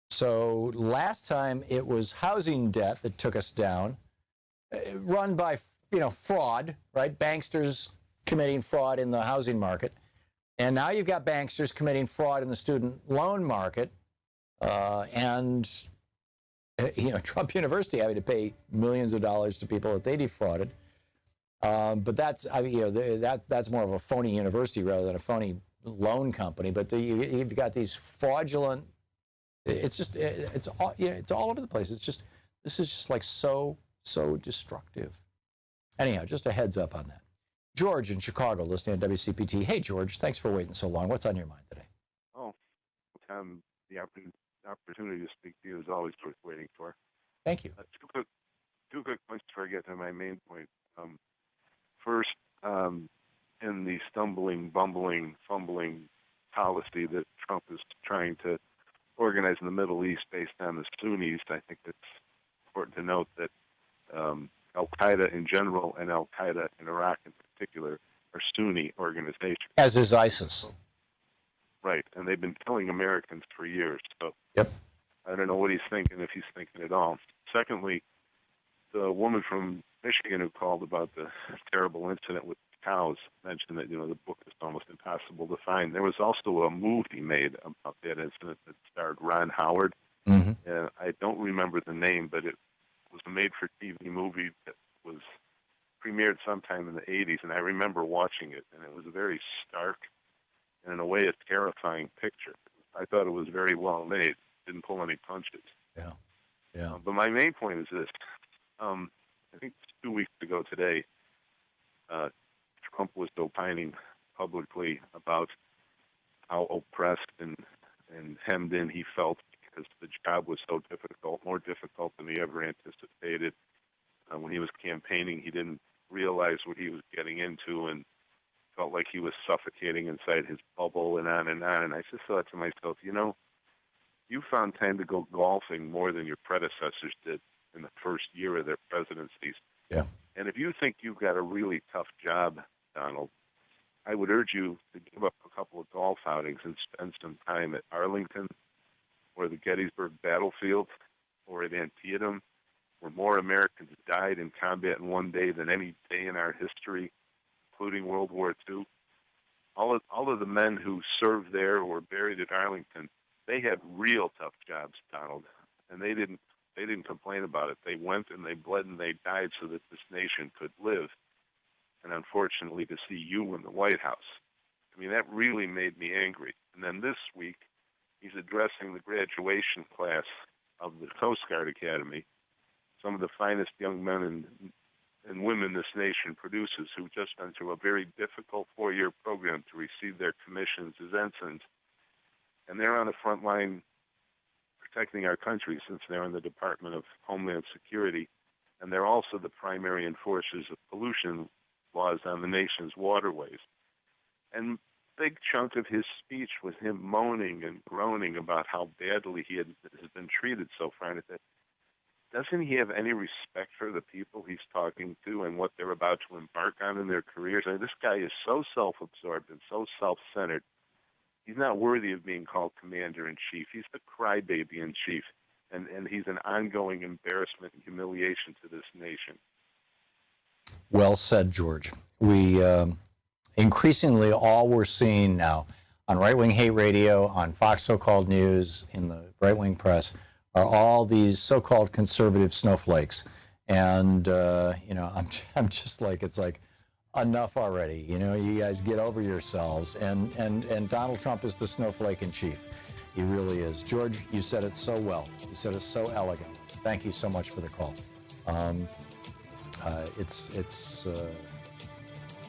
So last time it was housing debt that took us down, run by, fraud, right? Banksters committing fraud in the housing market. And now you've got banksters committing fraud in the student loan market. Trump University having to pay millions of dollars to people that they defrauded. But that's, that's more of a phony university rather than a phony loan company. But you've got these fraudulent. It's all over the place. This is just like so destructive. Anyhow, just a heads up on that. George in Chicago, listening on WCPT. Hey, George, thanks for waiting so long. What's on your mind today? The opportunity to speak to you is always worth waiting for. Thank you. Two quick points before I get to my main point. First, in the stumbling, bumbling, fumbling policy that Trump is trying to organize in the Middle East based on the Sunnis, I think it's important to note that Al-Qaeda in general and Al-Qaeda in Iraq in particular are Sunni organizations. As is ISIS. Right, and they've been killing Americans for years. So yep. I don't know what he's thinking, if he's thinking at all. Secondly, the woman from Michigan who called about the terrible incident with cows mentioned that, the book is almost impossible to find. There was also a movie made about that incident that starred Ron Howard. Mm-hmm. And I don't remember the name, but it was a made-for-TV movie that was premiered sometime in the 80s, and I remember watching it, and it was a very stark and in a way a terrifying picture. I thought it was very well made. Didn't pull any punches. Yeah. But my main point is this. I think 2 weeks ago today, Trump was opining publicly about how oppressed and hemmed in he felt because the job was so difficult, more difficult than he ever anticipated. When he was campaigning, he didn't realize what he was getting into and felt like he was suffocating inside his bubble and on and on. And I just thought to myself, you found time to go golfing more than your predecessors did in the first year of their presidencies. Yeah. And if you think you've got a really tough job, Donald, I would urge you to give up a couple of golf outings and spend some time at Arlington or the Gettysburg Battlefield or at Antietam, where more Americans died in combat in one day than any day in our history, including World War II. All of the men who served there or were buried at Arlington They had real tough jobs, Donald, and they didn't complain about it. They went and they bled and they died so that this nation could live. And unfortunately, to see you in the White House, I mean, that really made me angry. And then this week, he's addressing the graduation class of the Coast Guard Academy, some of the finest young men and women this nation produces, who just went through a very difficult 4-year program to receive their commissions as ensigns. And they're on the front line protecting our country, since they're in the Department of Homeland Security, and they're also the primary enforcers of pollution laws on the nation's waterways. And a big chunk of his speech was him moaning and groaning about how badly he has been treated so far. And doesn't he have any respect for the people he's talking to and what they're about to embark on in their careers? I mean, this guy is so self-absorbed and so self-centered. He's not worthy of being called commander-in-chief. He's the crybaby-in-chief, and he's an ongoing embarrassment and humiliation to this nation. Well said, George. We increasingly, all we're seeing now on right-wing hate radio, on Fox so-called news, in the right-wing press, are all these so-called conservative snowflakes. And, I'm just like, it's like, enough already. You guys get over yourselves. And Donald Trump is the snowflake in chief. He really is. George, you said it so well. You said it so elegant. Thank you so much for the call.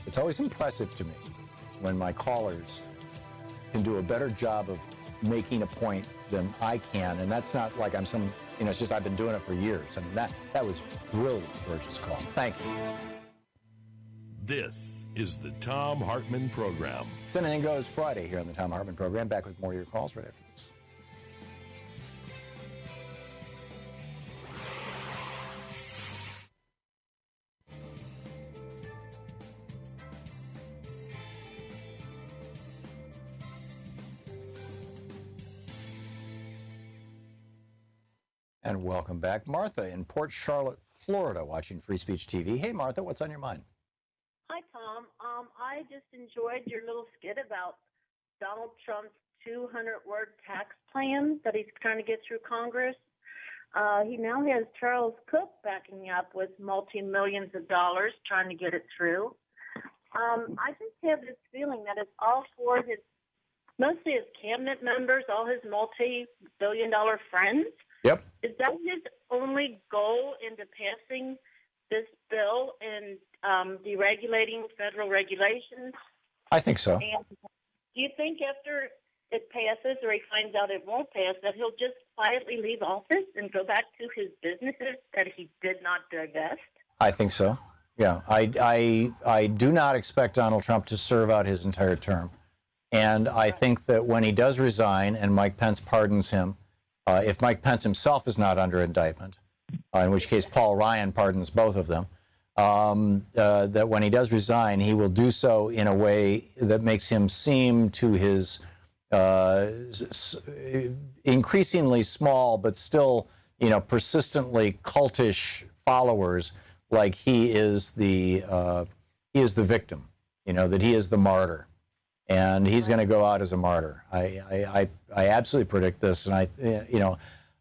It's always impressive to me when my callers can do a better job of making a point than I can. And that's not like I'm some, it's just I've been doing it for years. I mean, that was brilliant, George's call. Thank you. This is the Thom Hartmann Program. It's Anything Goes Friday here on the Thom Hartmann Program. Back with more of your calls right after this. And welcome back. Martha in Port Charlotte, Florida, watching Free Speech TV. Hey, Martha, what's on your mind? Hi, Tom. I just enjoyed your little skit about Donald Trump's 200-word tax plan that he's trying to get through Congress. He now has Charles Cook backing up with multi-millions of dollars trying to get it through. I just have this feeling that it's all for mostly his cabinet members, all his multi-billion-dollar friends. Yep. Is that his only goal into passing this bill and deregulating federal regulations? I think so. And do you think after it passes, or he finds out it won't pass, that he'll just quietly leave office and go back to his businesses that he did not divest? I think so. Yeah. I do not expect Donald Trump to serve out his entire term. And I think that when he does resign and Mike Pence pardons him, if Mike Pence himself is not under indictment, in which case Paul Ryan pardons both of them, that when he does resign, he will do so in a way that makes him seem to his increasingly small but still, persistently cultish followers like he is the victim, that he is the martyr. And he's going to go out as a martyr. I absolutely predict this. And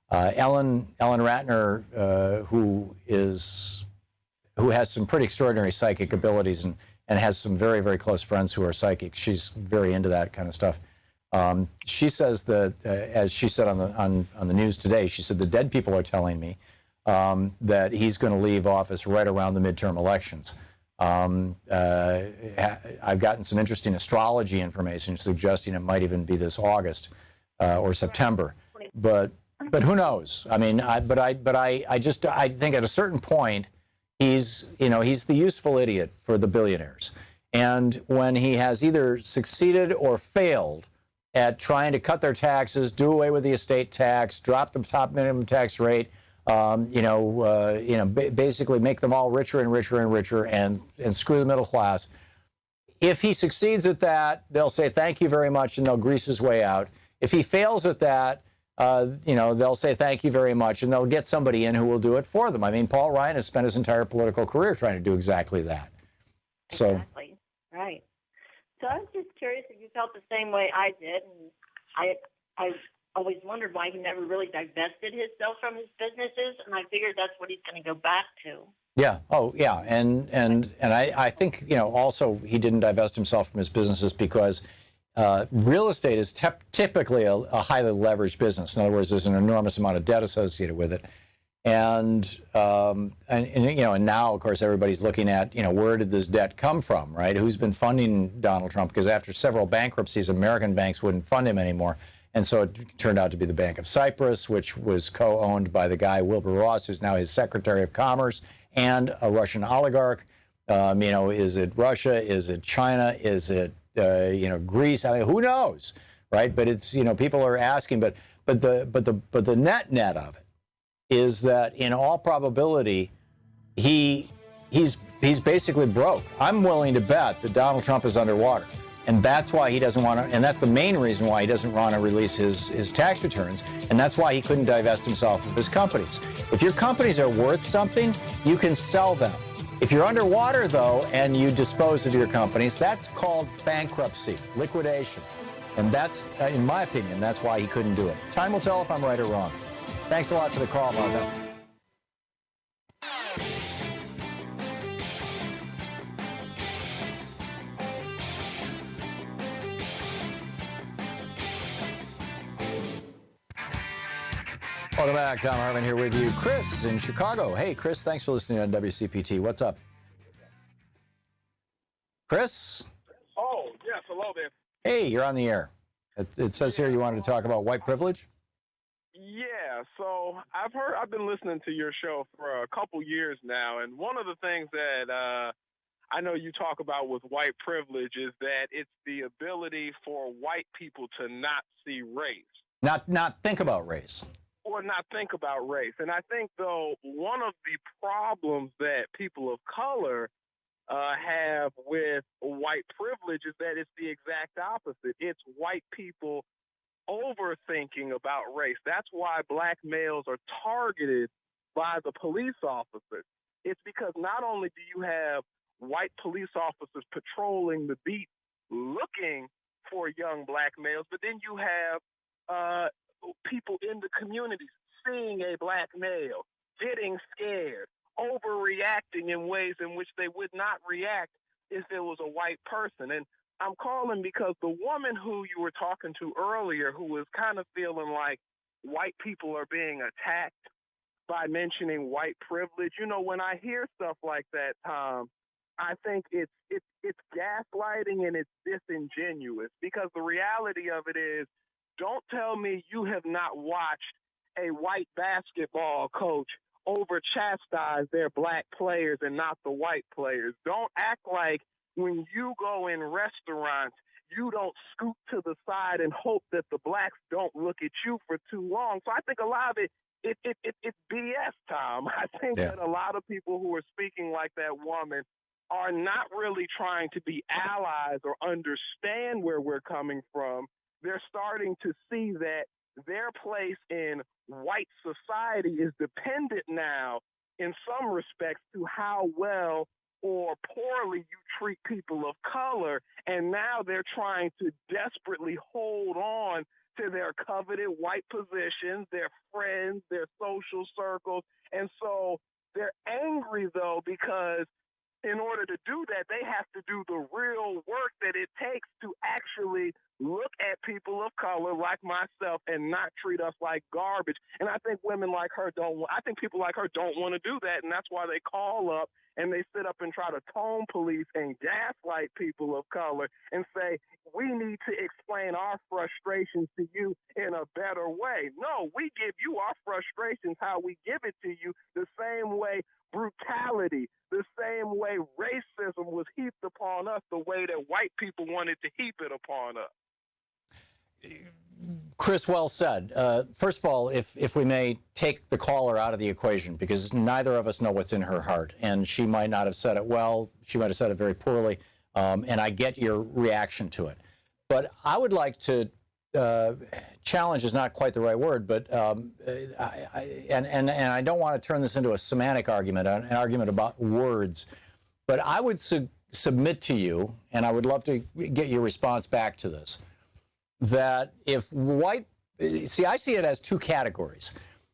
Ellen Ratner, who has some pretty extraordinary psychic abilities and has some very, very close friends who are psychics. She's very into that kind of stuff. She says that, as she said on the news today, she said the dead people are telling me that he's going to leave office right around the midterm elections. I've gotten some interesting astrology information suggesting it might even be this August or September, but who knows? I mean, I think at a certain point he's the useful idiot for the billionaires, and when he has either succeeded or failed at trying to cut their taxes, do away with the estate tax, drop the top minimum tax rate. Basically make them all richer and richer and richer and screw the middle class. If he succeeds at that, they'll say thank you very much and they'll grease his way out. If he fails at that, they'll say thank you very much and they'll get somebody in who will do it for them. I mean, Paul Ryan has spent his entire political career trying to do exactly that. Exactly. Right. So I was just curious if you felt the same way I did. And I always wondered why he never really divested himself from his businesses, and I figured that's what he's going to go back to. Yeah. Oh, yeah. And I think, also he didn't divest himself from his businesses because real estate is typically a highly leveraged business. In other words, there's an enormous amount of debt associated with it. And now, of course, everybody's looking at, where did this debt come from, right? Who's been funding Donald Trump? Because after several bankruptcies, American banks wouldn't fund him anymore. And so it turned out to be the Bank of Cyprus, which was co-owned by the guy, Wilbur Ross, who's now his Secretary of Commerce, and a Russian oligarch. Is it Russia? Is it China? Is it, Greece? I mean, who knows, right? But it's, people are asking, but the net of it is that in all probability, he's basically broke. I'm willing to bet that Donald Trump is underwater. And that's why he doesn't want to, and that's the main reason why he doesn't want to release his tax returns. And that's why he couldn't divest himself of his companies. If your companies are worth something, you can sell them. If you're underwater, though, and you dispose of your companies, that's called bankruptcy, liquidation. And that's, in my opinion, that's why he couldn't do it. Time will tell if I'm right or wrong. Thanks a lot for the call, Martha. Welcome back. Thom Hartmann here with you. Chris in Chicago. Hey, Chris, thanks for listening on WCPT. What's up? Chris? Oh, yes. Hello there. Hey, you're on the air. It says here you wanted to talk about white privilege? Yeah, so I've been listening to your show for a couple years now, and one of the things that I know you talk about with white privilege is that it's the ability for white people to not see race. Not think about race. Or not think about race. And I think, though, one of the problems that people of color have with white privilege is that it's the exact opposite. It's white people overthinking about race. That's why black males are targeted by the police officers. It's because not only do you have white police officers patrolling the beat looking for young black males, but then you have people in the communities seeing a black male, getting scared, overreacting in ways in which they would not react if it was a white person. And I'm calling because the woman who you were talking to earlier, who was kind of feeling like white people are being attacked by mentioning white privilege, when I hear stuff like that, Tom, I think it's gaslighting and it's disingenuous, because the reality of it is, don't tell me you have not watched a white basketball coach over chastise their black players and not the white players. Don't act like when you go in restaurants, you don't scoot to the side and hope that the blacks don't look at you for too long. So I think a lot of it's BS, Tom. I think that a lot of people who are speaking like that woman are not really trying to be allies or understand where we're coming from. They're starting to see that their place in white society is dependent now, in some respects, to how well or poorly you treat people of color. And now they're trying to desperately hold on to their coveted white positions, their friends, their social circles. And so they're angry, though, because in order to do that, they have to do the real work that it takes to actually look at people of color like myself and not treat us like garbage. And I think women like her I think people like her don't want to do that, and that's why they call up and they sit up and try to tone police and gaslight people of color and say, we need to explain our frustrations to you in a better way. No, we give you our frustrations how we give it to you, the same way brutality, the same way racism was heaped upon us, the way that white people wanted to heap it upon us. Chris, well said. First of all, if we may take the caller out of the equation, because neither of us know what's in her heart, and she might not have said it well, she might have said it very poorly, and I get your reaction to it. But I would like to challenge is not quite the right word, but I don't want to turn this into a semantic argument, an argument about words. But I would submit to you, and I would love to get your response back to this, that if see, I see it as two categories.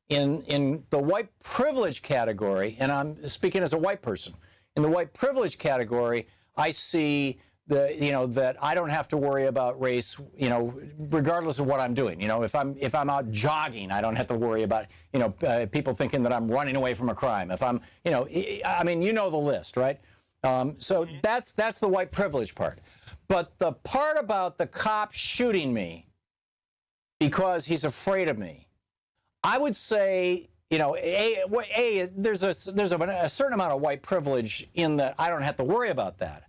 In the white privilege category, and I'm speaking as a white person, in the white privilege category, I see that I don't have to worry about race, regardless of what I'm doing. If I'm out jogging, I don't have to worry about, people thinking that I'm running away from a crime. If I'm, the list, right? So that's the white privilege part. But the part about the cop shooting me because he's afraid of me, I would say, there's a certain amount of white privilege in that I don't have to worry about that.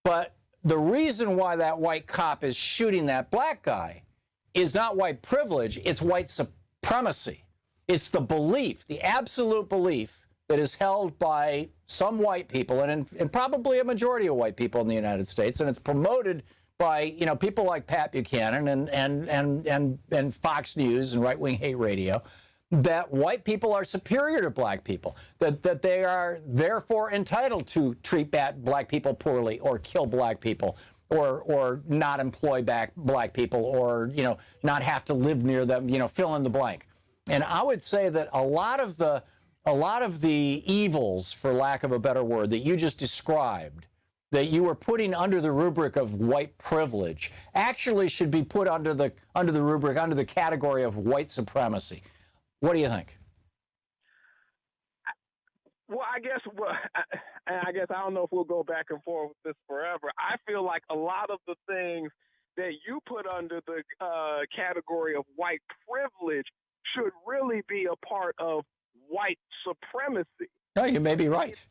But the reason why that white cop is shooting that black guy is not white privilege, it's white supremacy. It's the belief, the absolute belief that is held by some white people and probably a majority of white people in the United States, and it's promoted by people like Pat Buchanan and Fox News and right-wing hate radio, that white people are superior to black people, that they are therefore entitled to treat black people poorly or kill black people or not employ black people or not have to live near them, fill in the blank. And I would say that a lot of the evils, for lack of a better word, that you just described, that you were putting under the rubric of white privilege, actually should be put under the rubric, under the category of white supremacy. What do you think? Well, I guess I don't know if we'll go back and forth with this forever. I feel like a lot of the things that you put under the category of white privilege should really be a part of white supremacy. No, you may be right.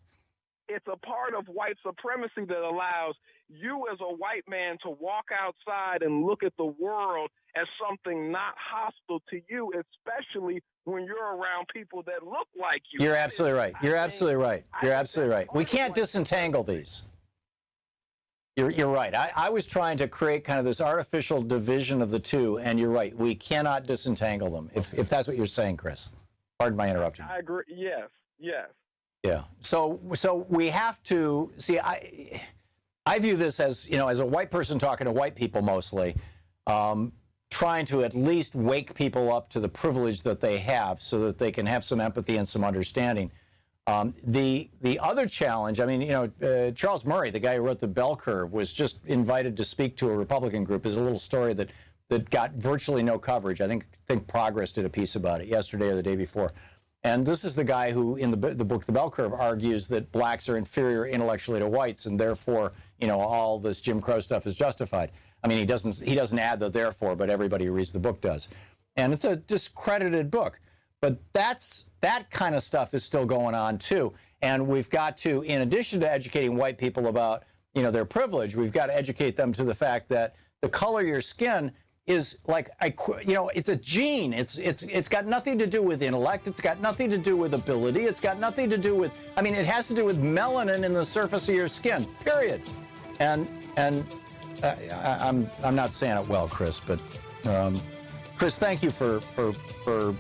It's a part of white supremacy that allows you as a white man to walk outside and look at the world as something not hostile to you, especially when you're around people that look like you. You're absolutely right. You're absolutely right. You're absolutely right. We can't disentangle these. You're right. I was trying to create kind of this artificial division of the two, and you're right. We cannot disentangle them, if that's what you're saying, Chris. Pardon my interrupting. I agree. Yes. Yeah. So we have to see. I view this as as a white person talking to white people mostly, trying to at least wake people up to the privilege that they have, so that they can have some empathy and some understanding. The other challenge, Charles Murray, the guy who wrote The Bell Curve, was just invited to speak to a Republican group. Is a little story that got virtually no coverage. I think Progress did a piece about it yesterday or the day before. And this is the guy who, in the book The Bell Curve, argues that blacks are inferior intellectually to whites, and therefore, all this Jim Crow stuff is justified. He doesn't add the therefore, but everybody who reads the book does. And it's a discredited book. But that kind of stuff is still going on too. And we've got to, in addition to educating white people about, their privilege, we've got to educate them to the fact that the color of your skin is like, it's a gene. It's got nothing to do with intellect. It's got nothing to do with ability. It's got nothing to do with, it has to do with melanin in the surface of your skin, period. And I'm not saying it well, Chris, but Chris, thank you for a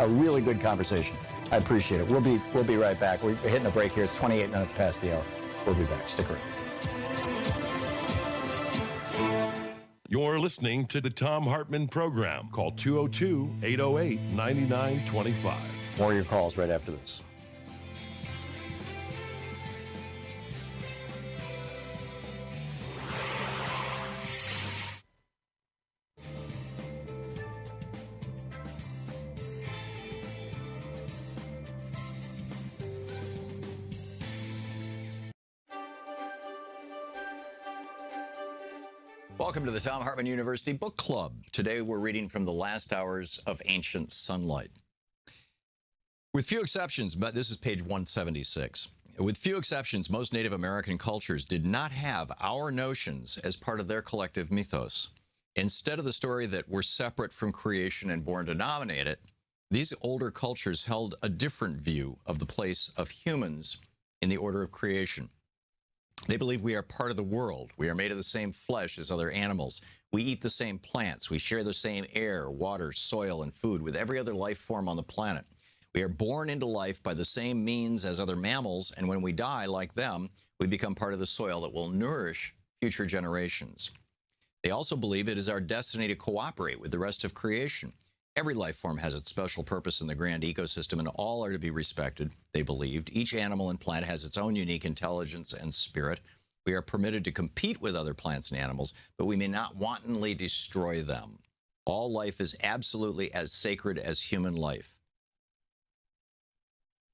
really good conversation. I appreciate it. We'll be right back. We're hitting a break here. It's 28 minutes past the hour. We'll be back. Stick around. You're listening to the Thom Hartmann Program. Call 202-808-9925. More of your calls right after this. Welcome to the Thom Hartmann University Book Club. Today we're reading from The Last Hours of Ancient Sunlight. With few exceptions, but this is page 176. With few exceptions, most Native American cultures did not have our notions as part of their collective mythos. Instead of the story that we're separate from creation and born to dominate it, these older cultures held a different view of the place of humans in the order of creation. They believe we are part of the world. We are made of the same flesh as other animals. We eat the same plants. We share the same air, water, soil, and food with every other life form on the planet. We are born into life by the same means as other mammals, and when we die, like them, we become part of the soil that will nourish future generations. They also believe it is our destiny to cooperate with the rest of creation. Every life form has its special purpose in the grand ecosystem, and all are to be respected, they believed. Each animal and plant has its own unique intelligence and spirit. We are permitted to compete with other plants and animals, but we may not wantonly destroy them. All life is absolutely as sacred as human life.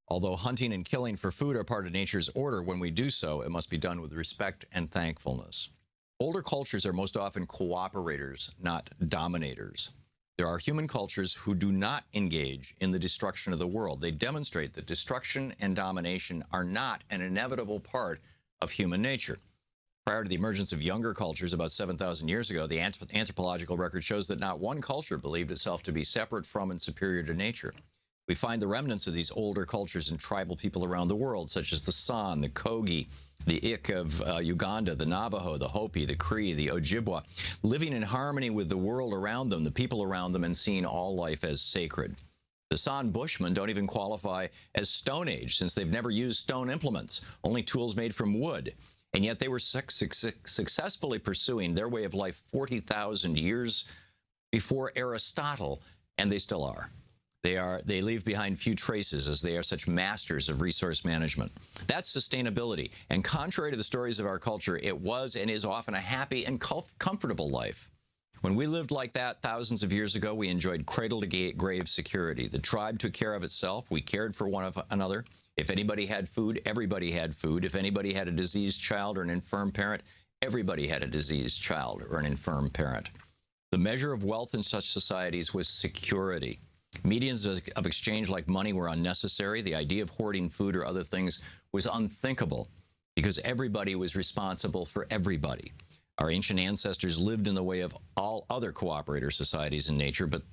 Although hunting and killing for food are part of nature's order, when we do so, it must be done with respect and thankfulness. Older cultures are most often cooperators, not dominators. There are human cultures who do not engage in the destruction of the world. They demonstrate that destruction and domination are not an inevitable part of human nature. Prior to the emergence of younger cultures about 7,000 years ago, the anthropological record shows that not one culture believed itself to be separate from and superior to nature. We find the remnants of these older cultures in tribal people around the world, such as the San, the Kogi, the Ik of Uganda, the Navajo, the Hopi, the Cree, the Ojibwa, living in harmony with the world around them, the people around them, and seeing all life as sacred. The San Bushmen don't even qualify as Stone Age, since they've never used stone implements, only tools made from wood. And yet they were successfully pursuing their way of life 40,000 years before Aristotle, and they still are. They leave behind few traces, as they are such masters of resource management. That's sustainability. And contrary to the stories of our culture, it was and is often a happy and comfortable life. When we lived like that thousands of years ago, we enjoyed cradle-to-grave security. The tribe took care of itself. We cared for one another. If anybody had food, everybody had food. If anybody had a diseased child or an infirm parent, everybody had a diseased child or an infirm parent. The measure of wealth in such societies was security. Mediums of exchange like money were unnecessary. The idea of hoarding food or other things was unthinkable because everybody was responsible for everybody. Our ancient ancestors lived in the way of all other cooperator societies in nature, but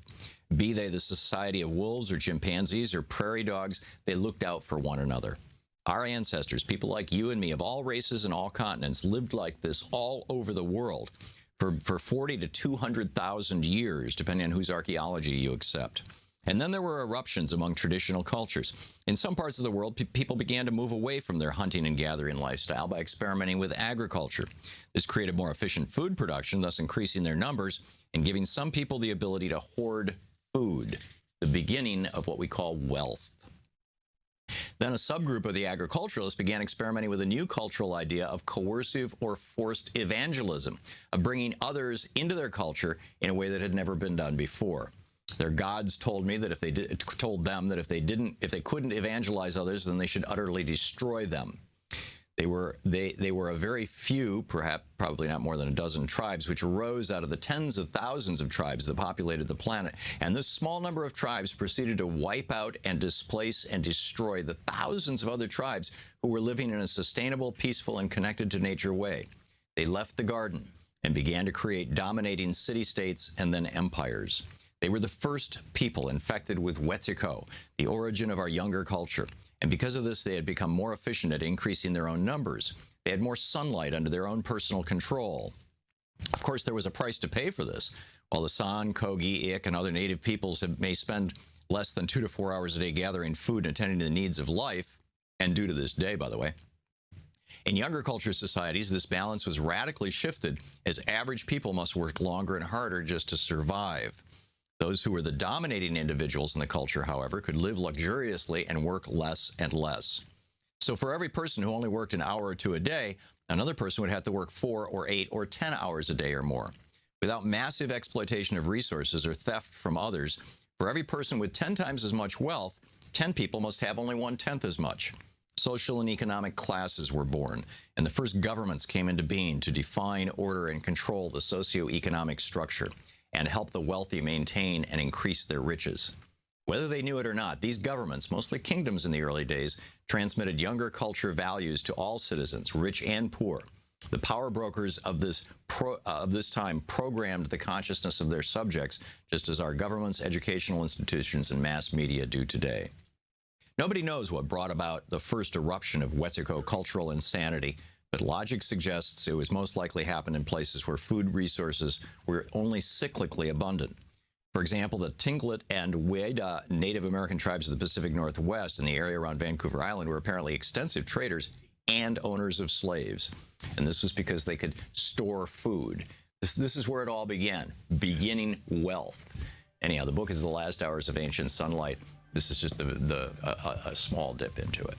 be they the society of wolves or chimpanzees or prairie dogs, they looked out for one another. Our ancestors, people like you and me of all races and all continents, lived like this all over the world for 40 to 200,000 years, depending on whose archaeology you accept. And then there were eruptions among traditional cultures. In some parts of the world, people began to move away from their hunting and gathering lifestyle by experimenting with agriculture. This created more efficient food production, thus increasing their numbers and giving some people the ability to hoard food, the beginning of what we call wealth. Then a subgroup of the agriculturalists began experimenting with a new cultural idea of coercive or forced evangelism, of bringing others into their culture in a way that had never been done before. Their gods told me that if they they couldn't evangelize others, then they should utterly destroy them. They were a very few, probably not more than a dozen tribes, which arose out of the tens of thousands of tribes that populated the planet. And this small number of tribes proceeded to wipe out and displace and destroy the thousands of other tribes who were living in a sustainable, peaceful, and connected to nature way. They left the garden and began to create dominating city-states and then empires. They were the first people infected with Wetiko, the origin of our younger culture. And because of this, they had become more efficient at increasing their own numbers. They had more sunlight under their own personal control. Of course, there was a price to pay for this. While the San, Kogi, Ik, and other native peoples may spend less than 2 to 4 hours a day gathering food and attending to the needs of life, and do to this day, by the way, in younger culture societies, this balance was radically shifted as average people must work longer and harder just to survive. Those who were the dominating individuals in the culture, however, could live luxuriously and work less and less. So for every person who only worked an hour or two a day, another person would have to work 4 or 8 or 10 hours a day or more. Without massive exploitation of resources or theft from others, for every person with 10 times as much wealth, 10 people must have only 1/10 as much. Social and economic classes were born, and the first governments came into being to define, order, and control the socio-economic structure, and help the wealthy maintain and increase their riches. Whether they knew it or not, these governments, mostly kingdoms in the early days, transmitted younger culture values to all citizens, rich and poor. The power brokers of this time programmed the consciousness of their subjects, just as our governments, educational institutions, and mass media do today. Nobody knows what brought about the first eruption of Wetiko cultural insanity, but logic suggests it was most likely happened in places where food resources were only cyclically abundant. For example, the Tlingit and Weda Native American tribes of the Pacific Northwest and the area around Vancouver Island were apparently extensive traders and owners of slaves. And this was because they could store food. This is where it all began, beginning wealth. Anyhow, the book is The Last Hours of Ancient Sunlight. This is just a small dip into it.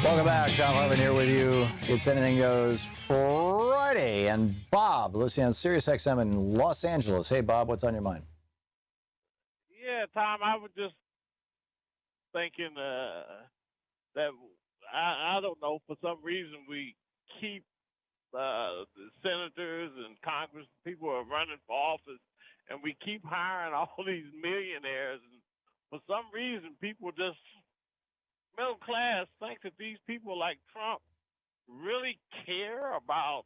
Welcome back. Thom Hartmann here with you. It's Anything Goes Friday. And Bob, listening on Sirius XM in Los Angeles. Hey, Bob, what's on your mind? Yeah, Tom, I was just thinking that I don't know, for some reason we keep the senators and Congress people are running for office, and we keep hiring all these millionaires. And for some reason, people just middle class think that these people like Trump really care about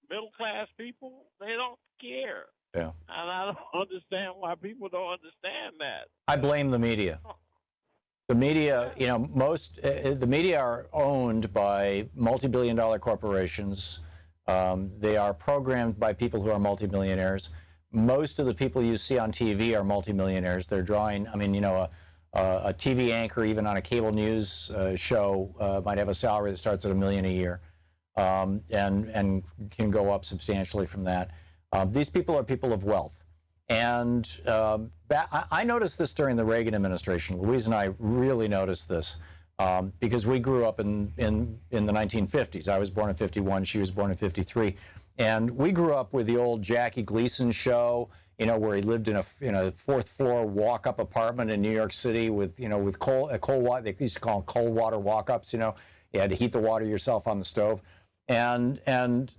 middle class people. They don't care. Yeah. And I don't understand why people don't understand that. I blame the media. The media, you know, the media are owned by multi-billion-dollar corporations. They are programmed by people who are multimillionaires. Most of the people you see on TV are multimillionaires. They're drawing, I mean, you know, a TV anchor, even on a cable news show, might have a salary that starts at $1 million a year, and can go up substantially from that. These people are people of wealth. And I noticed this during the Reagan administration. Louise and I really noticed this because we grew up in the 1950s. I was born in 51. She was born in 53. And we grew up with the old Jackie Gleason show, you know, where he lived in a fourth floor walk-up apartment in New York City with, you know, with cold water. They used to call them cold water walk-ups. You know, you had to heat the water yourself on the stove, and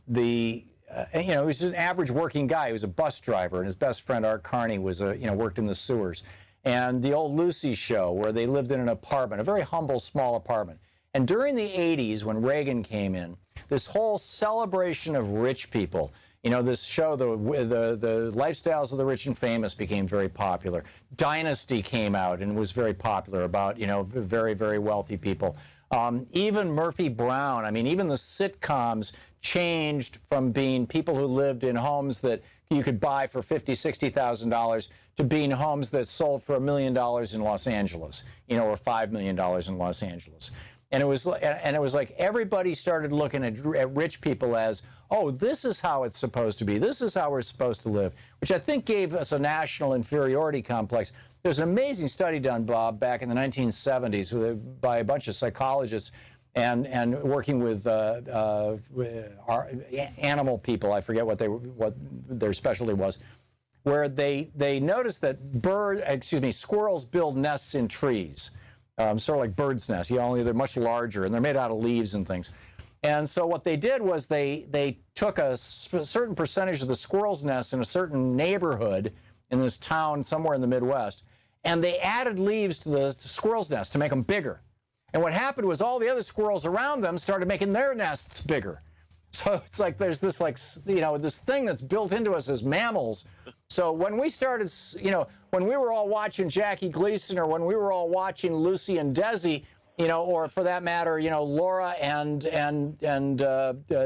the you know, he was just an average working guy. He was a bus driver, and his best friend Art Carney was worked in the sewers. And the old Lucy show, where they lived in an apartment, a very humble, small apartment. And during the 80s, when Reagan came in, this whole celebration of rich people, you know, this show, the Lifestyles of the Rich and Famous became very popular. Dynasty came out and was very popular about, you know, very, very wealthy people. Even Murphy Brown, I mean, even the sitcoms changed from being people who lived in homes that you could buy for $50,000, $60,000 to being homes that sold for $1 million in Los Angeles, you know, or $5 million in Los Angeles. And it was like everybody started looking at rich people as, oh, this is how it's supposed to be. This is how we're supposed to live, which I think gave us a national inferiority complex. There's an amazing study done, Bob, back in the 1970s by a bunch of psychologists and working with animal people. I forget what their specialty was, where they noticed that squirrels build nests in trees. Sort of like birds' nests, only they're much larger, and they're made out of leaves and things. And so what they did was they took a certain percentage of the squirrels' nests in a certain neighborhood in this town somewhere in the Midwest, and they added leaves to the squirrels' nests to make them bigger. And what happened was all the other squirrels around them started making their nests bigger. So it's like there's this, like, you know, this thing that's built into us as mammals. So when we started, you know, when we were all watching Jackie Gleason, or when we were all watching Lucy and Desi, you know, or for that matter, you know, Laura and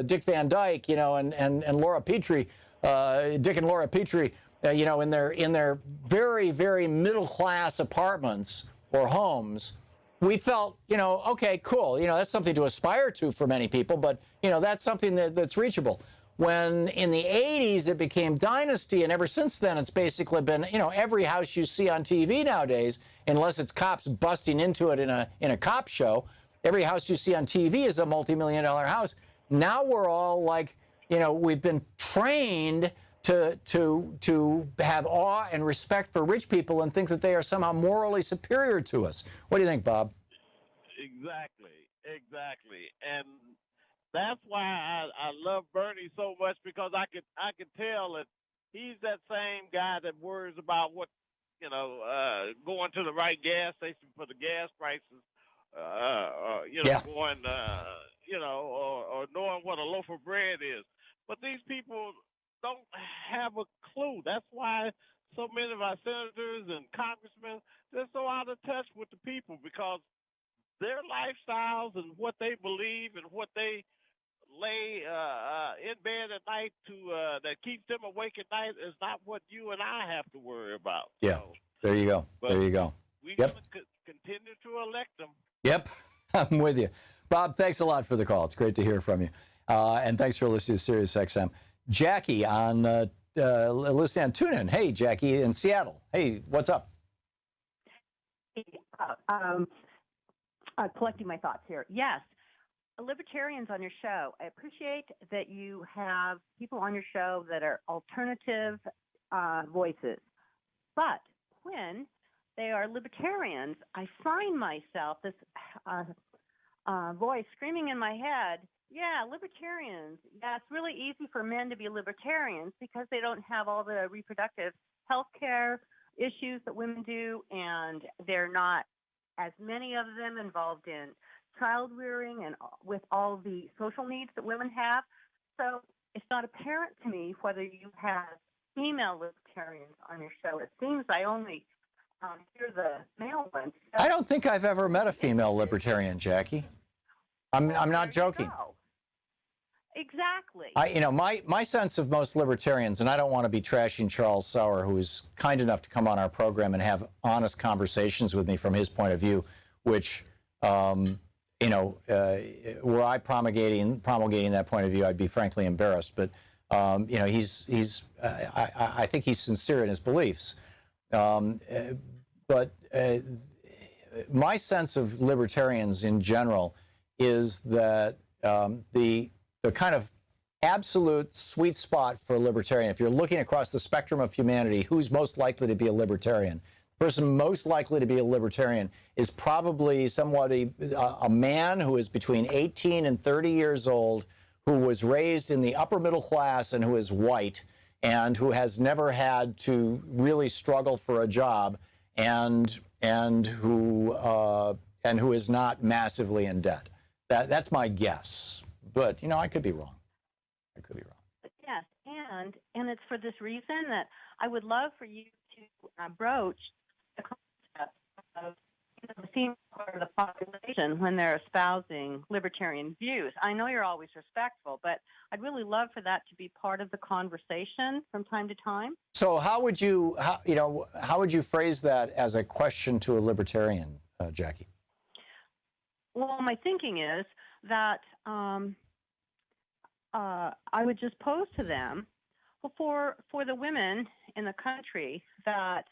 Dick Van Dyke, you know, and Laura Petrie, Dick and Laura Petrie, you know, in their very, very middle class apartments or homes, we felt, you know, okay, cool. You know, that's something to aspire to for many people, but, you know, that's something that's reachable. When in the 80s it became Dynasty, and ever since then it's basically been, you know, every house you see on TV nowadays, unless it's cops busting into it in a cop show, every house you see on TV is a multi-million-dollar house. Now we're all like, you know, we've been trained to have awe and respect for rich people and think that they are somehow morally superior to us. What do you think, Bob? Exactly. And that's why I love Bernie so much, because I could tell that he's that same guy that worries about what, you know, going to the right gas station for the gas prices, you know, yeah. going, you know, or knowing what a loaf of bread is. But these people don't have a clue. That's why so many of our senators and congressmen, they're so out of touch with the people, because their lifestyles and what they believe and what they lay in bed at night that keeps them awake at night is not what you and I have to worry about. Yeah. There you go. There you go. We're Yep. going to continue to elect them. Yep. I'm with you. Bob, thanks a lot for the call. It's great to hear from you. And thanks for listening to SiriusXM. Jackie on listening on TuneIn. Hey, Jackie in Seattle. Hey, what's up? Collecting my thoughts here. Yes, libertarians on your show. I appreciate that you have people on your show that are alternative voices. But when they are libertarians, I find myself this voice screaming in my head, yeah, libertarians. Yeah, it's really easy for men to be libertarians because they don't have all the reproductive health care issues that women do, and they're not as many of them involved in child rearing and with all the social needs that women have. So it's not apparent to me whether you have female libertarians on your show. It seems I only hear the male ones. So I don't think I've ever met a female libertarian, Jackie. I'm not joking. Exactly. My sense of most libertarians, and I don't want to be trashing Charles Sauer, who is kind enough to come on our program and have honest conversations with me from his point of view, which, were I promulgating that point of view, I'd be frankly embarrassed. But, I think he's sincere in his beliefs. But my sense of libertarians in general is that the kind of absolute sweet spot for a libertarian, if you're looking across the spectrum of humanity, who's most likely to be a libertarian? The person most likely to be a libertarian is probably a man who is between 18 and 30 years old, who was raised in the upper middle class and who is white and who has never had to really struggle for a job and who is not massively in debt. That's my guess. But, I could be wrong. Yes, and it's for this reason that I would love for you to broach the concept of the female part of the population when they're espousing libertarian views. I know you're always respectful, but I'd really love for that to be part of the conversation from time to time. So how would you phrase that as a question to a libertarian, Jackie? Well, my thinking is that I would just pose to them, for the women in the country that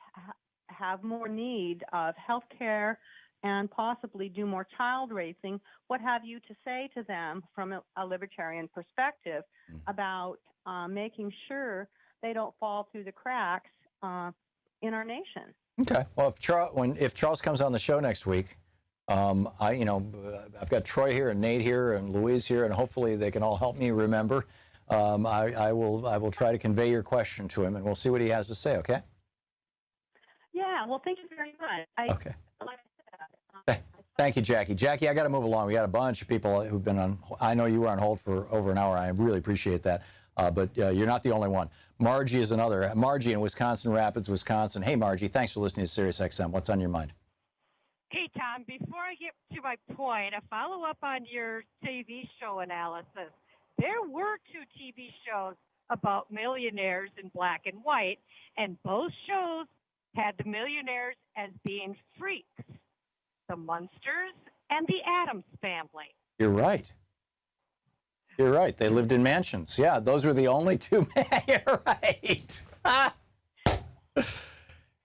have more need of health care and possibly do more child raising, what have you to say to them from a libertarian perspective about making sure they don't fall through the cracks in our nation? Okay. Well, if Charles comes on the show next week, I've got Troy here and Nate here and Louise here, and hopefully they can all help me remember. I will try to convey your question to him, and we'll see what he has to say. Okay. Yeah. Well, thank you very much. Okay. Thank you, Jackie. Jackie, I got to move along. We got a bunch of people who've been on. I know you were on hold for over an hour. I really appreciate that. But you're not the only one. Margie is another. Margie in Wisconsin Rapids, Wisconsin. Hey, Margie. Thanks for listening to SiriusXM. What's on your mind? Hey, Tom, before I get to my point, a follow-up on your TV show analysis. There were 2 TV shows about millionaires in black and white, and both shows had the millionaires as being freaks, the Munsters and the Addams Family. You're right. You're right. They lived in mansions. Yeah, those were the only 2 men. You're right.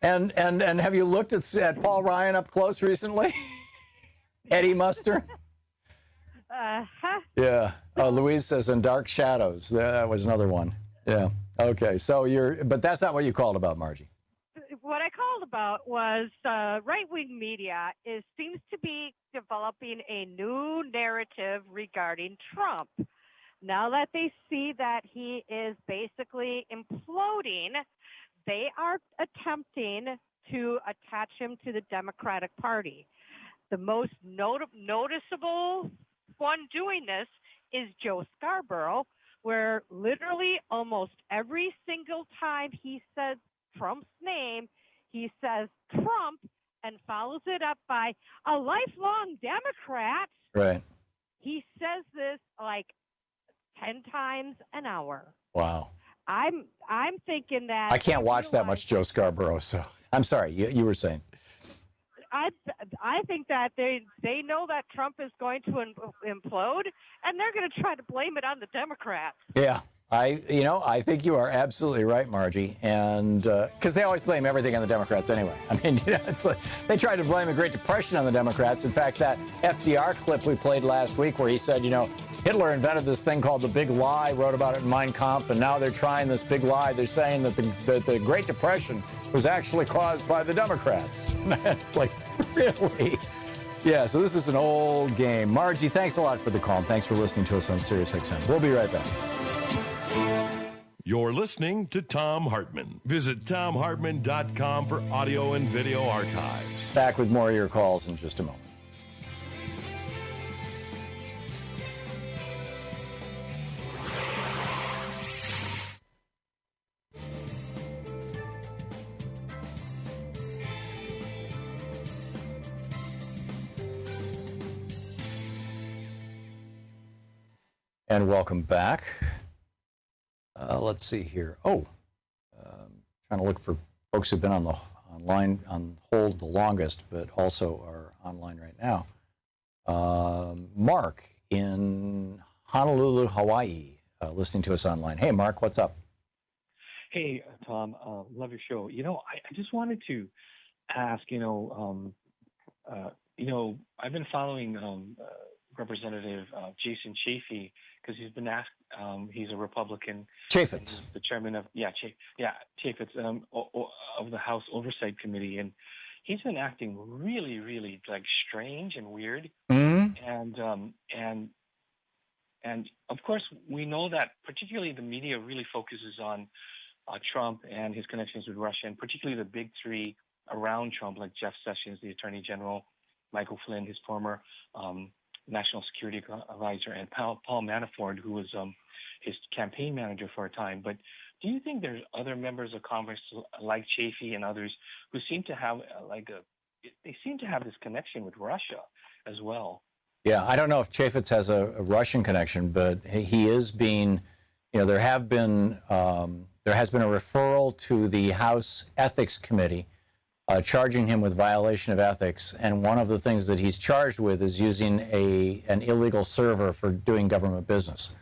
And have you looked at Paul Ryan up close recently? Eddie Muster? Yeah. Oh, Louise says in Dark Shadows. That was another one. Yeah. Okay. So but that's not what you called about, Margie. What I called about was right-wing media seems to be developing a new narrative regarding Trump. Now that they see that he is basically imploding, they are attempting to attach him to the Democratic Party. The most noticeable one doing this is Joe Scarborough, where literally almost every single time he says Trump's name, he says Trump and follows it up by a lifelong Democrat. Right. He says this like 10 times an hour. Wow. I'm thinking that I can't they watch that realize- much Joe Scarborough, so I'm sorry. You were saying. I think that they know that Trump is going to implode, and they're going to try to blame it on the Democrats. Yeah. I think you are absolutely right, Margie, and because they always blame everything on the Democrats anyway. I mean, it's like they tried to blame the Great Depression on the Democrats. In fact, that FDR clip we played last week where he said, Hitler invented this thing called the Big Lie, wrote about it in Mein Kampf, and now they're trying this big lie. They're saying that the Great Depression was actually caused by the Democrats. It's like, really? Yeah, so this is an old game. Margie, thanks a lot for the call, and thanks for listening to us on SiriusXM. We'll be right back. You're listening to Thom Hartmann. Visit thomhartmann.com for audio and video archives. Back with more of your calls in just a moment. And welcome back. Let's see here. Trying to look for folks who've been on hold the longest, but also are online right now. Mark in Honolulu, Hawaii, listening to us online. Hey, Mark, what's up? Hey, Tom, love your show. I just wanted to ask, I've been following Representative Jason Chafee because he's been asked. He's a Republican. Chaffetz. The chairman of Chaffetz of the House Oversight Committee, and he's been acting really, really like strange and weird. Mm-hmm. And of course we know that particularly the media really focuses on Trump and his connections with Russia, and particularly the big three around Trump, like Jeff Sessions, the Attorney General, Michael Flynn, his former National Security Advisor, and Paul Manafort, who was his campaign manager for a time. But do you think there's other members of Congress like Chafee and others who seem to have they seem to have this connection with Russia as well? Yeah, I don't know if Chaffetz has a Russian connection, but he is being, there has been a referral to the House Ethics Committee charging him with violation of ethics, and one of the things that he's charged with is using an illegal server for doing government business,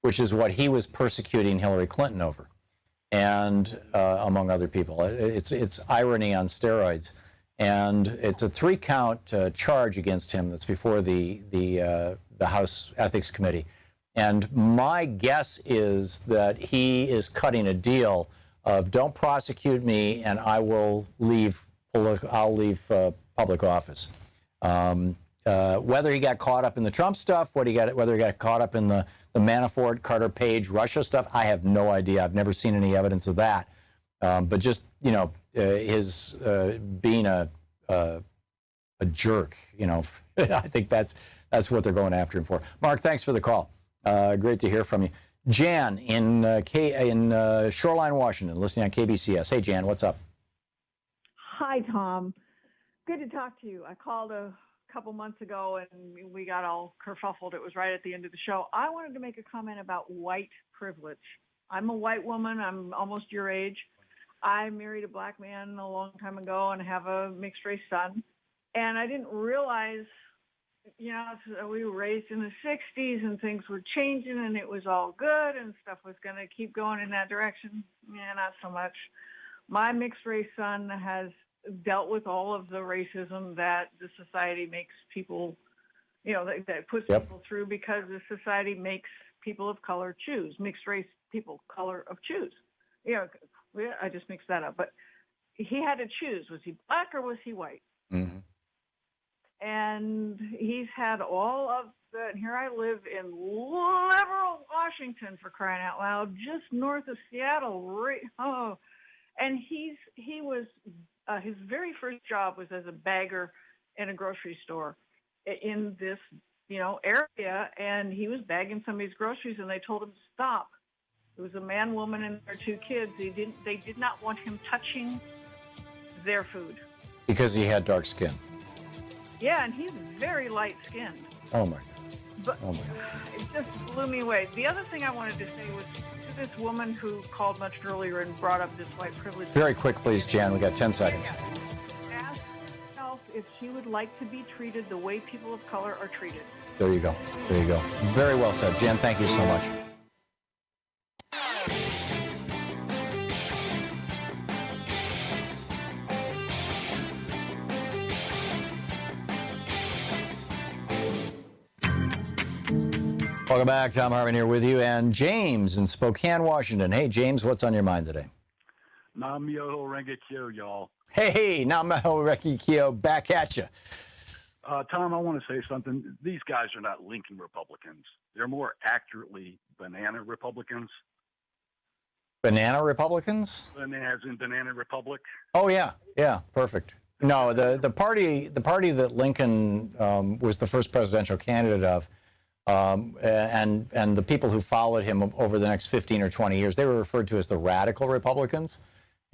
which is what he was persecuting Hillary Clinton over, and among other people. It's irony on steroids, and it's a 3-count charge against him that's before the House Ethics Committee. And my guess is that he is cutting a deal of don't prosecute me, and I will leave. I'll leave public office. Whether he got caught up in the Trump stuff, whether he got caught up in the Manafort, Carter Page, Russia stuff, I have no idea. I've never seen any evidence of that. But just his being a jerk, I think that's what they're going after him for. Mark, thanks for the call. Great to hear from you. Jan in Shoreline, Washington, listening on KBCS. Hey, Jan, what's up? Hi, Tom. Good to talk to you. I called a couple months ago and we got all kerfuffled. It was right at the end of the show. I wanted to make a comment about white privilege. I'm a white woman. I'm almost your age. I married a black man a long time ago and have a mixed race son. And I didn't realize, we were raised in the 60s and things were changing and it was all good and stuff was going to keep going in that direction. Yeah, not so much. My mixed race son has dealt with all of the racism that the society makes people, that puts people through because the society makes people of color choose. Mixed race people, color of choose. I just mixed that up. But he had to choose. Was he black or was he white? Mm-hmm. And he's had all of and here I live in liberal Washington, for crying out loud, just north of Seattle. And he was his very first job was as a bagger in a grocery store in this area, and he was bagging somebody's groceries, and they told him to stop. It was a man, woman, and their 2 kids. They did not want him touching their food because he had dark skin. Yeah, and he's very light skinned. Oh, my God. But Oh, my God. it just blew me away. The other thing I wanted to say was to this woman who called much earlier and brought up this white privilege. Very quick, please, Jan. We got 10 seconds. Ask herself if she would like to be treated the way people of color are treated. There you go. There you go. Very well said. Jan, thank you so much. Welcome back. Thom Hartmann here with you, and James in Spokane, Washington. Hey, James, what's on your mind today? Nam Myoho Renge Kyo, y'all. Hey, Namaho Reki Kyo, back at you. Tom, I want to say something. These guys are not Lincoln Republicans. They're more accurately banana Republicans. Banana Republicans? As in Banana Republic. Oh, yeah. Yeah, perfect. No, the party that Lincoln was the first presidential candidate of, and the people who followed him over the next 15 or 20 years, they were referred to as the radical Republicans.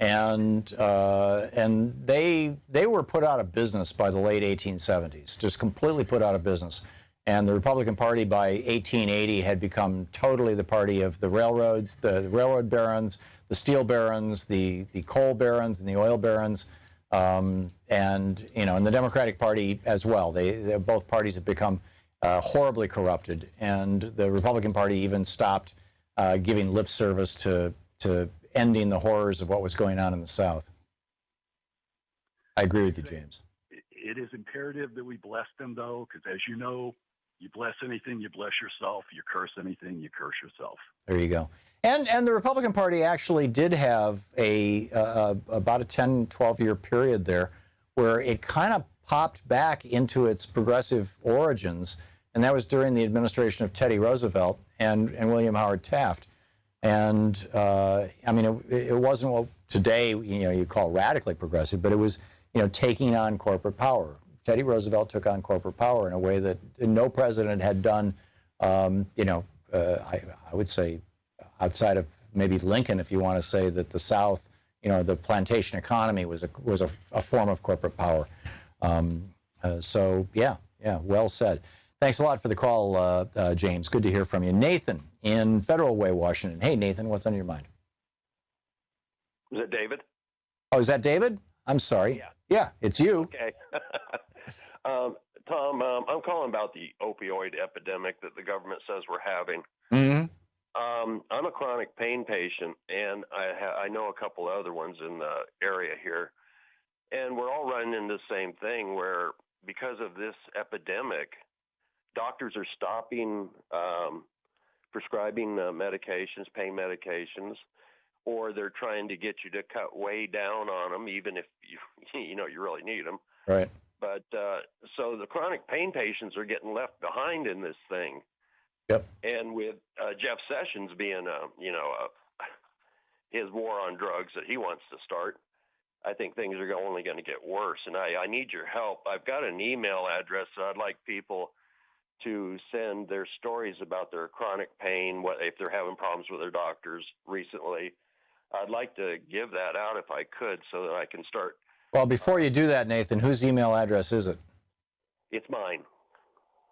And they were put out of business by the late 1870s, just completely put out of business. And the Republican Party by 1880 had become totally the party of the railroads, the railroad barons, the steel barons, the coal barons, and the oil barons, and the Democratic Party as well. Both parties have become horribly corrupted, and the Republican Party even stopped giving lip service to ending the horrors of what was going on in the South. I agree with you, James. It is imperative that we bless them, though, because as you know, you bless anything, you bless yourself. You curse anything, you curse yourself. There you go. And the Republican Party actually did have about a 10, 12-year period there where it kind of popped back into its progressive origins, and that was during the administration of Teddy Roosevelt and William Howard Taft. And it wasn't what today you call radically progressive, but it was taking on corporate power. Teddy Roosevelt took on corporate power in a way that no president had done. I would say, outside of maybe Lincoln, if you want to say that the South, the plantation economy was a form of corporate power. Well said. Thanks a lot for the call, James. Good to hear from you. Nathan in Federal Way, Washington. Hey, Nathan, what's on your mind? Is it David? Oh, is that David? I'm sorry. Yeah, it's you. Okay. Tom, I'm calling about the opioid epidemic that the government says we're having. Mm-hmm. I'm a chronic pain patient, and I know a couple other ones in the area here. And we're all running into the same thing where, because of this epidemic, doctors are stopping prescribing medications, pain medications, or they're trying to get you to cut way down on them, even if you really need them. Right. But so the chronic pain patients are getting left behind in this thing. Yep. And with Jeff Sessions being his war on drugs that he wants to start, I think things are only going to get worse. And I need your help. I've got an email address that I'd like people to send their stories about their chronic pain, if they're having problems with their doctors recently. I'd like to give that out if I could, so that I can start. Well, before you do that, Nathan, whose email address is it? It's mine.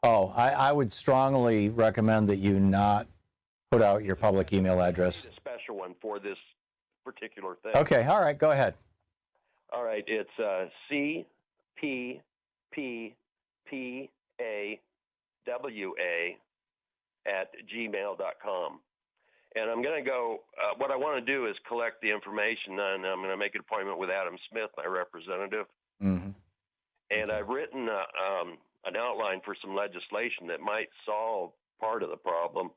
Oh, I would strongly recommend that you not put out your public email address. I need a special one for this particular thing. Okay, all right, go ahead. All right, it's cpppawa@gmail.com. And I'm going to go, what I want to do is collect the information, and I'm going to make an appointment with Adam Smith, my representative. Mm-hmm. And I've written an outline for some legislation that might solve part of the problem.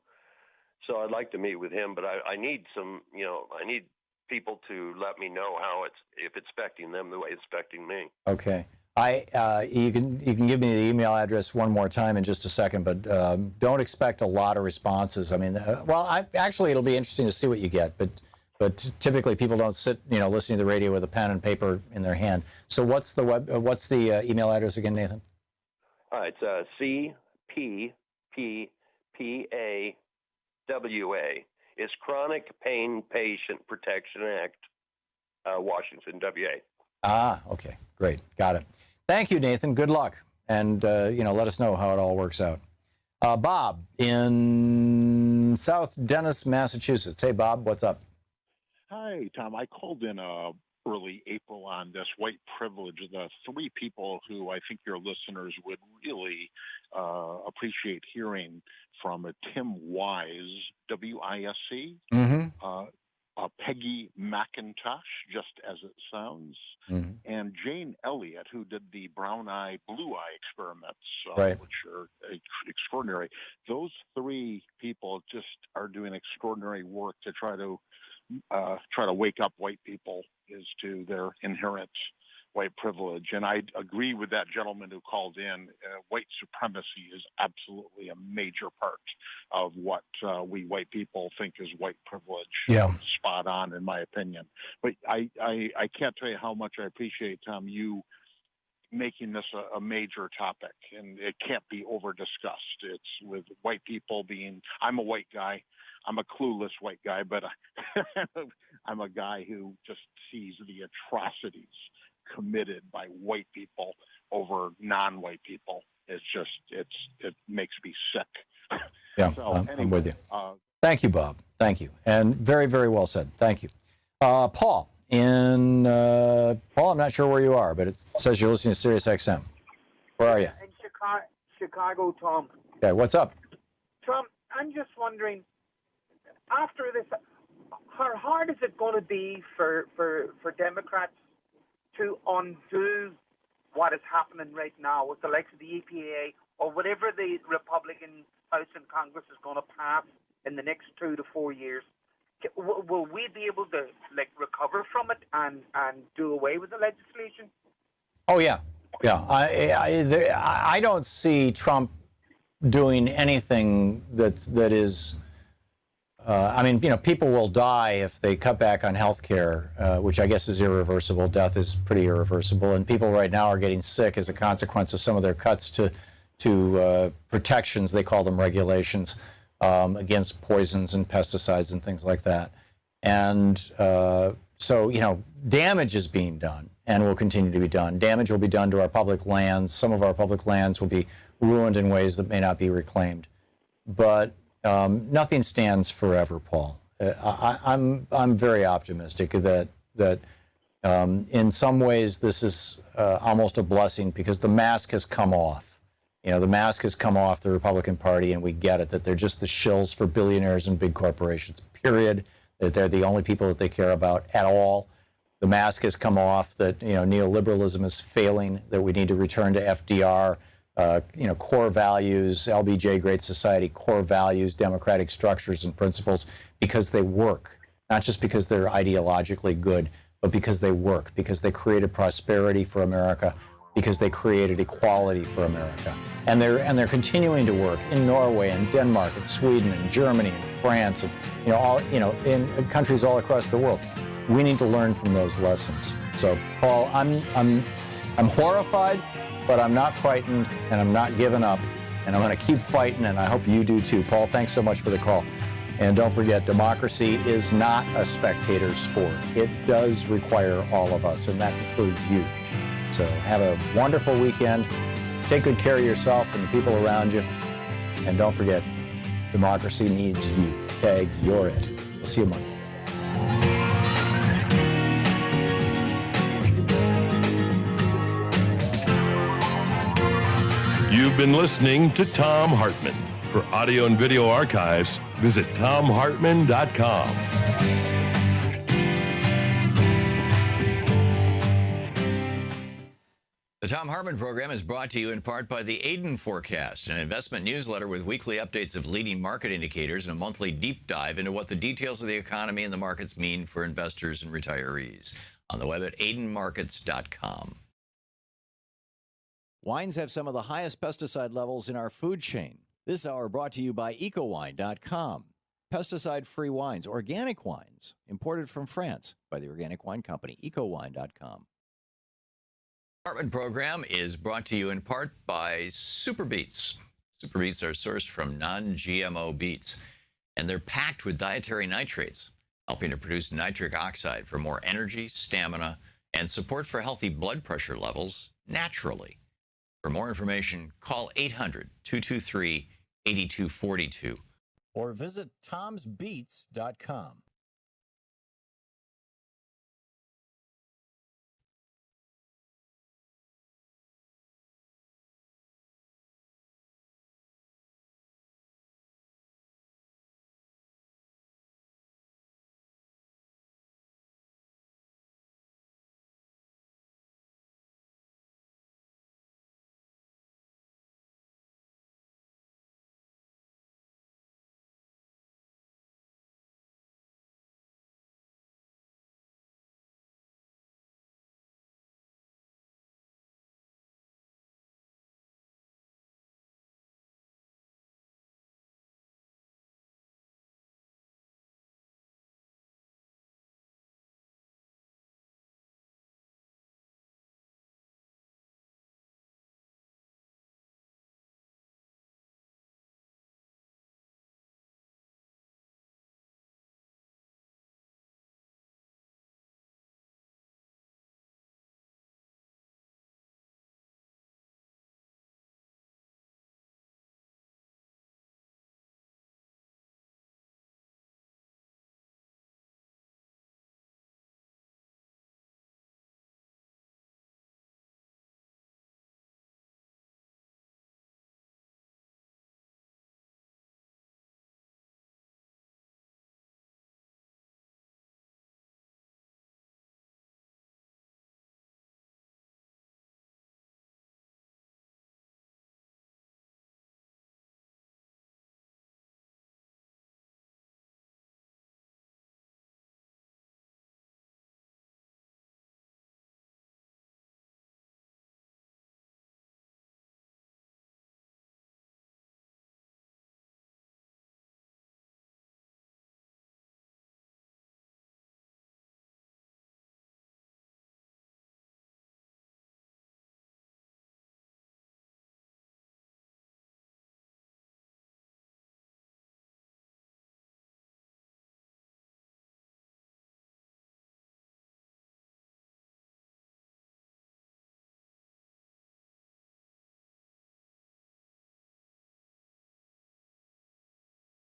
So I'd like to meet with him, but I need I need people to let me know if it's affecting them the way it's affecting me. Okay. You can give me the email address one more time in just a second, but don't expect a lot of responses. I mean, actually, it'll be interesting to see what you get, but typically people don't sit, listening to the radio with a pen and paper in their hand. So what's the email address again, Nathan? All right, it's cpppawa. It's Chronic Pain Patient Protection Act, Washington, WA. Ah, okay, great, got it. Thank you, Nathan. Good luck. and let us know how it all works out. Bob in South Dennis, Massachusetts. Hey, Bob, what's up? Hi, Tom. I called in early April on this white privilege. The three people who I think your listeners would really appreciate hearing from: Tim Wise, W-I-S-E, Peggy McIntosh, just as it sounds, and Jane Elliott, who did the brown eye, blue eye experiments, which are extraordinary. Those three people just are doing extraordinary work to try to wake up white people as to their inherent white privilege. And I agree with that gentleman who called in. White supremacy is absolutely a major part of what we white people think is white privilege. Yeah. Spot on, in my opinion. But I can't tell you how much I appreciate, Tom, you making this a major topic, and it can't be over discussed. It's with white people being, I'm a white guy, I'm a clueless white guy, but I'm a guy who just sees the atrocities committed by white people over non-white people. It's just, it makes me sick. Yeah, So, I'm with you. Thank you, Bob. Thank you. And very, very well said. Thank you. Paul, Paul, I'm not sure where you are, but it says you're listening to Sirius XM. Where are you? In Chicago, Tom. Okay, what's up? Tom, I'm just wondering, after this, how hard is it going to be for Democrats to undo what is happening right now with the likes of the EPA or whatever the Republican House and Congress is going to pass in the next 2 to 4 years? Will we be able to recover from it and do away with the legislation? Oh yeah, yeah. I don't see Trump doing anything that is. I mean, people will die if they cut back on health care, which I guess is irreversible. Death is pretty irreversible, and people right now are getting sick as a consequence of some of their cuts to protections. They call them regulations against poisons and pesticides and things like that. And so, damage is being done and will continue to be done. Damage will be done to our public lands. Some of our public lands will be ruined in ways that may not be reclaimed. But nothing stands forever, Paul. I'm very optimistic that in some ways this is almost a blessing because the mask has come off. The mask has come off the Republican Party, and we get it, that they're just the shills for billionaires and big corporations, period, that they're the only people that they care about at all. The mask has come off that, neoliberalism is failing, that we need to return to FDR, core values, LBJ, Great Society, core values, democratic structures and principles, because they work, not just because they're ideologically good, but because they work, because they created prosperity for America, because they created equality for America. And they're continuing to work in Norway and Denmark and Sweden and Germany and France and in countries all across the world. We need to learn from those lessons. So, Paul, I'm horrified, but I'm not frightened, and I'm not giving up, and I'm going to keep fighting, and I hope you do too. Paul, thanks so much for the call. And don't forget, democracy is not a spectator sport. It does require all of us, and that includes you. So have a wonderful weekend. Take good care of yourself and the people around you. And don't forget, democracy needs you. Tag, you're it. We'll see you Monday. You've been listening to Thom Hartmann. For audio and video archives, visit thomhartmann.com. The Thom Hartmann Program is brought to you in part by the Aiden Forecast, an investment newsletter with weekly updates of leading market indicators and a monthly deep dive into what the details of the economy and the markets mean for investors and retirees. On the web at aidenmarkets.com. Wines have some of the highest pesticide levels in our food chain. This hour brought to you by ecowine.com. Pesticide-free wines, organic wines, imported from France by the Organic Wine Company, ecowine.com. Hartmann Program is brought to you in part by Super Beets. Super Beets are sourced from non-GMO beets, and they're packed with dietary nitrates, helping to produce nitric oxide for more energy, stamina, and support for healthy blood pressure levels naturally. For more information, call 800-223-8242. Or visit tomsbeats.com.